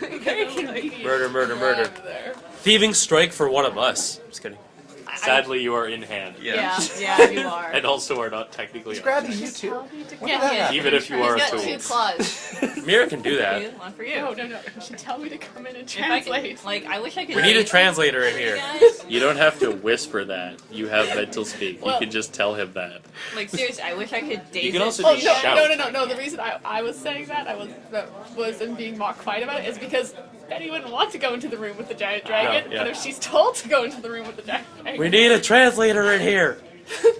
Very convenient. Murder, murder, murder. Grab there. Thieving strike for one of us. Just kidding. Sadly, you are in hand. Yeah, yeah, you are. And also are not technically He's on. grabbing you too. When did Yeah, that yeah. happen? Even if you are a He's got tool. 2 claws. Mira can do Okay, that. one for you. No, you should tell me to come in and If I translate. could, like, I wish I could. We need a date translator in you here. guys. You don't have to whisper that. You have mental speak. Well- You can just tell him that. Like seriously, I wish I could date. You can it. also Oh just no, shout. no! The reason I was saying that was being more quiet about it is because Betty wouldn't want to go into the room with the giant dragon, No, yeah. and if she's told to go into the room with the giant dragon, We need a translator in here.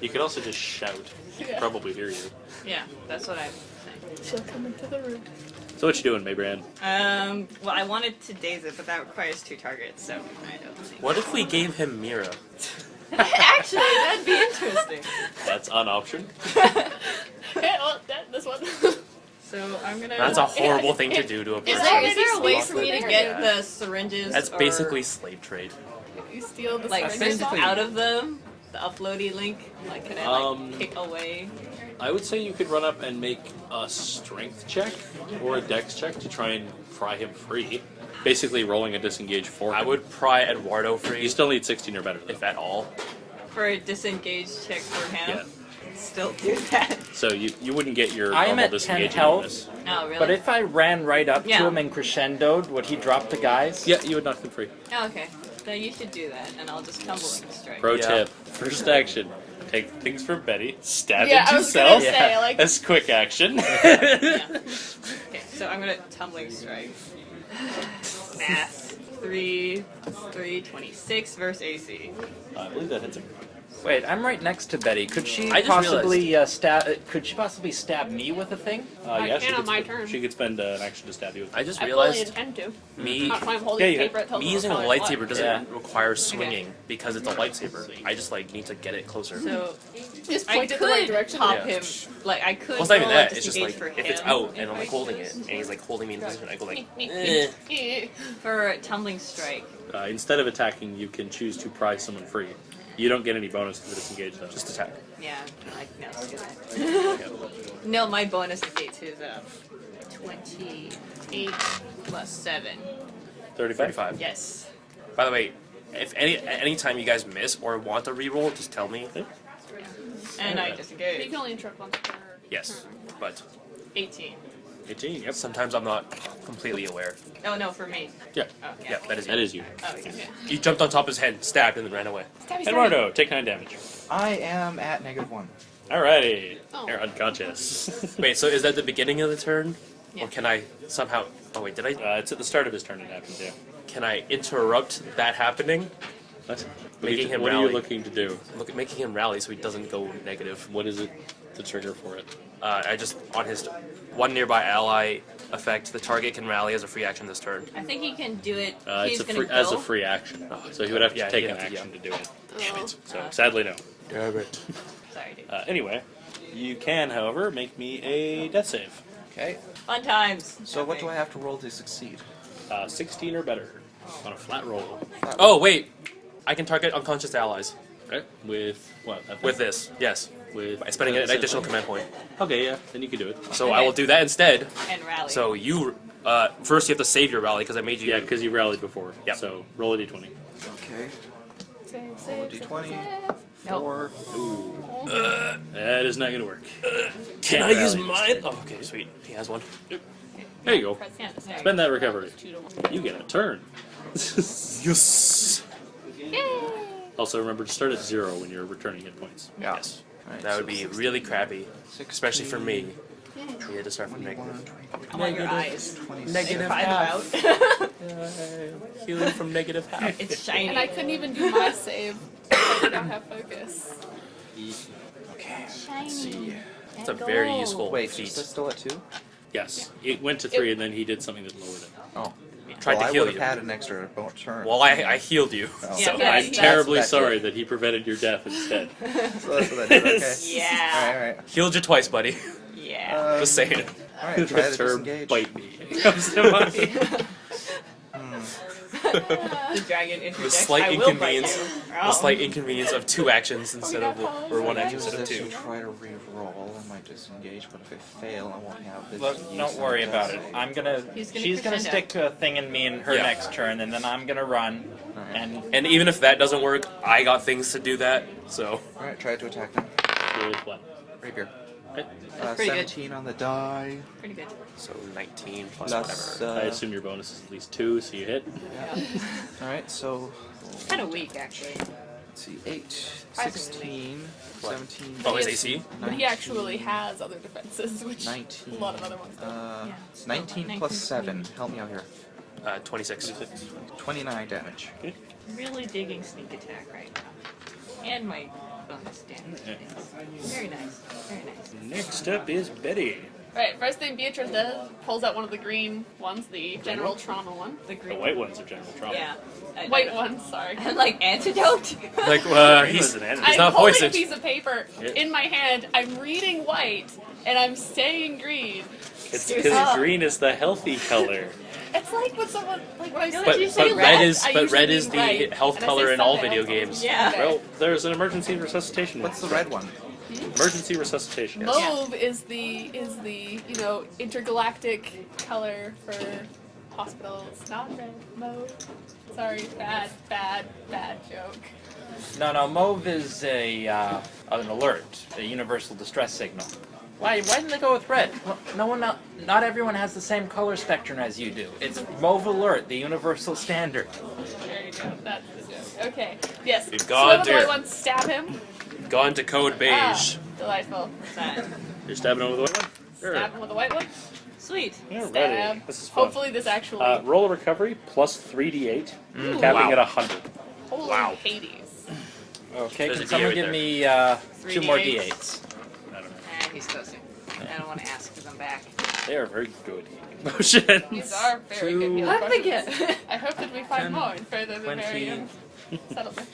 You can also just shout. He can Yeah. probably hear you. Yeah, that's what I'm saying. she'll come into the room. So what you doing, Maybran? Well, I wanted to daze it, but that requires 2 targets, so I don't think. What if we gave him Mira? Actually, that'd be interesting. That's an option. Yeah, well, this one. So I'm gonna. That's a horrible thing to do to a Is person. there a way Speaks for me to the get area. the syringes? That's or, basically slave trade. You steal the like syringes syringes off? out of them. The uploady link. Like, can I like kick away? I would say you could run up and make a strength check or a dex check to try and pry him free. Basically rolling a disengage for him. I would pry Eduardo free, You still need 16 or better, though. if at all. For a disengage check for him. Yeah. Still do that. So you wouldn't get your I am normal at 10 disengage health. bonus. Oh, really? But if I ran right up Yeah. to him and crescendoed, would he drop the guys? Yeah, you would knock them free. Oh, okay. Then you should do that, and I'll just tumble and strike. Pro Yeah. tip: first action, take things from Betty, stab Yeah, into I was yourself. gonna say, like, That's quick action. Yeah. Okay, so I'm gonna tumbling strike. Math. 3, 26 versus AC. I believe that hits him. Wait, I'm right next to Betty. Could she I just possibly stab? Could she possibly stab me with a thing? I Yeah, she can on could my sp- turn. She could spend an action to stab you with. I just I fully realized intend to. me Not why I'm holding Yeah, the you- paper. It tells me me using a what color lightsaber it doesn't Yeah. require swinging because it's a lightsaber. I just like need to get it closer. So was. Just I point it the right could direction. top Yeah. him. Like I could. Well, it's not even roll a that. It's just disengage like for if it's him out and I'm if like I holding choose. it and he's like holding me in the position, I go like, For a tumbling strike. Instead of attacking, you can choose to pry someone free. You don't get any bonus to disengage though. just attack. Yeah. No, let's do that. No, my bonus negates is 28 plus 7. 35. Yes. By the way, if any time you guys miss or want to reroll, just tell me. And I You disengage. can only interrupt once per Yes, turn. but 18. 18. Yep. sometimes I'm not completely aware. Oh no, for me. Yeah. Oh Yeah, that is That you. is you. Oh yeah. He jumped on top of his head, stabbed, and then ran away. Eduardo, take 9 damage. I am at -1. Alrighty. Oh. You're unconscious. Wait, so is that the beginning of the turn? Yeah. Or can I somehow... Oh wait, did I... It's at the start of his turn it happens, yeah. Can I interrupt that happening? What? Making him What are rally. you looking to do? Making him rally so he doesn't go negative. What is it, the trigger for it? I just, on his one nearby ally effect, the target can rally as a free action this turn. I think he can do it. It's He's a gonna free, as a go. free action. So he would have to Yeah, take he'd an have to, action to do it. Damn it. So sadly, no. Damn it. Sorry, dude. Anyway, you can, however, make me a death save. Okay. Fun times. So what do I have to roll to succeed? 16 or better on a flat roll. Oh, wait! I can target unconscious allies. Right? With what? With this, yes. With By spending an additional command point. Okay, yeah, then you can do it. So I will do that instead. And rally. So you, first you have to save your rally because I made you... Yeah, because you rallied before. Yep. So roll a d20. Okay. Save, D20. Nope. 4. Ooh. That is not going to work. Can Can't I use rally mine? instead. Oh, okay, sweet. He has one. There you go. Yeah, sorry. Spend that recovery. 2 to 1. You get a turn. Yes! Yay! Also, remember to start at 0 when you're returning hit points. Yeah. Yes. Alright, That so would be 16, really crappy. 16, Especially for me. We had to start from 21, negative. I want your eyes. 26. Negative Find half. them out. Healing from negative half. It's shiny. And I couldn't even do my save. I don't have focus. Okay. Let's see. It's a very useful Wait, feat. is that still at 2? Yes. It went to 3 and then he did something that lowered it. Oh. Tried well, to heal I would you. have had an extra turn. Well, I healed you. Oh. So Yeah, I'm he terribly does. sorry that he prevented your death instead. So that's what I did. Okay. Yeah. Alright, healed you twice, buddy. Yeah. alright. Just saying. Alright, try to The term disengage. bite me comes to mind. The dragon The interjects. slight I will bite inconvenience. you. The slight inconvenience of 2 actions instead of or 1 action Use instead of this 2. to try to re-roll. I might disengage, but if I fail, I won't have this. Look, to use don't on worry this. about it. I'm gonna. He's gonna She's gonna crescendo. stick a thing in me in her Yeah. next turn, and then I'm gonna run. Alright. And And even if that doesn't work, I got things to do that. So Alright, try to attack them. With what? Rapier. Okay. pretty good. 17 on the die. Pretty good. so 19 plus Plus, whatever. I assume your bonus is at least 2, so you hit. Alright, so It's kind of weak, actually. let's see, 8, Surprisingly. 16, 17, Oh, his Yes. AC? But he actually has other defenses, which 19. a lot of other ones don't. Yeah. 19 plus 7. Help me out here. 26. 29 damage. Really digging sneak attack right now. And my bonus damage. Very nice. Very nice. Next up is Betty. Right, first thing Beatrice does, pulls out one of the green ones, the general trauma one. The The green. white ones are general trauma. Yeah. White one, sorry. And like antidote. Like, Green he's was an enemy. he's I'm not holding poisoned. a piece of paper in my hand, I'm reading white, and I'm saying green. It's Seriously. because green is the healthy color. It's like when someone, like when I No, say you say red, red is I but usually red is mean the right, health and I color say in all something video else. games. Yeah. Well, there's an emergency resuscitation. What's the one. red one? Emergency resuscitation. Mauve is the you know, intergalactic color for hospitals. Not red, mauve. Sorry, bad joke. no, mauve is an alert, a universal distress signal. Why didn't they go with red? Well, not everyone has the same color spectrum as you do. It's mauve alert, the universal standard. There you go. That's the joke. Okay. Yes. We've So gone the to- white one stab him. Gone to code beige. Ah, delightful. You're stabbing him with a white one? Sure. Stab him with the white one. Sweet. Yeah, Stab. ready. This is fun. Hopefully this actually. Roll a recovery plus 3d8, Ooh, capping wow. at 100. holy wow. Hades. Okay, There's can a someone D8 give right me 2 more 3d8s. d8s? I don't know. He's closer. I don't want to ask because I'm back. They are very good motions. These are very good healing How did they potions. get? I hope that we find 10, more in further than 20. Lemurian settlement.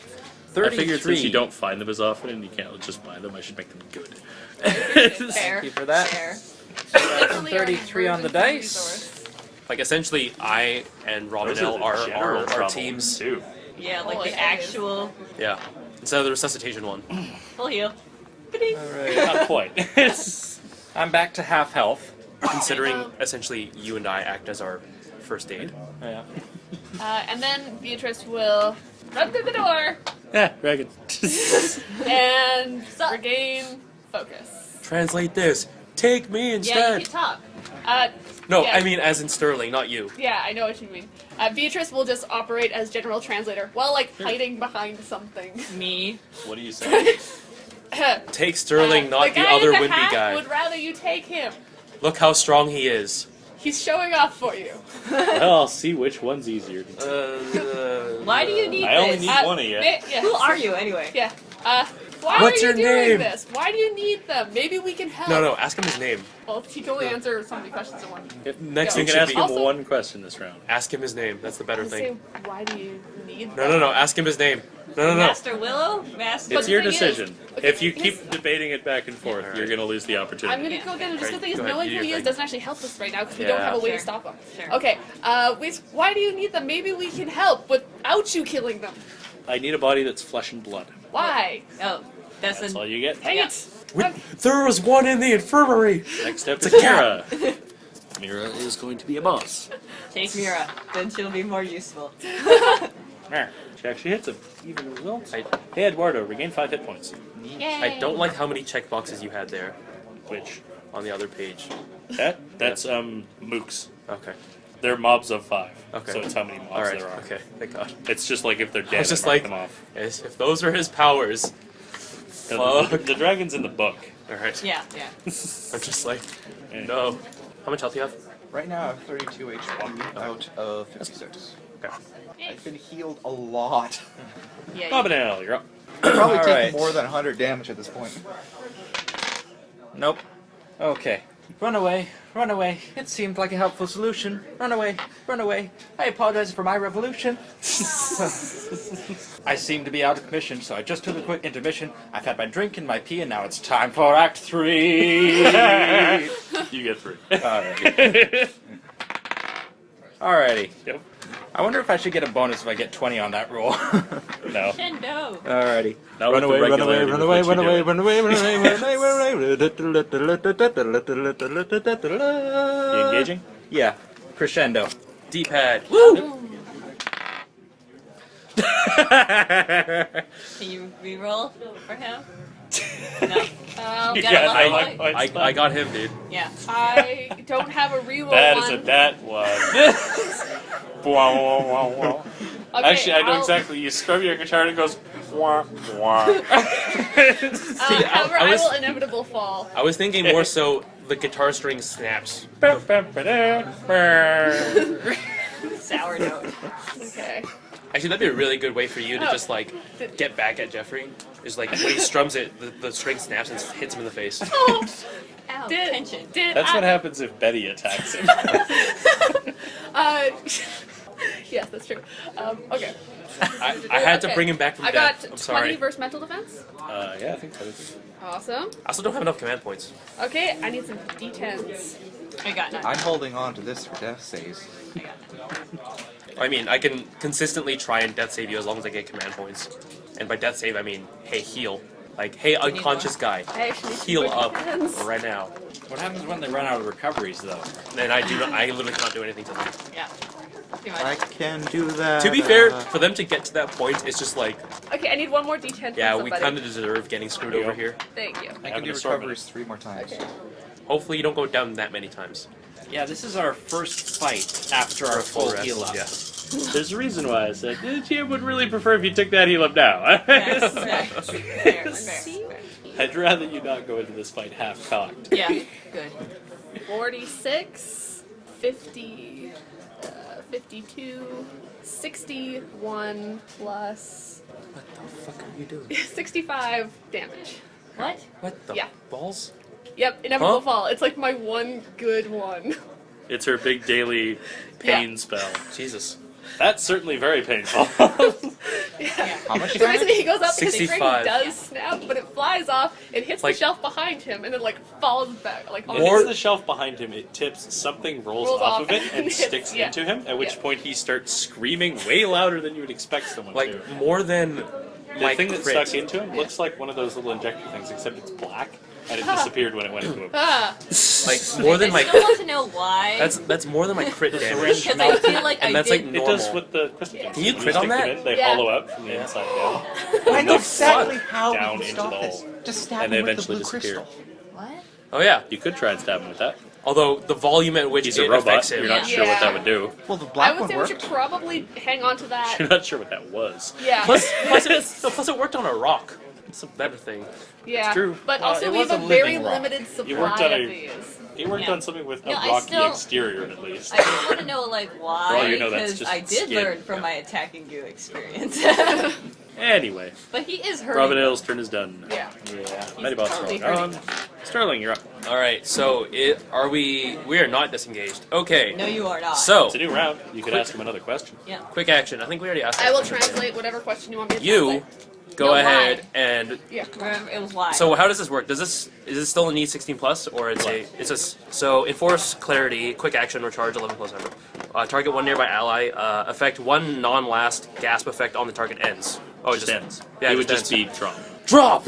I figured since you 33. don't find them as often and you can't just buy them, I should make them good. Fair. Thank you for that. Fair. That's 33 on the dice. Resource. Like essentially, I and Robinell are teams. too. Yeah, like Holy the Hades. actual Yeah, instead of the resuscitation one. full heal. Ba-ding. Not quite. I'm back to half health. Considering essentially you and I act as our first aid. Yeah. And then Beatrice will run through the door Yeah, dragon. and regain focus. Translate this. Take me Yeah, instead. you can talk. No, yeah. I mean as in Sterling, not you. Yeah, I know what you mean. Beatrice will just operate as general translator while like hiding behind something. Me. What do you say? Take Sterling, not the guy other in the wimpy hat guy. would rather you take him. Look how strong he is. He's showing off for you. Well, I'll see which one's easier. Why do you need I only this? need one of you. Yeah. Who are you anyway? Yeah. Why What's are you your doing name? this? Why do you need them? Maybe we can help. No, ask him his name. Well, he can only answer so many questions in one. Next You thing can should ask be him Also- one question this round. ask him his name. That's the better Say, thing. why do you need No. Ask him his name. No. Master Willow? Master. But It's the your thing is- decision. okay, If you his- keep debating it back and forth, Alright. you're going to lose the I'm opportunity. gonna go again. Just the thing is, Go ahead, knowing do who he your is thing. doesn't actually help us right now because we Yeah. don't have a way to Sure. stop him. Sure. Okay. Why do you need them? Maybe we can help without you killing them. I need a body that's flesh and blood. Why? Oh, that's That's a. all you get. Dang it! There was one in the infirmary. Next step It's is a cat. Mira. Mira is going to be a boss. Take Mira, then she'll be more useful. There. She actually hits him. Even results. Hey, Eduardo, regain 5 hit points. I don't like how many checkboxes you had there Which, on the other page. that's mooks. Okay. They're mobs of 5. Okay. So it's how many mobs All right. there are. Okay. Thank God. It's just like if they're dead, was just I mark like- them off. Yes, if those are his powers. No, Fuck. the dragon's in the book. All right. Yeah. I'm just like, no. How much health do you have? Right now I have 32 HP out of 56. Okay. I've been healed a lot. Yeah. Bobanel, you're up. Probably taking Alright. more than 100 damage at this point. Nope. Okay. Run away. Run away. It seemed like a helpful solution. Run away. Run away. I apologize for my revolution. I seem to be out of commission, so I just took a quick intermission. I've had my drink and my pee, and now it's time for Act 3. You get 3. Alrighty. Alrighty. Yep. I wonder if I should get a bonus if I get 20 on that roll. No. No. Alrighty. Not Run with the away, run away, regularity run with away, which run you do away, it. run away, run away, run away. You engaging? Yeah. Crescendo. D-pad. Can you re-roll for him? No. You got a got level luck one? points. I got him, dude. Yeah. I don't have a reroll That is one. a dat one. Wah, wah, wah, wah. Okay, Actually, I know I'll- exactly. You scrub your guitar and it goes wah wah. However, I I was- will inevitable fall. I was thinking more so the guitar string snaps. Sourdough. Okay. Actually, that'd be a really good way for you to Oh. just like get back at Jeffrey. Is like when he strums it, the string snaps and hits him in the face. Oh, Ow, did, tension. did That's I, what happens if Betty attacks him. yes, that's true. Okay. I had to Okay. bring him back from I death. got I'm 20 sorry. versus mental defense. Yeah, I think that is. Awesome. I also don't have enough command points. Okay, I need some d10s. I got none. I'm holding on to this for death saves. I mean, I can consistently try and death save you as long as I get command points. And by death save, I mean, hey, heal. Like, hey, unconscious guy, I actually need heal more up d10s. right now. What happens when they run out of recoveries, though? And I literally cannot do anything to them. Yeah. Pretty I much. can do that. To be fair, for them to get to that point, it's just like, Okay, I need one more d10 yeah, from we somebody. kind of deserve getting screwed over here. Thank you. I can Having do a storm recoveries 3 more times. Okay. Hopefully you don't go down that many times. Yeah, this is our first fight after our For a full full heal rest, up. yeah. There's a reason why I said GM would really prefer if you took that heal up now. Fair. I'd rather you not go into this fight half cocked. Yeah. Good. 46, 50, 52, 61 plus What the fuck are you doing? 65 damage. What? What the Yeah. balls? Yep, inevitable Huh? fall. It's like my one good one. It's her big daily pain spell. Jesus. That's certainly very painful. Yeah. How much So basically, damage? he goes up, his string 65. does snap, but it flies off, it hits Like- the shelf behind him, and then like falls back. Like on It Or- hits the shelf behind him, it tips, something rolls off of it and hits- sticks yeah. into him, at which Yeah. point he starts screaming way louder than you would expect someone Like, to. more than The my thing that crit. stuck into him looks like one of those little injector things, except it's black, and it disappeared when it went into him. Ah, Like, more than I my... still want to know why. That's more than my crit damage. Because I feel like And I that's did. like It normal. does with the crystal gems. Can you When crit on stick them that? in, they Yeah. hollow out from the inside down. I know exactly how we down can into stop the this. hole. Just stab And they him with the eventually blue disappear. crystal. What? Oh yeah. You could try and stab him with that. Although the volume at which He's it a robot. affects him. You're not Yeah. sure what that would do. Well, the I black would one say we should worked. probably hang on to that. You're not sure what that was. Yeah. Plus it worked on a rock. It's a better thing. Yeah, true. but Well, also it we have was a a very living rock. limited supply You worked on of a- these. You worked Yeah. on something with a No, I rocky still- exterior, at least. I just want to know like For why, all you know, that's because just I did skin. learn from Yeah. my attacking goo experience. Anyway, But he is hurting. Robinel's turn is done. Yeah. Yeah. Mighty Boss totally Sterling. hurting. Sterling, you're up. All right. So we are not disengaged. Okay. No, you are not. So It's a new round. You could Quick. ask him another question. Yeah. quick action. I think we already asked. I that will question. translate whatever question you want me to You translate. go No, ahead why? and. Yeah. Remember, it was why. So how does this work? Is this still a need 16 plus or it's a so enforce clarity, quick action, or charge 11 plus ever. Target one nearby ally. Effect one non-last gasp effect on the target ends. Oh, it Just ends. Yeah, It it would just just be drop. drop.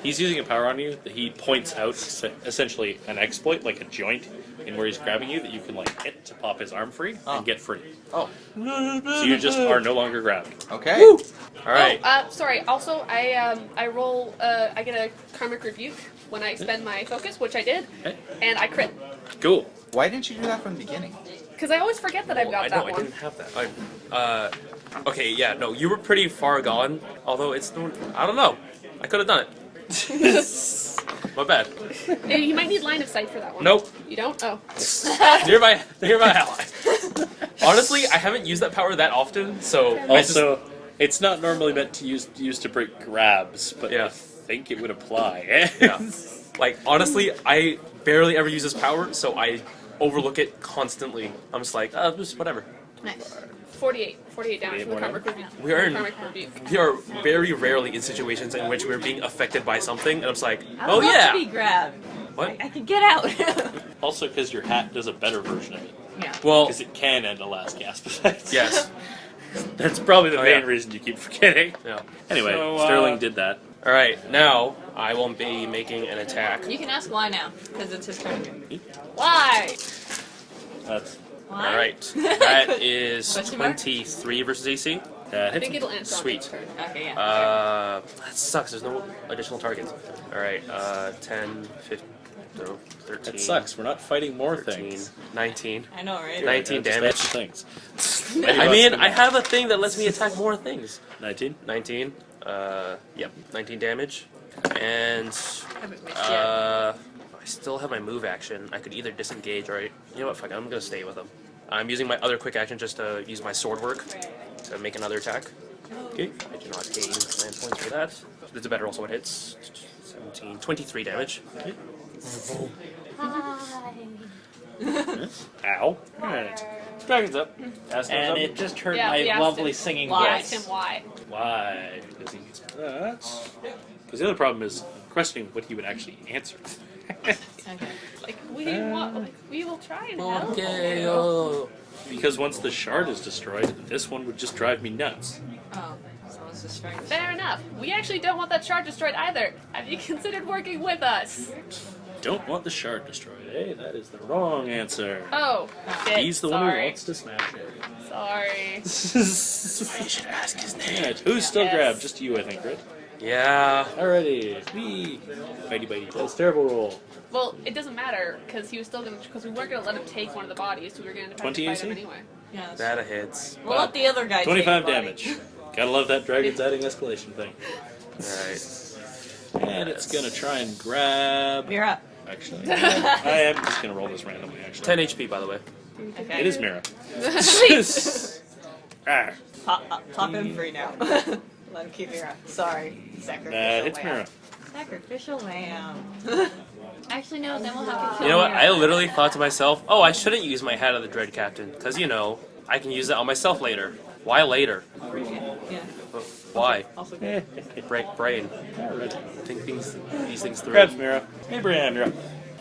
He's using a power on you that he points out essentially an exploit, like a joint, in where he's grabbing you that you can like hit to pop his arm free and get free. Oh, So you just are no longer grabbed. okay. All right. Oh, sorry. Also, I roll. I get a karmic rebuke when I expend my focus, which I did, Okay. and I crit. Cool. Why didn't you do that from the beginning? Because I always forget that I've got I that know I one. didn't have that. Okay, yeah, no, you were pretty far gone. Although I don't know. I could have done it. My bad. You might need line of sight for that one. Nope. You don't? Oh. Nearby ally. Honestly, I haven't used that power that often, so I just- Also, it's not normally meant to use to break grabs, but Yeah. I think it would apply. yeah. Like honestly, I barely ever use this power, so I overlook it constantly. I'm just like, just whatever. Nice. 48 damage from the whatever. karmic rebuke. We are in- Karmic rebuke. We are very rarely in situations in which we're being affected by something, and I'm just like, I oh would love yeah. to be grabbed. What? I could get out. Also, because your hat does a better version of it, yeah. Well, because it can end a last gasp effect. yes. That's probably the Oh, main yeah. reason you keep forgetting. Yeah. Anyway, So, Sterling did that. All right, now I will be making an attack. You can ask why now, because it's his turn. Why? That's Why? All right, that is Question mark? 23 versus AC. that I hits think him. it'll answer on Sweet. its turn. Okay, yeah. That sucks. There's no additional targets. All right, 10, 15, no, 13. That sucks. We're not fighting more 13, things. 19. I know, right? 19 Just damage. extra things. I mean, I have a thing that lets me attack more things. 19. 19. Yep, 19 damage. And Haven't missed yet. I still have my move action. I could either disengage or you know what? Fuck it, I'm gonna stay with him. I'm using my other quick action just to use my sword work to make another attack. Okay. I do not gain command points for that. It's a better also it hits. 17, 23 damage. Ow. Alright. Dragon's up. Ask him And something. it just heard Yeah, my we asked lovely him. singing Why? Ask him voice. why. Why? Because he needs that. Because the other problem is questioning what he would actually answer. Okay. Like we will try and help. Okay. Oh. Because once the shard is destroyed, this one would just drive me nuts. Oh, so it's just trying to. Fair enough. We actually don't want that shard destroyed either. Have you considered working with us? Don't want the shard destroyed, eh? That is the wrong answer. Oh, shit. He's the one who Sorry. wants to smash it. Sorry. You should ask his name. Who's still Yes. grabbed? Just you, I think, right? Yeah. Alrighty. Wee. Bitey bitey. That's a terrible roll. Well, it doesn't matter because he was still gonna because we weren't gonna let him take one of the bodies, so we were gonna have to 20 fight him AC? anyway. Yeah, that's That hits. We'll let the other guy 25 take the body. damage. Gotta love that dragon's adding escalation thing. Alright. And it's gonna try and grab. Mira. Actually, I am just gonna roll this randomly. Actually, 10 HP, by the way. Okay. It is Mira. Ah, Pop him free now. Let him keep Mira. Sorry. Sacrificial it's lamb. Mira. Sacrificial lamb. Actually, no, then we'll have to kill You know what? Mira. I literally thought to myself, oh, I shouldn't use my Hat of the Dread Captain, because, you know, I can use it on myself later. Why later? Yeah. Why? Also good. Break brain. Alright. Think these things through. Grabs Mira. Hey, Brian, you're up.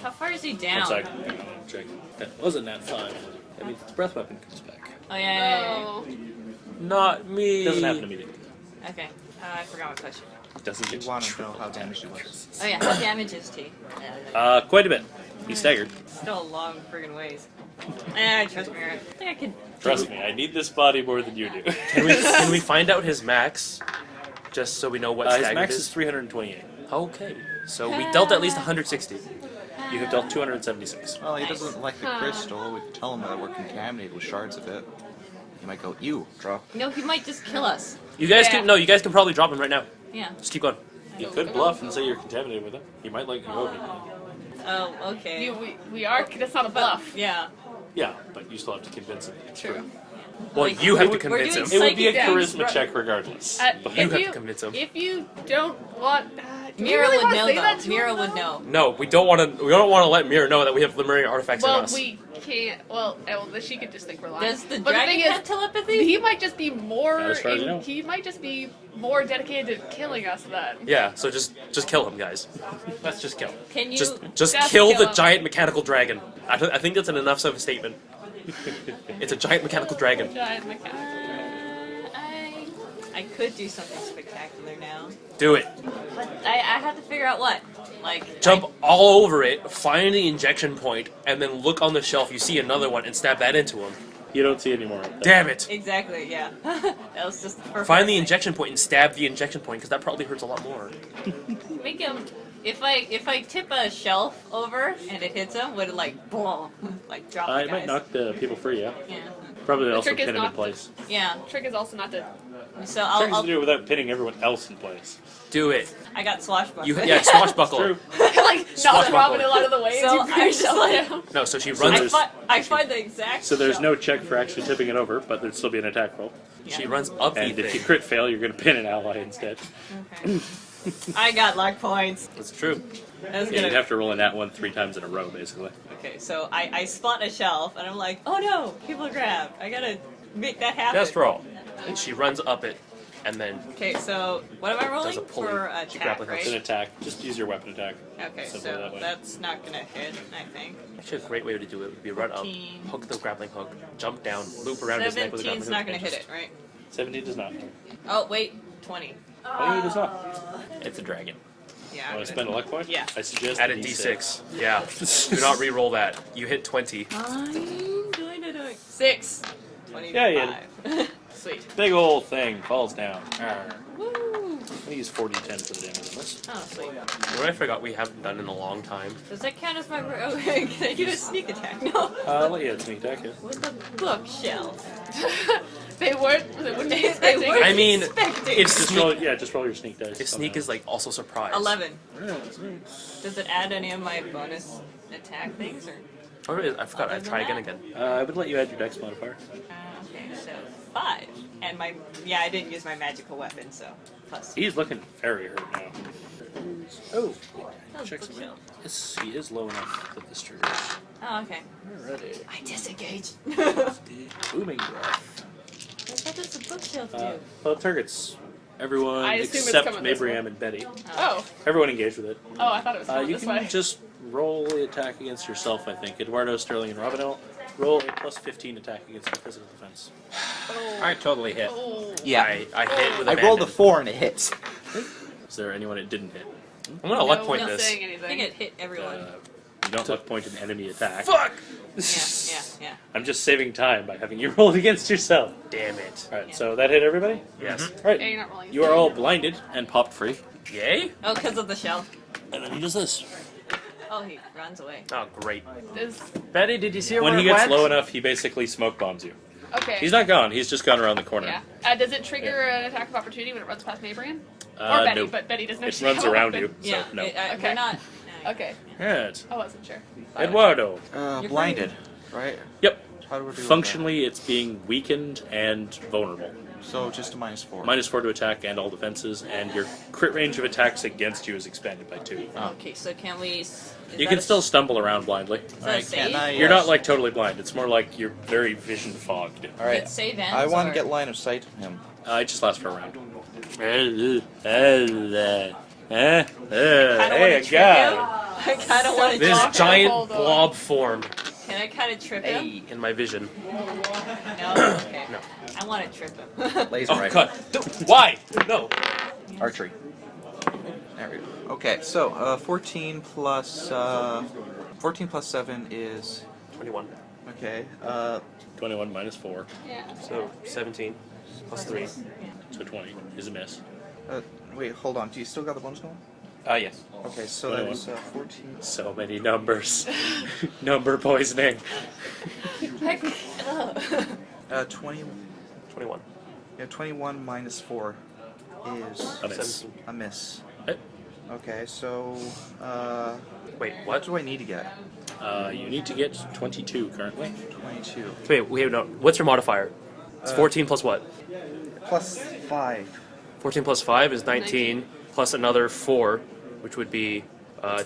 How far is he One down? sec. Check. That wasn't that 5. That means its breath weapon comes back. Oh, yeah. Oh. Not me. Doesn't happen immediately. Okay. I forgot my question. Doesn't You get want to know how damaged it was. Oh, yeah. How damage is T? quite a bit. He's staggered. Still a long friggin' ways. I trust Mira. I think I could. Trust me, I need this body more than you do. Can we find out his max? Just so we know what His staggered max is? is 328. Okay. So we dealt at least 160. You have dealt 276. Well, he doesn't like the crystal. We could tell him that we're contaminated with shards of it. He might go, ew, drop. No, he might just kill us. You guys Yeah. can probably drop him right now. Yeah. Just keep going. You could bluff and say you're contaminated with him. He might let you go. Oh, okay. We are. That's not a bluff. Yeah. Yeah, but you still have to convince him. True. Well, Like, you have to we're convince him. doing It would be a Psychic charisma dance. check regardless. You If have to convince him. If you don't want, do you Mira really would wanna know say that though. to Mira him, would though? know. No, we don't want to. We don't want to let Mira know that we have Lemurian artifacts in Well, us. we can't. Well, she could just think we're lying. Does the but dragon the thing have is, telepathy? he might just be more. Not as far as I know. He might just be more dedicated to killing us then. Yeah. So just kill him, guys. Let's just kill him. Can you? Just Just kill kill the him. giant mechanical dragon. I think that's an enough of a statement. It's a giant mechanical dragon. Giant mechanical. I could do something spectacular now, Do it. but I have to figure out what. Like Jump all over it, find the injection point, and then look on the shelf. You see another one, and stab that into him. You don't see any more. Damn it! Exactly. Yeah. That was just the perfect. Find the thing. injection point and stab the injection point, because that probably hurts a lot more. Make him. If I tip a shelf over and it hits him, would it like boom, like drop the It might guys? knock the people free, yeah. Yeah. Probably also trick is pin him in not place. Yeah. Trick is also not to. So Trick is I'll to do it without pinning everyone else in place. Do it. I got swashbuckler. Swashbuckle. True. like not Robin a lot of the way. So as you I just like No, so she So runs. there's- I find the exact. So there's shelf. no check for actually tipping it over, but there'd still be an attack roll. She runs up the And if you thing. crit fail, you're going to pin an ally instead. Okay. I got luck points. That's true. That's Yeah, gonna. you'd have to roll in that one 3 times in a row, basically. Okay, so I spot a shelf and I'm like, oh no, people grab. I gotta make that happen. Best roll. And she runs up it, and then Okay, so what am I rolling does a pulley. for She attack, grappling It's an right? attack. Just use your weapon attack. Okay, Simple so that way. that's not gonna hit, I think. actually a great way to do it would be run up, 14. hook the grappling hook, jump down, loop around his neck with a grappling 17's hook. not gonna and hit just- it, right? 17 does not. Oh wait, 20. Oh, it does not. It's a dragon. Yeah. Want to spend a luck point? Yeah. I suggest Add a d6. Yeah. Do not re-roll that. You hit 20. I'm doing it. 6. 25. Yeah, yeah. Sweet. Big old thing falls down. Woo! I'm going to use 4d10 for the damage on this. Oh, sweet. What I forgot we haven't done in a long time. Does that count as my... Oh, can I do a sneak attack? No. I'll let you add sneak attack, yeah. With the bookshelf. They wouldn't be They expecting weren't I mean, expecting. if Just sneak, roll, just roll your sneak dice. if sneak is like also surprise. 11. Yeah, Does it add any of my bonus attack things, or? Oh, it is. I forgot. I try again. I would let you add your dex modifier. Okay, so 5. And my... Yeah, I didn't use my magical weapon, so... Plus. He's looking very hurt now. Oh, Oh, check some bookshelf. Yes, he is low enough that this triggers. Oh, okay. Alrighty. I disengage. Booming breath. What does the bookshelf do? Well, it targets everyone I assume it's except coming this Mabriam and Betty. Oh, Everyone engaged with it. I thought it was coming You this can way. just roll the attack against yourself, I think. Eduardo, Sterling, and Robinell. Roll a plus 15 attack against your physical defense. I totally hit. Oh. Yeah. I hit with I abandon. rolled a 4 and it hits. Is there anyone it didn't hit? I'm gonna luck No point one's this. saying I think anything. it hit everyone. You don't luck point an enemy attack. Fuck! Yeah. I'm just saving time by having you roll it against yourself. Damn it. Alright, so that hit everybody? Yes. Yeah, Alright. you're not rolling. You are all blinded and popped free. Yay? Oh, because of the shell. And then he does this. Oh, he runs away. Oh, great. Is- Betty, did you see When where he it gets went? low enough, he basically smoke bombs you. okay. He's not gone, he's just gone around the corner. Yeah. Does it trigger an attack of opportunity when it runs past Mabrian? Or Betty, no. but Betty doesn't It actually runs have a around weapon. you, so no. Okay. We're not. Okay. Right. I wasn't sure. Eduardo. You're Blinded, right? Yep. How do we do with Functionally, it's being weakened and vulnerable. that? So just a -4. -4 to attack and all defenses, and your crit range of attacks against you is expanded by 2. Okay, so can we? You can still stumble around blindly. Is that a Alright, save? can I, You're not like totally blind. It's more like you're very vision fogged. Alright. Good save ends, I want or- to get line of sight of him. It just lasts for a round. I Hey, wanna trip him. I kind of want to. This Drop it, giant hold on. blob form Can I kind of trip him? in my vision. No. Okay. No. I want to trip him. Laser Oh, rifle. God. Why? No. Archery. There we go. Okay, so 14 plus 7 is 21. okay. 21 -4, Yeah. So 17 plus 3. so 20 is a miss. Wait, hold on. Do you still got the bonus going? Yes. Okay, so that is 14. So many numbers. Number poisoning. Heck. 20. 21. Yeah, 21 -4. is A miss. a miss. Okay. Okay, so Wait, what what? do I need to get? You need to get 22 currently. 22 Wait, no. What's your modifier? It's 14 plus what? plus 5. 14 plus 5 is 19, plus another 4, which would be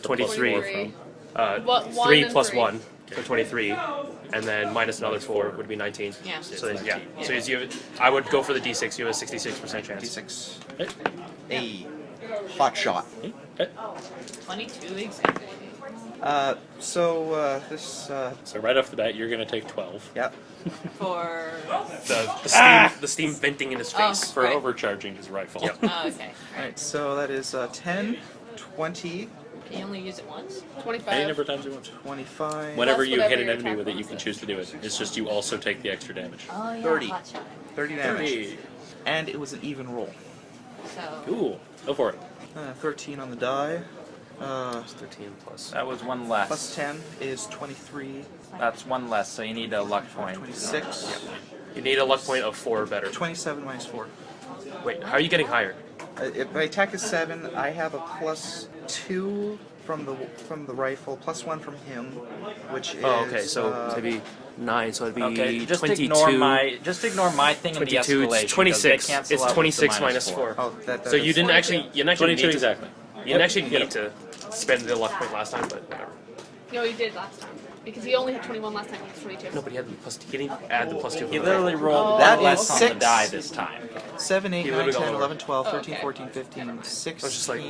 23. 23. 3 and plus 3. 1, so 23. And then minus another 4 would be 19. Yeah. So then, yeah. So I would go for the d6. You have a 66% chance. D6. Okay. A hot shot. Okay. 22 exactly. So right off the bat, you're going to take 12 Yep. For The steam venting in his face. for Right. overcharging his rifle. Yep. oh, okay. Alright, so that is 10, 20, Can you only use it once? 25. Any number of times you want. 25, Whenever Plus you whatever hit an your enemy attack with it, you bonus can is. choose to do it. It's just you also take the extra damage. Oh yeah. 30. Hot shot. 30 damage. 30. And it was an even roll. So Cool. Go for it. 13 on the die. 13 plus. That was one less. Plus 10 is 23, That's one less, so you need a luck point. 26, You need a luck point of 4 or better. 27 minus 4. Wait, how are you getting higher? If my attack is 7, I have a plus 2 from the rifle, plus 1 from him, which is. Oh, okay, so maybe 9, so it'd be Okay, just 22. ignore my thing in the 22, escalation. it's 26. 'cause they cancel It's out with the 26 minus minus 4. Oh, that So you is- didn't actually 22 need to, exactly. you didn't actually need to spend the luck point last time, but whatever. No, he did last time. Because he only had 21 last time, he was 22. No, but he had the plus. He didn't add the plus 2. He literally rolled That one less is on the 6. die this time. 7, 8, He 9, literally got 10, lower. 11, 12, 13, okay. 14, 15, 16, I was just like,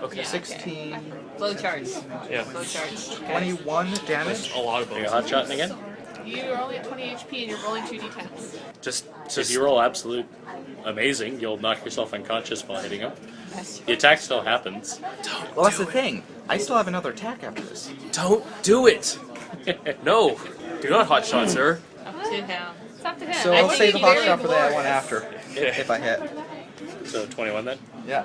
okay. 16, blow charts. Yeah. Blow charts. 21 damage. A lot of You're bones. hot shotting again. You're only at 20 HP and you're rolling 2d10s. If you roll absolute amazing, you'll knock yourself unconscious while hitting him. The attack still happens. Well, that's the thing. I still have another attack after this. Don't do it. No, do not hot shot, sir. Up to him. It's up to him. So I I'll think save the he's hot very shot for that one glorious. after, if I hit. So 21 then. Yeah.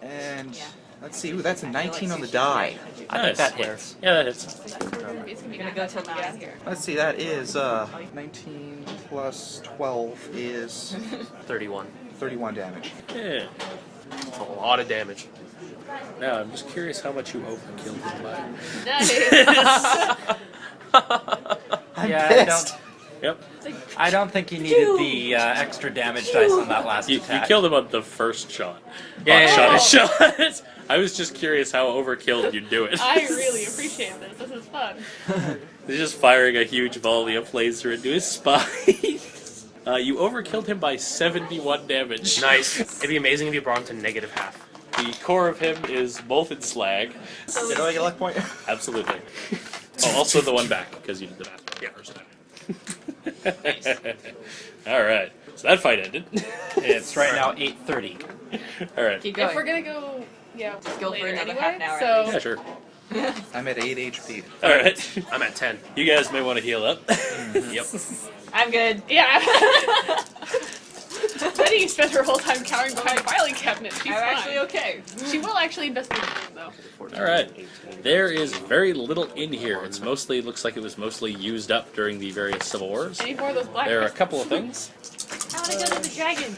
And let's see. Ooh, that's a 19 on the die. I think that hits. Yeah, that hits. It's gonna be Gonna go till 9. here. Let's see. That is 19 plus 12 is 31. 31 damage. Yeah. That's a lot of damage. Now I'm just curious how much you overkilled him by. Nice. I'm Yeah, pissed. Yep. I don't think you needed the extra damage dice on that last You attack. killed him on the first shot. Yeah, Hot shot is shot. I was just curious how overkilled you'd do it. I really appreciate this. This is fun. He's just firing a huge volley of laser into his spine. You overkilled him by 71 damage. Nice. It'd be amazing if you brought him to negative half. The core of him is molten slag. Did I get a luck point? Absolutely. Oh, also the one back, because you did the math the first time. Alright. So that fight ended. It's right now 8:30. Alright. Keep If we're going. gonna go, yeah, Go for later another anyway, half an hour at So Yeah, sure. I'm at 8 HP. Alright. I'm at 10. You guys may want to heal up. Yep. I'm good. yeah. Betty spent her whole time cowering behind a filing cabinet. She's I'm fine. actually okay. She will actually investigate the room, though. Alright. There is very little in here. It's mostly, looks like it was mostly used up during the various civil wars. Any more of those black There are a crystals? couple of things. I want to go to the dragon.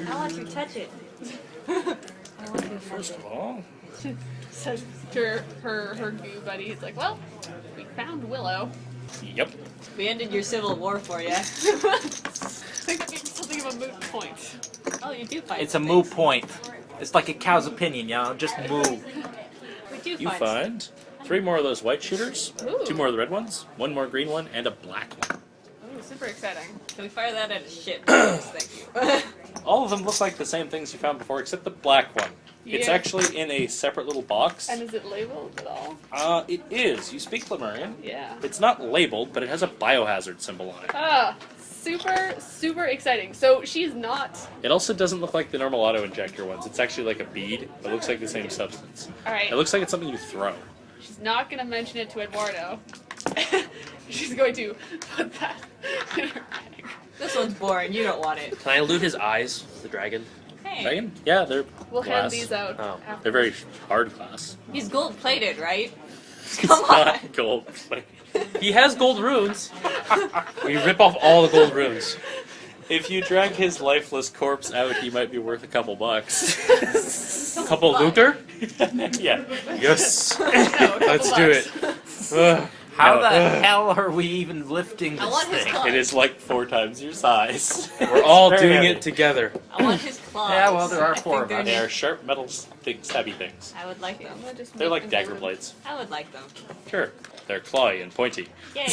I want to touch it. First of all, Says to her goo buddy, he's like, well, we found Willow. yep. We ended your civil war for you. I think that means something of a moot point. Oh, you do find It's a some moo things. point. It's like a cow's opinion, you know, just moo. We do You find. find 3 more of those white shooters, Ooh. 2 more of the red ones, 1 more green one, and a black one. Ooh, super exciting. Can we fire that at a ship? Thank you. All of them look like the same things you found before, except the black one. It's Yeah. actually in a separate little box. And is it labeled at all? It is. You speak Lemurian. Yeah. It's not labeled, but it has a biohazard symbol on it. Ah, super exciting. So she's not. It also doesn't look like the normal auto-injector ones. It's actually like a bead. It looks like the same substance. All right. It looks like it's something you throw. She's not gonna mention it to Eduardo. She's going to put that in her bag. This one's boring. You don't want it. Can I loot his eyes, the dragon? Hey, Dragon? Yeah, they're We'll glass. hand these out. Oh. after. They're very hard glass. he's gold plated, right? It's Come on. not gold. He has gold runes. We rip off all the gold runes. If you drag his lifeless corpse out, he might be worth a couple bucks. Couple lucre? Yeah. Yes. No, a couple Let's do bucks. it. Ugh. How No. the hell are we even lifting I this want his thing? claws. It is like 4 times your size. We're all Very doing heavy. it together. I want his claws. Yeah, well, there are I think 4 of they're us. They are sharp metal things, heavy things. I would like them. I'm gonna just They're make like them dagger go- blades. I would like them. Sure. They're clawy and pointy. Yay.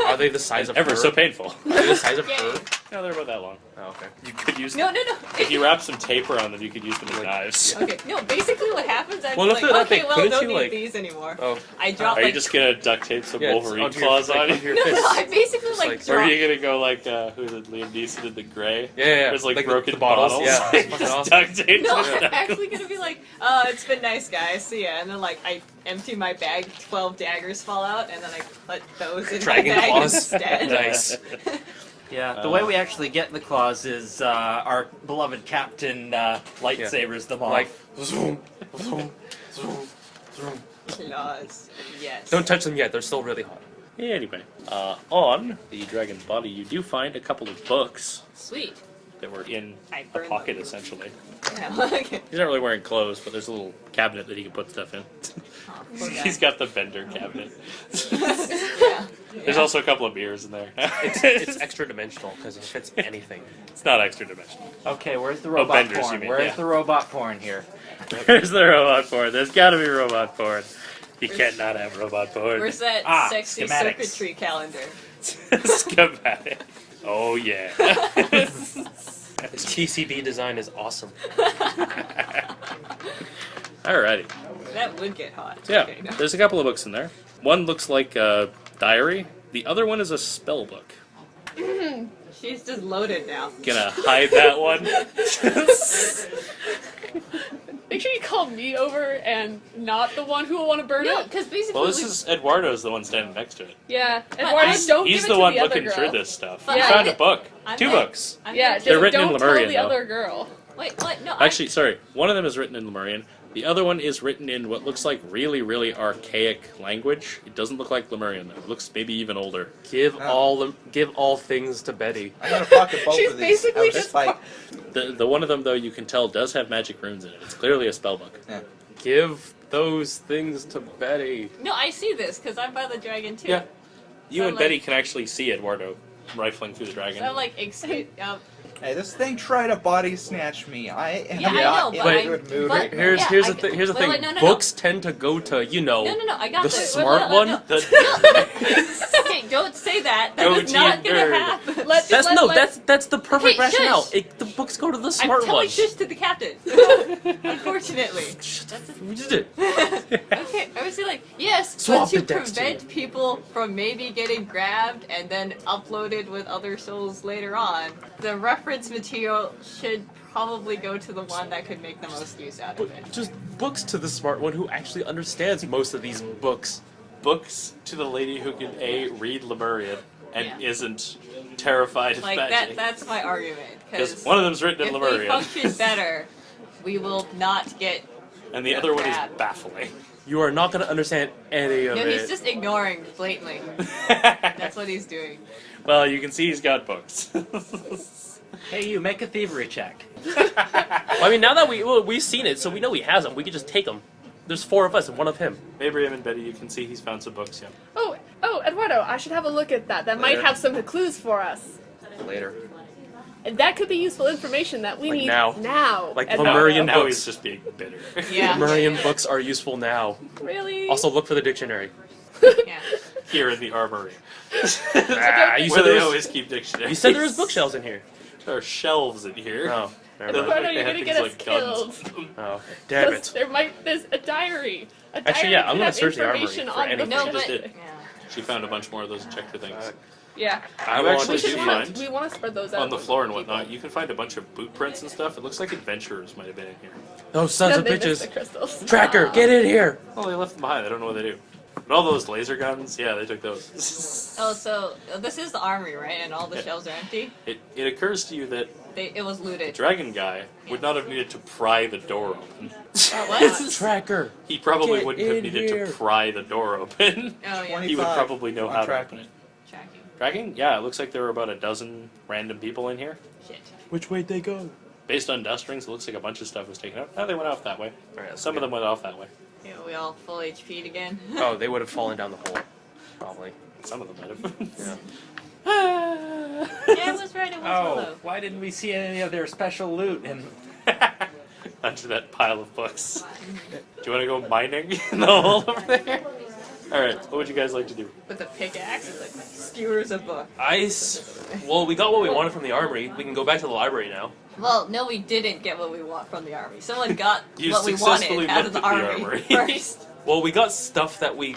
Are they the size of Ever her? so painful. Are they the size of Yay. her? No, they're about that long. Oh, okay. You could use No, them. no, no. If you wrap some tape around them, you could use them as knives. Okay, no, basically what happens, I'm Well, if like, they're that okay, big, well, couldn't don't you, need like- these anymore. Oh. I drop Are like... you just gonna duct tape some Yeah, Wolverine onto your- claws like, on you? onto your No, no, fists. I basically Just like like- Or are drop... you gonna go like, who did Liam Neeson in The Grey? Yeah, yeah, yeah. There's like the- broken the bottles. bottles. Yeah, it's fucking Just awesome. duct tape No, to the I'm knuckle. actually gonna be like, oh, it's been nice, guys, see ya. And then like, I empty my bag, 12 daggers fall out, and then I put those in Dragon my bag claws. instead. Nice. Yeah, the way we actually get the claws is our beloved captain lightsabers them off. Like, zoom, zoom, zoom, zoom. Claws, yes. Don't touch them yet. They're still really hot. Anyway, on the dragon's body, you do find a couple of books Sweet. that were in I a burned pocket, them. essentially. Yeah, okay. He's not really wearing clothes, but there's a little cabinet that he can put stuff in. Oh, poor guy. He's got the vendor cabinet. Yeah. There's also a couple of beers in there. It's extra dimensional because it fits anything. It's not extra dimensional. Okay, where's the robot benders, you porn? mean, Where's yeah. the robot porn here? There's the robot porn. There's gotta be robot porn. You can't not have robot porn. Where's that sexy schematics. circuitry calendar? Schematic. Oh yeah. This PCB design is awesome. Alrighty. That would get hot. Yeah, Okay, no. there's a couple of books in there. One looks like a diary. The other one is a spell book. She's just loaded now. Gonna hide that one. Make sure you call me over and not the one who will want to burn No, it. because basically... Well, this is Eduardo's the one standing next to it. Yeah, But Eduardo, I'm- don't He's give it the to one the other looking girl. through this stuff. But He I found a did- book. I'm 2 not- books. I'm Yeah, gonna just They're check- written in don't Lemurian, tell the though. other girl. Wait, what? No, Actually, sorry. One of them is written in Lemurian. The other one is written in what looks like really, really archaic language. It doesn't look like Lemurian, though. It looks maybe even older. Give all things to Betty. I'm gonna pocket both She's of these basically out of just spite. The one of them, though, you can tell does have magic runes in it. It's clearly a spell book. Yeah. Give those things to Betty. No, I see this because I'm by the dragon too. Yeah. You So, and like- Betty can actually see Eduardo rifling through the dragon. So I'm like, Hey, this thing tried to body snatch me. I am Yeah, I not know, in but a good mood but- right now. Here's Yeah, here's I- the here's the wait, thing. wait, no, no, Books tend to go to no, I got the this. smart Wait, one. no. Okay, don't say that. Go That is to not your gonna nerd. happen. That's the perfect Okay, rationale. shush. The books go to the I'm smart telling one. shush to the captain. Unfortunately. We did it. Okay, I was like, yes, Swap but to the decks prevent too. people from maybe getting grabbed and then uploaded with other souls later on, the reference material should probably go to the one that could make the most use out of it. But just books to the smart one who actually understands most of these books. Books to the lady who can A, read Lemurian and Yeah. isn't terrified of Like magic. that's my argument. Because one of them's written in if we Lemurian, function better, we will not get. and the other one is Bad. baffling. You are not going to understand any of No, it. he's just ignoring blatantly. That's what he's doing. Well, you can see he's got books. Hey, you make a thievery check. I mean, now that we've seen it, so we know he has them. We can just take them. There's 4 of us and 1 of him. Abraham and Betty, you can see he's found some books, yeah. Oh, Eduardo, I should have a look at that. That might Later. have some clues for us. Later. And that could be useful information that we Like need now. Like Eduardo. Lemurian now books. he's just being bitter. Yeah. Lemurian books are useful now. Really? Also, look for the dictionary. Yeah. Here in the Armory. You Where said they there was, always keep dictionaries. you said there was bookshelves in here. There are shelves in here. Oh, never They look mind. Eduardo, like they you're have gonna things get us like guns. killed. Oh, okay. Damn Plus, it. there's a diary. A Actually, diary yeah, could I'm gonna have search the Armory information for on the anything. No, She just but did. yeah. She found a bunch more of those and checked her things. Yeah. I You want actually We to should do want, find we want to spread those out on the among floor and people. whatnot. You can find a bunch of boot prints and stuff. It looks like adventurers might have been in here. Those sons No, of they missed the bitches. crystals. Tracker, get in here. Oh, they left them behind. I don't know what they do. But all those laser guns, yeah, they took those. Oh, so this is the armory, right? And all the shelves are empty. It occurs to you that It was the looted. dragon guy would not have needed to pry the door open. What? Tracker. He probably Get wouldn't have in needed here. to pry the door open. Oh yeah. He would probably know on how to tracking. open it. Tracking. Tracking? Yeah, it looks like there were about a dozen random people in here. Shit. Which way'd they go? Based on dust rings, it looks like a bunch of stuff was taken out. Oh, they went off that way. Alright, Some of them went off that way. Yeah, we all full HP'd again. Oh, they would have fallen down the hole. Probably. Some of them might have. Yeah. Yeah, I was right. It was Oh, Willow. why didn't we see any of their special loot? And Under that pile of books. Do you want to go mining in the hole over there? Alright, what would you guys like to do? With a pickaxe, it's like skewers a book. Well, we got what we wanted from the armory. We can go back to the library now. Well, no, we didn't get what we want from the army. Someone got You what we successfully wanted out of looked the at the army armory. first. Well, we got stuff that we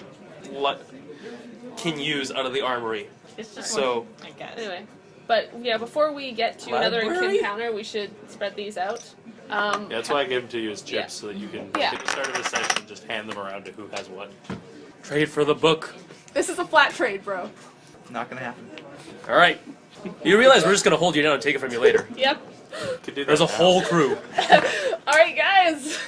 can use out of the armory. It's just So- I guess. Anyway, but yeah, before we get to another Library? encounter, we should spread these out. Yeah, that's why I gave them to you as chips, Yeah. so that you can, Yeah. at the start of the session, just hand them around to who has what. Trade for the book. This is a flat trade, bro. Not gonna happen. All right. You realize we're just gonna hold you down and take it from you later. Yep. Could do that There's a now. whole crew. All right, guys.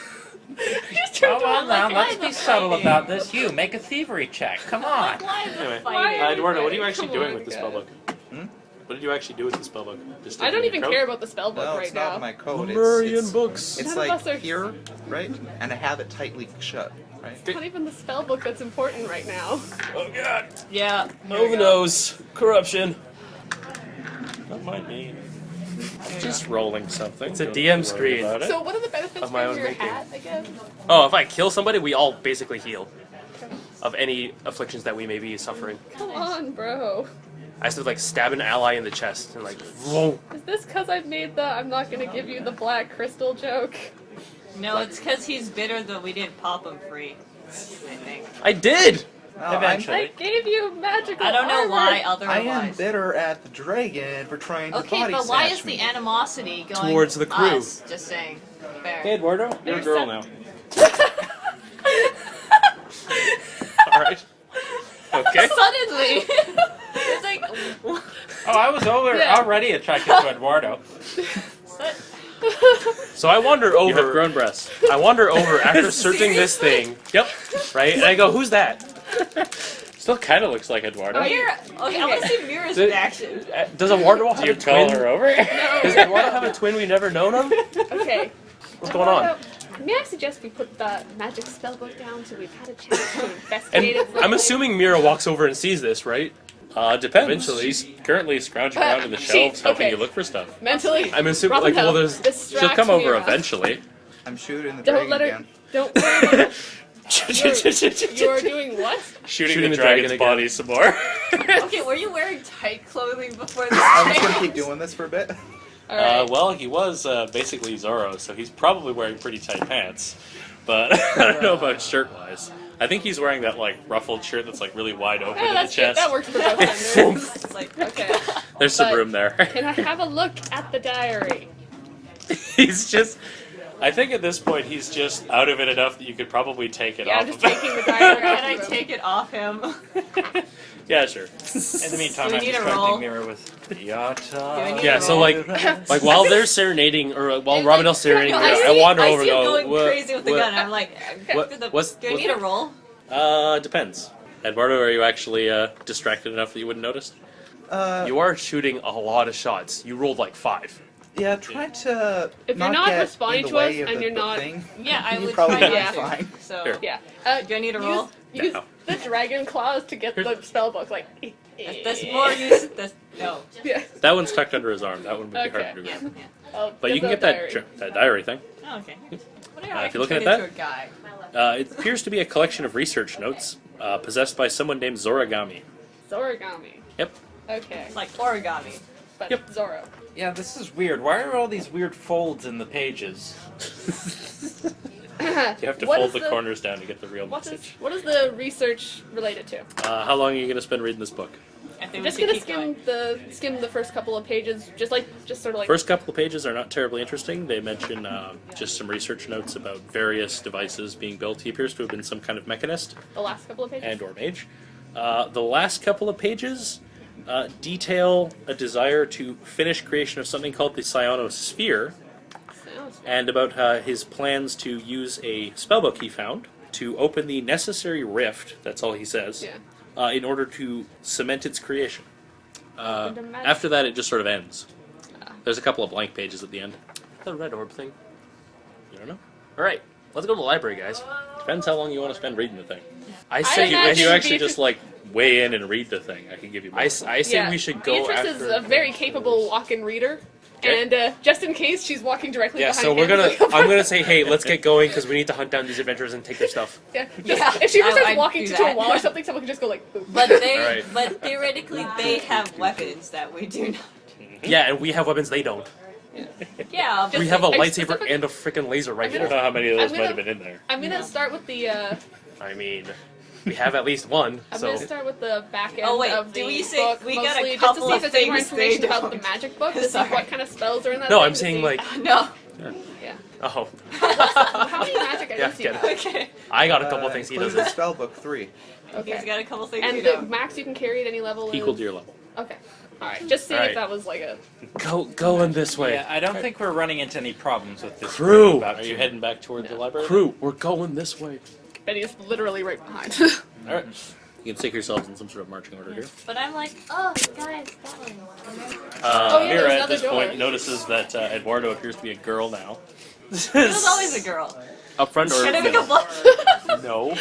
Just turned come on around now, like, let's why be the subtle fighting? about this. You make a thievery check. Come on. Why the Anyway, fighting? Eduardo, what are you actually Come doing on, with the guys. spellbook? Hmm? What did you actually do with the spellbook? Just I stick it don't in even your care coat? about the spellbook No, right it's not now. my code. Lemurian It's books. It's None of like us are- here, right? And I have it tightly shut, right? It's not even the spellbook that's important right now. Oh God. Yeah. Oh the nose. Corruption. Don't mind me. Just rolling something. It's a Don't DM worry screen. about it. So what are the benefits Of my from own your making. hat again? Oh, if I kill somebody, we all basically heal of any afflictions that we may be suffering. Come on, bro. I used to like stab an ally in the chest and like, whoa. Is this because I made the I'm not gonna give you the black crystal joke? No, it's because he's bitter that we didn't pop him free. I think. I did. No, Eventually. I gave you magical I don't know armor. why I otherwise. am bitter at the dragon for trying to Okay, body but why is snatch the me. animosity going Towards the crew. us? Just saying. Fair. Hey, Eduardo, you're a girl now. All right. Okay. Suddenly, it's like Oh, I was Yeah. already attracted to Eduardo. So I wander You have over. grown breasts. I wander over after searching this thing. Yep. Right, and I go, "Who's that?" Still kind of looks like Eduardo. Mir. Okay, I want to see Mira's Did- reaction. Does Eduardo have Do you a call twin? her over? Does Eduardo have a twin we've never known of? Okay. What's going on? May I suggest we put the magic spellbook down so we've had a chance to And investigate it? I'm assuming Mira walks over and sees this, right? Depends. Eventually. She's currently scrounging around in the She- shelves helping okay. you look for stuff. mentally. I'm assuming, Robin like, well, Hood, there's. distract She'll come over Mira. eventually. I'm shooting the Don't dragon let her. again. Don't worry. You're doing what? Shooting the dragon's dragon body some more. Okay, were you wearing tight clothing before this? I'm just gonna keep doing this for a bit. All right. Well, he was basically Zorro, so he's probably wearing pretty tight pants. But I don't know about shirt-wise. I think he's wearing that like ruffled shirt that's like really wide open Yeah, in the that's good. chest. That works for both genders. It's like Okay. There's some But- room there. Can I have a look at the diary? He's just. I think at this point he's just out of it enough that you could probably take it Yeah, off I'm just of him. taking the diary Can off I of him. take it off him? Yeah, sure. In the meantime, Do we I'm need a roll? distracting Mira with Yata. Do we need Yeah, a so roll? like while they're serenading, or while It's Robin like- L's serenading, No, Mira, I wander over I see and him go, going "What- crazy with the what- gun. I'm like, what- do what's- I what's need a the- roll? Depends. Eduardo, are you actually distracted enough that you wouldn't notice? You are shooting a lot of shots. You rolled like 5. Yeah, try to. If you're not not get responding in the to us way of and the- you're the not- thing. Yeah, I You would probably try be not to. fine. So Sure. Yeah. do I need a roll? Use No. the dragon claws to get the spellbook. Like. That's more use. That's no. Yeah. That one's tucked under his arm. That one would be Okay. hard to do. Yeah. I'll But you can get that that diary thing. Oh, okay. Whatever. If I you're can looking turn at into a guy. It appears to be a collection of research notes possessed by someone named Zoragami. Origami. Yep. Okay. It's like origami. But Yep. Zorro. Yeah, this is weird. Why are all these weird folds in the pages? You have to What fold is the the- corners down to get the real What is message. the research related to? How long are you going to spend reading this book? I think I'm we just should gonna keep going. skim the first couple of pages, just sort of like. First couple of pages are not terribly interesting. They mention just some research notes about various devices being built. He appears to have been some kind of mechanist The last couple of pages. and or mage. The last couple of pages detail a desire to finish creation of something called the Psionosphere, Sounds and about his plans to use a spellbook he found to open the necessary rift, that's all he says, Yeah. in order to cement its creation. After that, it just sort of ends. There's a couple of blank pages at the end. The red orb thing. You don't know. All right, let's go to the library, guys. Depends how long you want to spend reading the thing. I I'd say imagine If you actually Beatrice- just like weigh in and read the thing, I can give you more. I say Yeah. we should go Beatrice after. is a very capable walk-in reader, Okay. and just in case she's walking directly Yeah, behind so we're him. gonna. I'm gonna say, hey, let's get going because we need to hunt down these adventurers and take their stuff. Yeah, Yeah, if she ever starts I'd walking do to a that. wall or something, someone can just go like, boom. But they, Alright. but theoretically, they have weapons that we do not. Yeah, and we have weapons they don't. Yeah, but We have a Like, lightsaber specific- and a freaking laser I don't rifle. know how many of those I'm might have gonna- been in there. I'm gonna start with the. I mean, we have at least one. I'm So gonna start with the back end Oh, wait, of the did we say book, we got a mostly just to couple see if of there's any more things they information about the don't? magic book, to see Sorry. what kind of spells are in that. no, thing, I'm to saying see- like. no. Yeah. Oh, How many magic Yeah, items do you get have? Okay. I got a couple things he Including doesn't. spellbook 3. Okay. He's got a couple things And you the don't. max you can carry at any level Equal is... to your level. Okay. Alright, just see Alright. if that was like a... Going this way. Yeah, I don't think we're running into any problems with this. Crew! group about Are you to- heading back toward the library? Crew, we're going this way. Benny is literally right behind. Alright. You can stick yourselves in some sort of marching order here. But I'm like, oh, guys, that one. Oh, yeah, Mira there's at another this door. point notices that Eduardo appears to be a girl now. There's always a girl. Up front or Can I make middle? a bluff? No.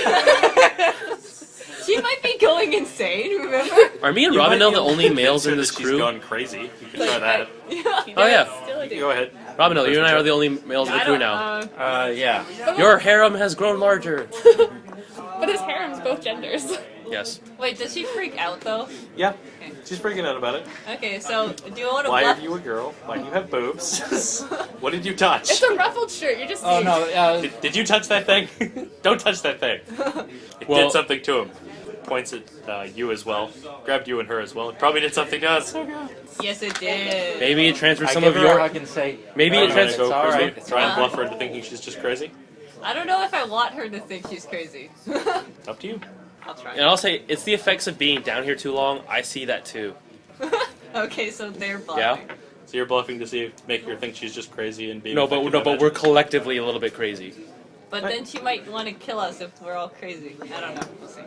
She might be going insane, remember? Are me and You Robin might now be the able to only males convince her in that this she's crew? gone crazy. You can try that. Yeah. Oh yeah. Still a dude. Go ahead. Robin, you and I are the only males in the I crew don't now. know. Yeah. Your harem has grown larger. But his harem's both genders. Yes. Wait, does she freak out though? Yeah. She's freaking out about it. Okay, so do you want to Why bluff? are you a girl? Why do you have boobs? What did you touch? It's a ruffled shirt, you're just Oh seeing. no. Did you touch that thing? Don't touch that thing. It Well- did something to him. Points at you as well. Grabbed you and her as well. It probably did something to us. Yes, it did. Maybe it transfers I some give of her a your. hug and say, Maybe I'm it gonna transfers. go all Prisma, right. try and bluff her into thinking she's just crazy. I don't know if I want her to think she's crazy. Up to you. I'll try. And I'll say it's the effects of being down here too long. I see that too. Okay, so they're bluffing. Yeah. So you're bluffing to see make her think she's just crazy and being No, but affected by we're magic. collectively a little bit crazy. But then she might want to kill us if we're all crazy. I don't know. We'll see.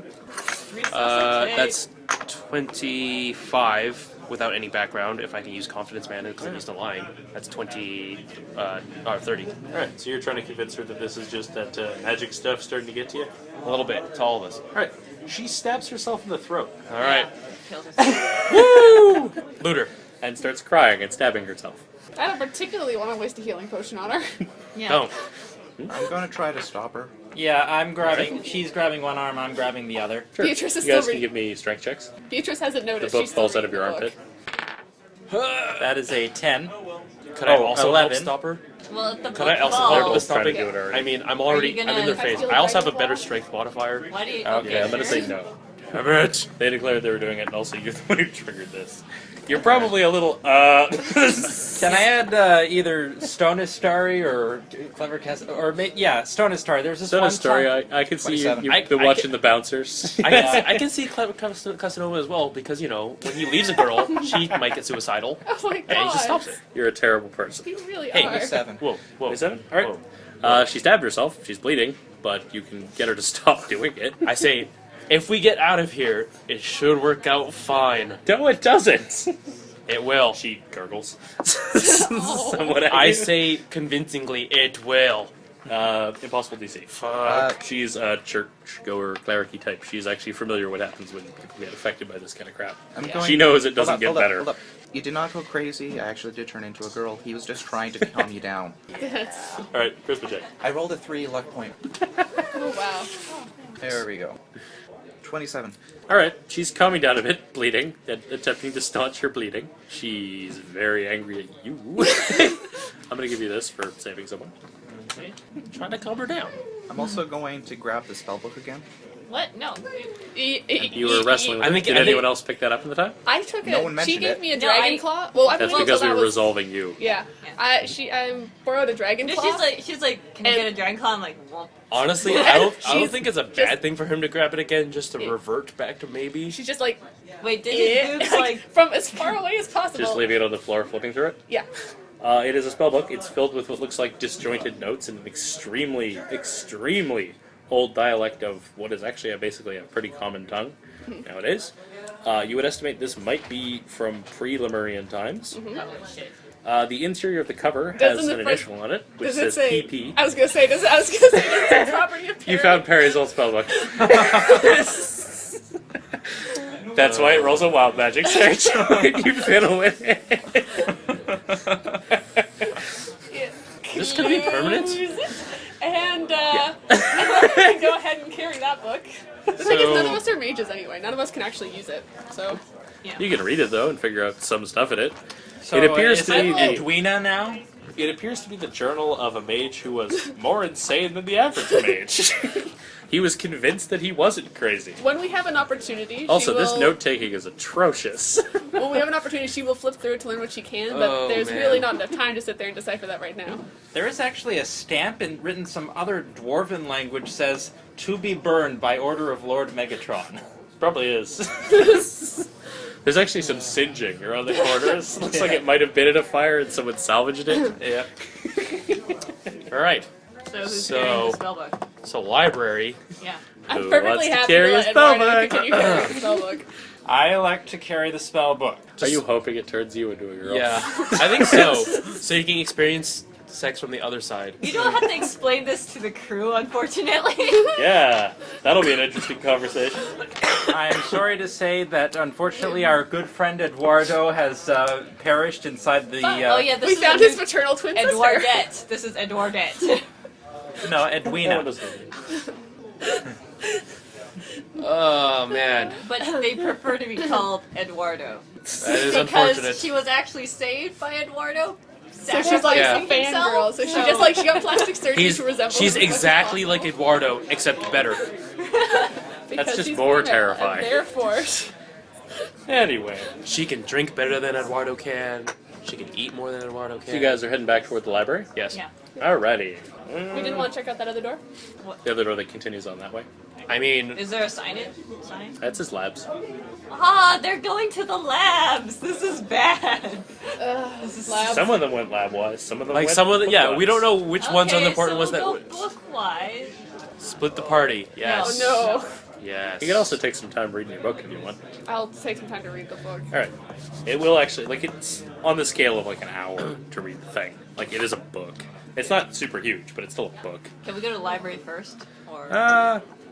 That's 25 without any background. If I can use confidence mana because I'm used to lying, that's 20 or 30. Alright, so you're trying to convince her that this is just that magic stuff starting to get to you? A little bit to all of us. Alright. She stabs herself in the throat. All right. Kills herself. Woo! Looter. And starts crying and stabbing herself. I don't particularly want to waste a healing potion on her. Yeah. Don't. I'm going to try to stop her. Yeah, I'm grabbing. She's grabbing one arm. I'm grabbing the other. Sure. Beatrice is you guys still can give me strength checks. Beatrice hasn't The noticed. book She's still falls out of reading your the armpit. book. That is a 10. Could I Oh, also 11. help stop her? Well, if the Could I book also falls, help both with trying to stopping? do it already. I mean, I'm already. gonna- I'm in their If I face. feel I also have a dragon better claw? strength modifier. Why do you? Okay, I'm gonna say sure. no. Damn it. They declared they were doing it, and also you're the one who triggered this. You're probably a little, Can I add either Stone Starry or Clever Cast or Stone Starry? There's this Son one of story, song- I can see you, 27. you've been I watching can- the bouncers. I can see Clever Casanova as well because you know when he leaves a girl, she might get suicidal, Oh my god. and he just stops it. You're a terrible person. You really Hey, are. 7. Whoa, whoa. 27? Alright. Whoa. She stabbed herself. She's bleeding, but you can get her to stop doing it. I say, if we get out of here, it should work out fine. No, it doesn't. It will. She gurgles. Somewhat at I you. say convincingly, it will. Impossible DC. Fuck. She's a church-goer, cleric-y type. She's actually familiar what happens when people get affected by this kind of crap. I'm going, She knows it Hold doesn't up, get hold up, better. hold up. You did not go crazy. I actually did turn into a girl. He was just trying to calm you down. That's- Alright, Christmas check. I rolled a 3 luck point. oh wow. There we go. 27. Alright, she's calming down a bit, bleeding, attempting to staunch her bleeding. She's very angry at you. I'm gonna give you this for saving someone. Trying to calm her down. I'm also going to grab the spellbook again. What? No. You were wrestling with I it. think- Did I think- anyone else pick that up in the time? I took it. No one She mentioned gave it. me a No, dragon I- claw. Well, I That's well, because so we that were was, resolving you. Yeah. She borrowed a dragon claw. She's like, can you And- get a dragon claw? I'm like, well, Honestly, I don't She's think it's a bad just- thing for him to grab it again, just to Yeah. revert back to maybe. She's just like, wait, did eh, his boobs like, like? from as far away as possible. Just leaving it on the floor, flipping through it. Yeah. It is a spellbook. It's filled with what looks like disjointed notes in an extremely, extremely old dialect of what is actually basically a pretty common tongue nowadays. You would estimate this might be from pre-Lemurian times. Oh shit. The interior of the cover Doesn't has the an front- initial on it, which Does it says say? PP. I was gonna say. Does it property of You Perry? found Perry's old spellbook. That's why it rolls a wild magic search. You fiddle with it. This could be permanent. And I thought we could go ahead and carry that book. The thing is, none of us are mages anyway. None of us can actually use it. So You can read it though and figure out some stuff in it. So It appears is to be it the- Edwina now? It appears to be the journal of a mage who was more insane than the average mage. He was convinced that he wasn't crazy. when we have an opportunity, Also, she this will, note taking is atrocious. when we have an opportunity, she will flip through it to learn what she can. But Oh, there's man. really not enough time to sit there and decipher that right now. There is actually a stamp in written some other dwarven language says to be burned by order of Lord Megatron. Probably is. There's actually some singeing around the corners. Looks like it might have been in a fire and someone salvaged it. Yeah. All right. So who's So- carrying the spellbook? So library. Yeah. I'm Who perfectly wants to happy carry to a let Eduardo spellbook? continue carrying the spellbook. I elect to carry the spell book. Are you hoping it turns you into a girl? Yeah, I think so. So you can experience sex from the other side. You don't have to explain this to the crew, unfortunately. Yeah, that'll be an interesting conversation. I am sorry to say that unfortunately our good friend Eduardo has perished inside the. Oh yeah, this We is found a his new paternal twin sister. Eduardette. This is Eduardette. No, What Edwina. does that mean? Oh man, But they prefer to be called Eduardo. that is Because unfortunate. she was actually saved by Eduardo. So she's like Yeah. a fangirl. So she got plastic surgery to resemble. She's him as much as exactly possible. like Eduardo, except better. Because That's just she's more female, terrifying. And therefore, Anyway, She can drink better than Eduardo can. She can eat more than Eduardo so can. you guys are heading back toward the library? Yes. Yeah. Alrighty. we didn't want to check out that other door. The other door that continues on that way. I mean, Is there a sign? That's his labs. Ah, they're going to the labs. This is bad. Labs. Some of them went lab-wise, some of them like went some of the, yeah, book-wise. we don't know which ones are the Okay, important so ones that we'll go book-wise. split the party. Yes. Oh Yes. You can also take some time reading your book if you want. no! I'll take some time to read the book. Alright. It will actually, like, it's on the scale of like an hour to read the thing. Like, it is a book. It's not super huge, but it's still a book. Can we go to the library first? Or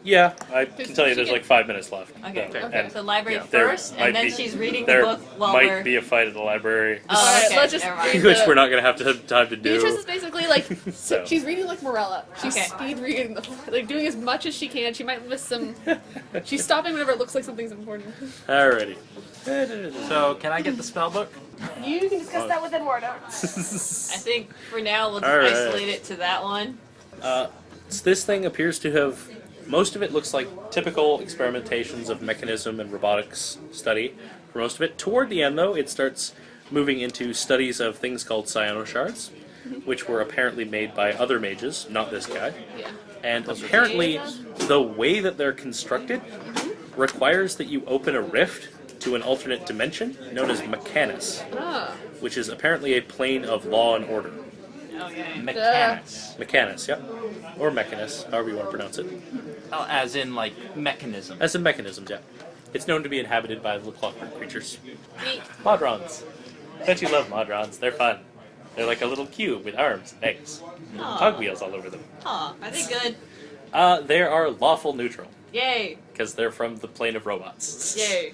Yeah, I can tell you there's like 5 minutes left. Okay. So, Okay. and So library there first, might and then be- she's reading the there book while might we're. be a fight at the library, Oh, Alright, okay. let's just never read mind. which the- we're not going to have to have time to Beatrice do. is basically like So. she's reading like Morella. She's Okay. speed reading, like doing as much as she can. She might miss some. She's stopping whenever it looks like something's important. Alrighty. So can I get the spell book? You can discuss that with Eduardo. I think for now we'll just All right. isolate it to that one. This thing appears to have. Most of it looks like typical experimentations of mechanism and robotics study. For most of it. Toward the end, though, it starts moving into studies of things called cyanoshards, which were apparently made by other mages, not this guy. Yeah. And apparently, the way that they're constructed requires that you open a rift to an alternate dimension known as Mechanus, Ah. which is apparently a plane of law and order. Okay. Mechanics. Mechanus, yep. Or Mechanus, however you want to pronounce it. Oh, as in like mechanism. As in mechanisms, yeah. It's known to be inhabited by little clockwork creatures. Neat. Modrons. Don't you love Modrons? They're fun. They're like a little cube with arms, legs, Aw. cogwheels all over them. Aw, are they good? They are lawful neutral, Yay. because they're from the plane of robots. Yay.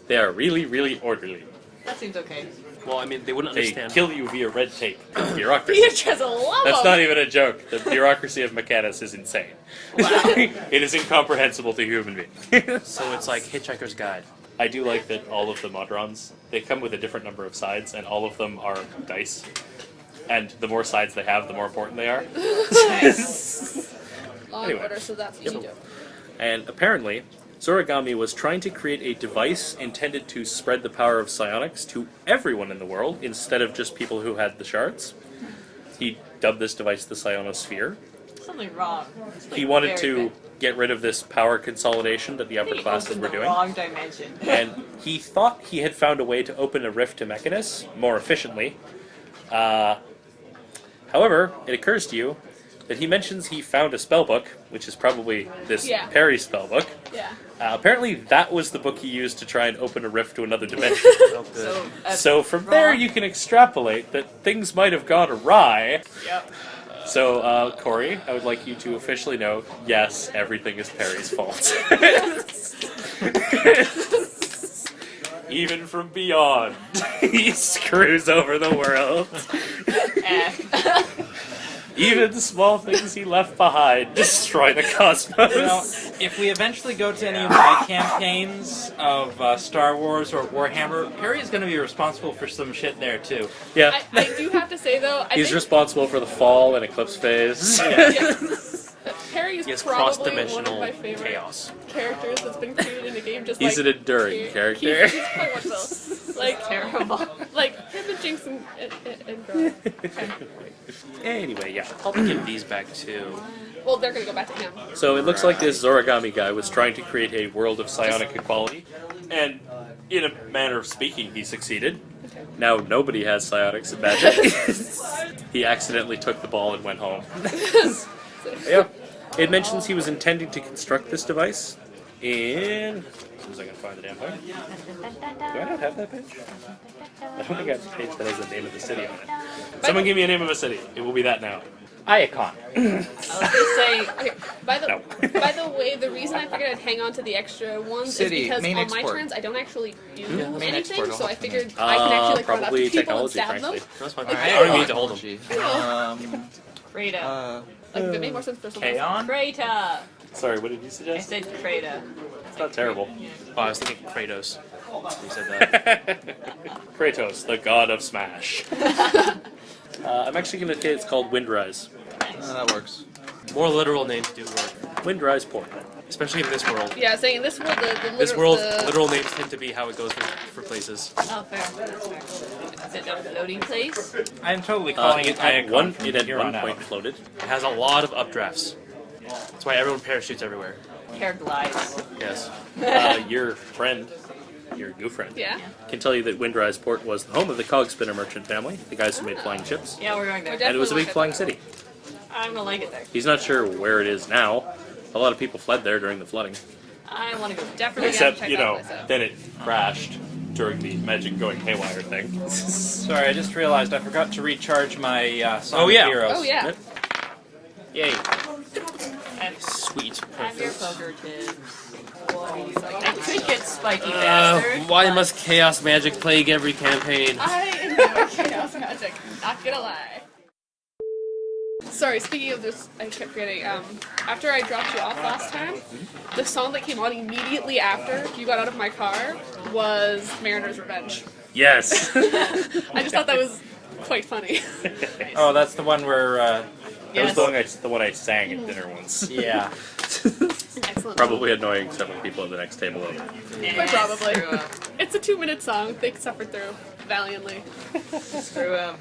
They are really, really orderly. That seems okay. Well, I mean, they wouldn't They understand. kill you via red tape. Bureaucracy. Beatrice love That's them. not even a joke. The bureaucracy of Mechanus is insane. It is incomprehensible to human beings. So it's like Hitchhiker's Guide. I do like that all of the Modrons, they come with a different number of sides, and all of them are dice. And the more sides they have, the more important they are. Law Anyway. and order, so that's what you do. And apparently, Zorigami was trying to create a device intended to spread the power of psionics to everyone in the world, instead of just people who had the shards. He dubbed this device the Psionosphere. Something wrong. It's, like, He wanted very to bad. get rid of this power consolidation that the upper He classes opened were the doing. wrong dimension. And he thought he had found a way to open a rift to Mechanus more efficiently. However, it occurs to you Then he mentions he found a spell book, which is probably this Yeah. Perry spell book. Yeah. Apparently, that was the book he used to try and open a rift to another dimension. So from there, you can extrapolate that things might have gone awry. Yep. So, Corey, I would like you to officially know, yes, everything is Perry's fault. Even from beyond, he screws over the world. Even the small things he left behind destroy the cosmos. Well, if we eventually go to any of my campaigns of Star Wars or Warhammer, Perry is going to be responsible for some shit there too. Yeah. I do have to say though, I He's think responsible for the fall and eclipse phase. Perry is He has probably one of cross-dimensional my favorite chaos. characters that's been created in a game. Just He's like, an enduring character. He's quite one of those. Like Terrible. Like him and Jinx and Girl. Anyway, yeah. I'll give these back too. Well, they're gonna go back to him. So it looks like this Zorigami guy was trying to create a world of psionic equality, and in a manner of speaking, he succeeded. Now nobody has psionics and magic. He accidentally took the ball and went home. Yeah. It mentions he was intending to construct this device in... As soon as I can find the damn thing. Do I not have that page? I don't think I have a page that has the name of the city on it. Someone give me a name of a city. It will be that now. Iacon. I was gonna say, Okay, by the way, the reason I figured I'd hang on to the extra ones City, is because main on my export. turns I don't actually do main export anything, will so I help me. figured I can actually like run up Probably to people and technology, stab frankly. them. That's fine. Alright, I don't even need to hold them. Krata. Like if it made more sense for someone else. Kaon? Krata. Sorry, what did you I suggest? said Krata. It's not terrible. Oh, I was thinking Kratos. You said that. Kratos, the god of Smash. I'm actually going to say it's called Windrise. That works. More literal names do work, Windrise Port. especially in this world. Yeah, saying in this world, This world, literal names tend to be how it goes for places. Oh, fair. Is it a floating place? I'm totally calling it It Iacon from at here one on out. point floated. It has a lot of updrafts. That's why everyone parachutes everywhere. Hair glides. Yes. Your friend, your new friend, Yeah. can tell you that Windrise Port was the home of the Cog Spinner merchant family, the guys who made flying ships, Yeah, we're going there. and it was a big flying city. I'm gonna like it there. He's not sure where it is now. A lot of people fled there during the flooding. I want to go. Definitely Except, gotta check you that know, place out. then it crashed during the magic going haywire thing. Sorry, I just realized I forgot to recharge my Song of yeah. Heroes. Oh yeah. Yay. Sweet. I'm your poker kid. I could get spiky bastard. Why but must chaos magic plague every campaign? I enjoy chaos magic. Not gonna lie. Sorry, speaking of this, I kept forgetting. After I dropped you off last time, the song that came on immediately after you got out of my car was Mariner's Revenge. Yes. I just thought that was quite funny. Oh, that's the one where, That Yes. was the one I sang at dinner once. yeah. Excellent. Probably annoying several people at the next table over. Quite probably. It's a 2-minute song. They suffered through valiantly. Screw him.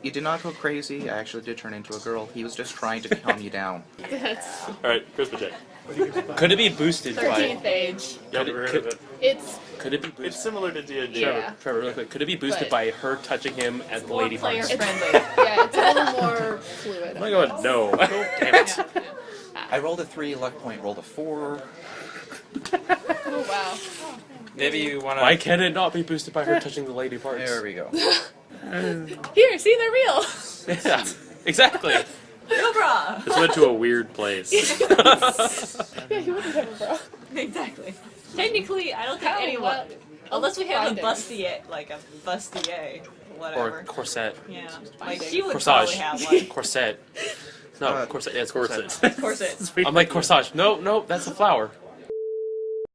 You did not go crazy. I actually did turn into a girl. He was just trying to calm you down. That's Alright, Christmas check. Could it be boosted by? 13th age. Never heard of it. It's Could it be boosted? It's similar to D&D. yeah. Trevor, really quick. Could it be boosted But- by her touching him at the More lady player parts? friendly. Yeah, it's a little more fluid. Oh my god, no. Damn it. I rolled a 3, luck point rolled a 4. Oh wow. Maybe you want Why to... can't it not be boosted by her touching the lady parts? There we go. Here, see, they're real. Yeah, exactly. Cobra! This went to a weird place. Yeah, you wouldn't have a bra. Exactly. Technically, I don't think How? anyone, What? unless we have a Findings. bustier, like a bustier, Or whatever. corset. Yeah, like she would Corsage. probably have one. Corset. No, corset. Yeah, it's corset. Corset. Corset. I'm like corsage. No, that's a flower.